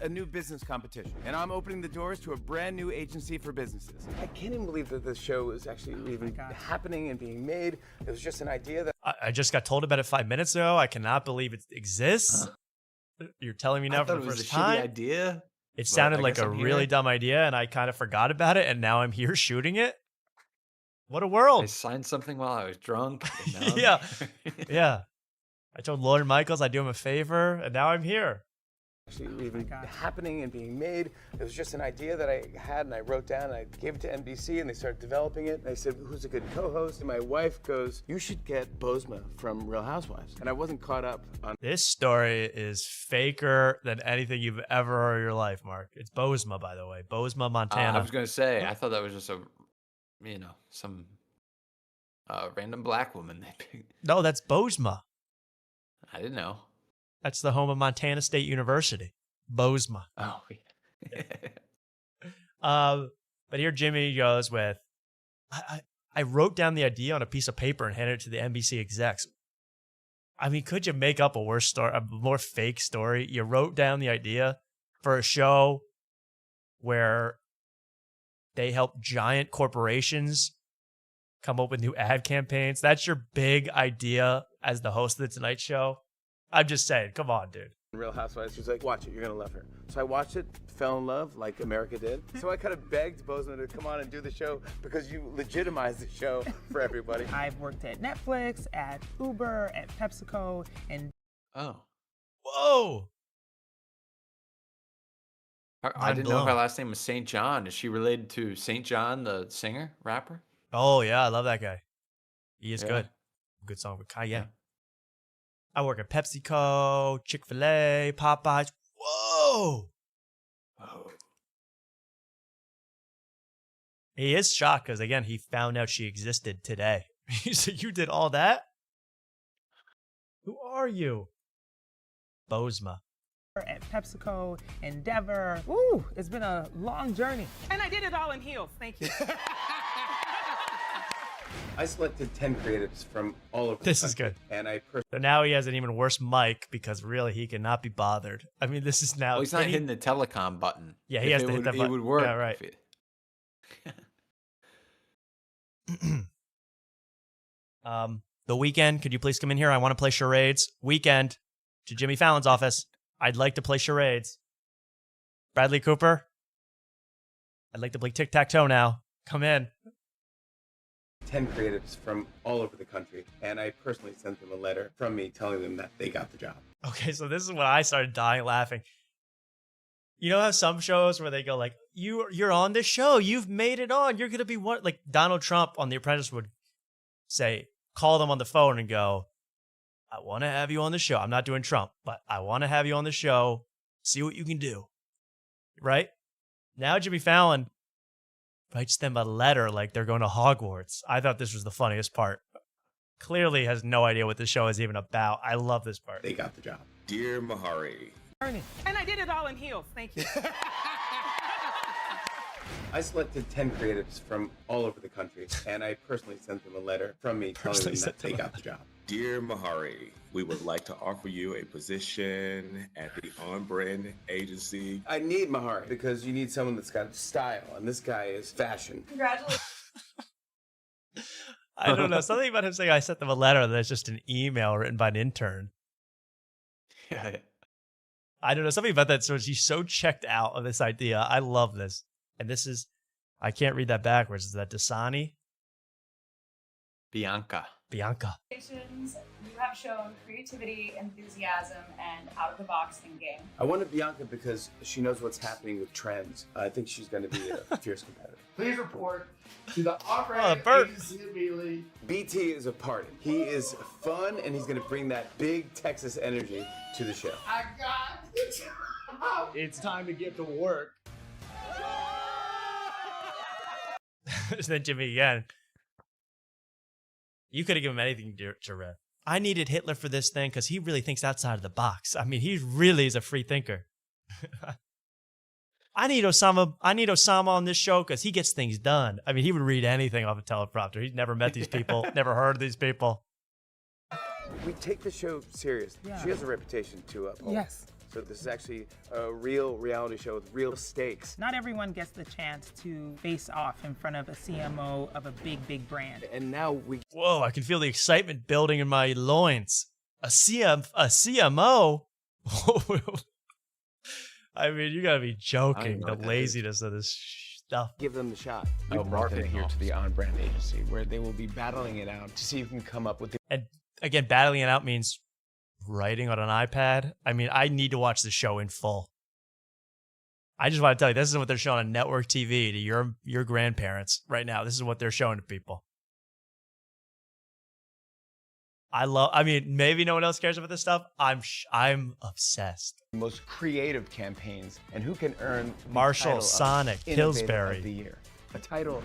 A new business competition, and I'm opening the doors to a brand new agency for businesses. I can't even believe that this show is actually even happening and being made. It was just an idea that I just got told about it 5 minutes ago. I cannot believe it exists. You're telling me now for the it was first a time. shitty idea. It but sounded I like guess a I'm really here. dumb idea, and I kind of forgot about it, and now I'm here shooting it. What a world! I signed something while I was drunk. and now I'm Yeah, here. yeah. I told Lauren Michaels I'd do him a favor, and now I'm here. actually even happening and being made. It was just an idea that I had and I wrote down and I gave it to NBC and they started developing it. And they said, who's a good co-host? And my wife goes, you should get Bozma from Real Housewives. And I wasn't caught up on This story is faker than anything you've ever heard in your life, Mark. It's Bozma, by the way. Bozma, Montana. I was gonna say, I thought that was just some random black woman they picked. No, that's Bozma. I didn't know. That's the home of Montana State University. Bozma. Oh, but here Jimmy goes with, I wrote down the idea on a piece of paper and handed it to the NBC execs. I mean, could you make up a worse story, a more fake story? You wrote down the idea for a show where they help giant corporations come up with new ad campaigns. That's your big idea as the host of the Tonight Show. I'm just saying, come on, dude. Real Housewives. She's like, watch it, you're gonna love her. So I watched it, fell in love like America did. So I kind of begged Bozma to come on and do the show because you legitimized the show for everybody. I've worked at Netflix, at Uber, at PepsiCo, and Oh. Whoa. I didn't know her last name was St. John. Is she related to St. John, the singer, rapper? Oh, yeah, I love that guy. He is Yeah. good. Good song with Kanye. I work at PepsiCo, Chick-fil-A, Popeyes. Whoa. He is shocked because, again, he found out she existed today. He said, you did all that? Who are you? Bozma. at PepsiCo, Endeavor. Ooh, it's been a long journey. And I did it all in heels. Thank you. I selected 10 creatives from all over. This is good. And I So now he has an even worse mic because really he cannot be bothered. I mean, this is now. Well, he's not hitting the telecom button. Yeah, he If has it to hit would, that It button. would work. Yeah, right. The Weekend, could you please come in here? I want to play charades. Weekend to Jimmy Fallon's office. I'd like to play charades. Bradley Cooper, I'd like to play tic-tac-toe now. Come in. 10 creatives from all over the country, and I personally sent them a letter from me telling them that they got the job. Okay, so this is when I started dying laughing. You know how some shows where they go like, you're on this show, you've made it on, you're gonna be one, like Donald Trump on The Apprentice would say, call them on the phone and go, I want to have you on the show. I'm not doing Trump, but I want to have you on the show. See what you can do. Right? Now Jimmy Fallon writes them a letter like they're going to Hogwarts. I thought this was the funniest part. Clearly has no idea what the show is even about. I love this part. They got the job. Dear Mahari. And I did it all in heels. Thank you. I selected 10 creatives from all over the country, and I personally sent them a letter from me telling them that they got the job. Dear Mahari, we would like to offer you a position at the On Brand agency. I need Mahari because you need someone that's got style, and this guy is fashion. Congratulations. I don't know. Something about him saying I sent them a letter that's just an email written by an intern. Yeah. I don't know. Something about that. So she's so checked out of this idea. I love this. And this is, I can't read that backwards. Is that Dasani? Bianca. Bianca. You have shown creativity, enthusiasm, and out-of-the-box thinking. I wanted Bianca because she knows what's happening with trends. I think she's going to be a fierce competitor. Please report to the operating agency immediately. BT is a party. He is fun, and he's going to bring that big Texas energy to the show. I got the job. It's time to get to work. Then Jimmy again. You could have given him anything to read. I needed Hitler for this thing because he really thinks outside of the box. I mean, he really is a free thinker. I need Osama on this show because he gets things done. I mean, he would read anything off a teleprompter. He's never met these people, never heard of these people. We take the show serious. Yeah. She has a reputation to uphold. Yes. So this is actually a real reality show with real stakes. Not everyone gets the chance to face off in front of a CMO of a big brand. And now we... Whoa, I can feel the excitement building in my loins. A CMO? I mean, you gotta be joking. The laziness of this stuff. Give them the shot. We brought them here to the on-brand agency where they will be battling it out to see who can come up with the... And again, battling it out means writing on an iPad. I mean, I need to watch the show in full. I just want to tell you, this is what they're showing on network TV to your grandparents right now. This is what they're showing to people. I mean, maybe no one else cares about this stuff. I'm obsessed. most creative campaigns and who can earn the Marshall title of Sonic Innovator Pillsbury of the Year. A title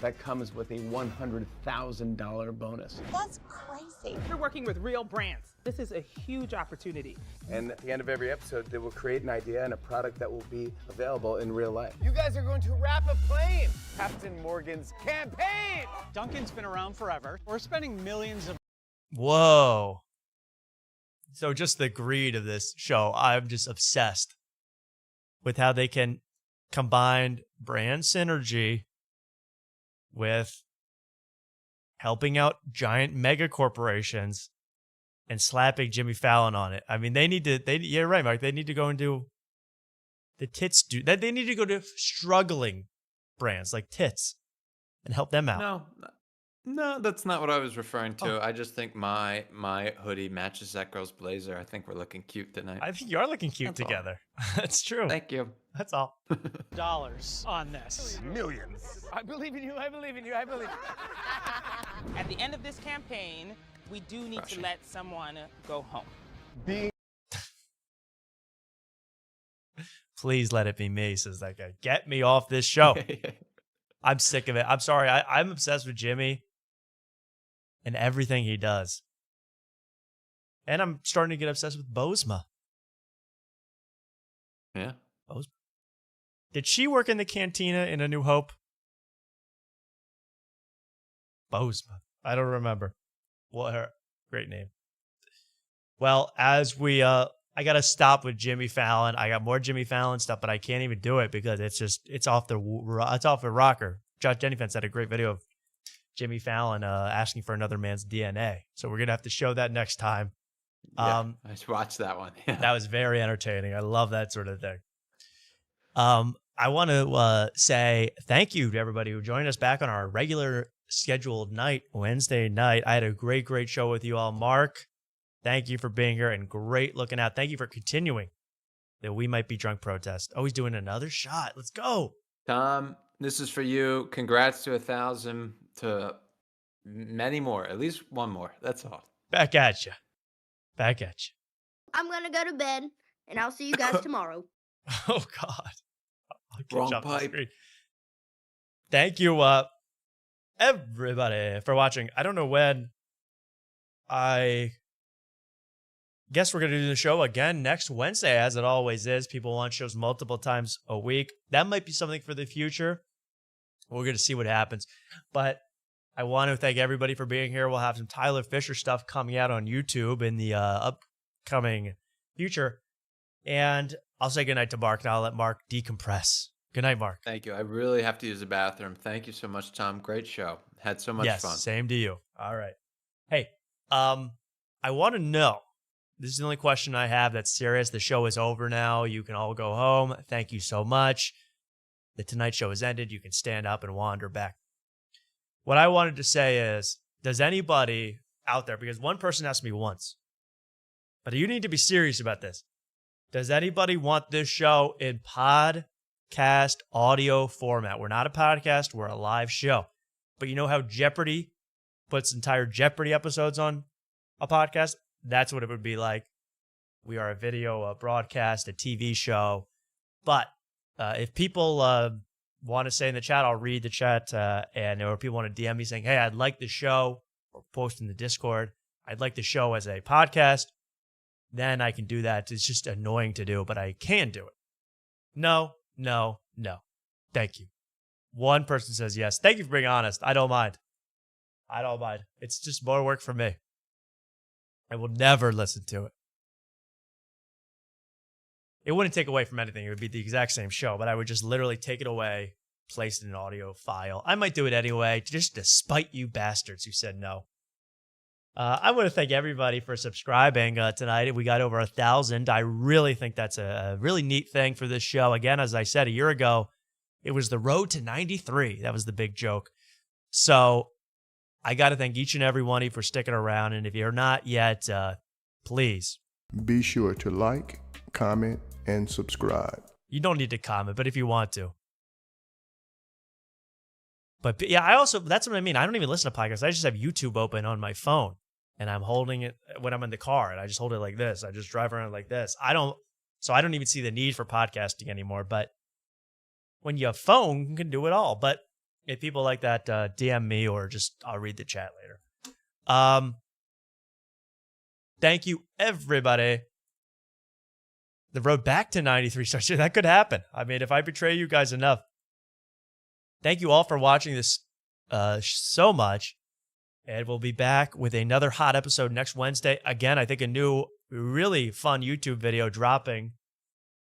that comes with a $100,000 bonus. That's crazy. You're working with real brands. This is a huge opportunity. And at the end of every episode, they will create an idea and a product that will be available in real life. You guys are going to wrap a plane. Captain Morgan's campaign. Duncan's been around forever. We're spending millions of... Whoa. So just the greed of this show, I'm just obsessed with how they can combine brand synergy with helping out giant mega corporations and slapping Jimmy Fallon on it. I mean, you're right, Mark. They need to go and do the tits. They need to go to struggling brands like Tits and help them out. No, that's not what I was referring to. I just think my hoodie matches that girl's blazer. I think we're looking cute tonight. I think you are looking cute together. That's true. Thank you. That's all. dollars on this. Millions. I believe in you. I believe in you. I believe. At the end of this campaign, we do need to let someone go home. Please let it be me, says that guy. Get me off this show. I'm sick of it. I'm sorry. I'm obsessed with Jimmy and everything he does. And I'm starting to get obsessed with Bozma. Yeah. Bozma. Did she work in the cantina in A New Hope? Bozma. I don't remember. What her great name. Well, as we I gotta stop with Jimmy Fallon. I got more Jimmy Fallon stuff, but I can't even do it because it's off the rocker. Josh Jennyfence had a great video of Jimmy Fallon asking for another man's DNA. So we're gonna have to show that next time. Yeah, I just watched that one. That was very entertaining. I love that sort of thing. I want to say thank you to everybody who joined us back on our regular scheduled night, Wednesday night. I had a great show with you all. Mark, thank you for being here and great looking out. Thank you for continuing the We Might Be Drunk protest. Oh, he's doing another shot. Let's go. Tom, this is for you. Congrats to 1,000, to many more, at least one more. That's all. Back at you. I'm going to go to bed, and I'll see you guys tomorrow. Oh, God. I'll catch Wrong up on the pipe. screen. Thank you, everybody, for watching. I don't know when. I guess we're going to do the show again next Wednesday, as it always is. People want shows multiple times a week. That might be something for the future. We're going to see what happens. But I want to thank everybody for being here. We'll have some Tyler Fischer stuff coming out on YouTube in the upcoming future. And I'll say goodnight to Mark, and I'll let Mark decompress. Good night, Mark. Thank you. I really have to use the bathroom. Thank you so much, Tom. Great show. Had so much fun. Same to you. All right. Hey, I want to know, this is the only question I have that's serious. The show is over now. You can all go home. Thank you so much. The Tonight Show has ended. You can stand up and wander back. What I wanted to say is, does anybody out there, because one person asked me once, but you need to be serious about this. Does anybody want this show in podcast audio format? We're not a podcast. We're a live show. But you know how Jeopardy puts entire Jeopardy episodes on a podcast? That's what it would be like. We are a video, a broadcast, a TV show. But if people want to say in the chat, I'll read the chat. And or people want to DM me saying, hey, I'd like the show, or post in the Discord. I'd like the show as a podcast. Then I can do that. It's just annoying to do, but I can do it. No. Thank you. One person says yes. Thank you for being honest. I don't mind. It's just more work for me. I will never listen to it. It wouldn't take away from anything. It would be the exact same show, but I would just literally take it away, place it in an audio file. I might do it anyway, just to spite you bastards who said no. I want to thank everybody for subscribing tonight. We got over 1,000. I really think that's a really neat thing for this show. Again, as I said a year ago, it was the road to 93. That was the big joke. So I got to thank each and every one of you for sticking around. And if you're not yet, please. Be sure to like, comment, and subscribe. You don't need to comment, but if you want to. But yeah, I also, that's what I mean. I don't even listen to podcasts. I just have YouTube open on my phone. And I'm holding it when I'm in the car, and I just hold it like this. I just drive around like this. I don't even see the need for podcasting anymore. But when you have phone, you can do it all. But if people like that, DM me or just I'll read the chat later. Thank you, everybody. The road back to 93 starts. That could happen. I mean, if I betray you guys enough. Thank you all for watching this so much. And we'll be back with another hot episode next Wednesday. Again, I think a new, really fun YouTube video dropping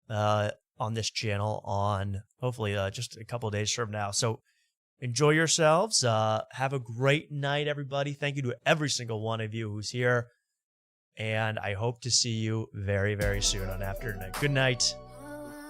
on this channel on hopefully just a couple of days from now. So enjoy yourselves. Have a great night, everybody. Thank you to every single one of you who's here. And I hope to see you very, very soon on After Tonight. Good night.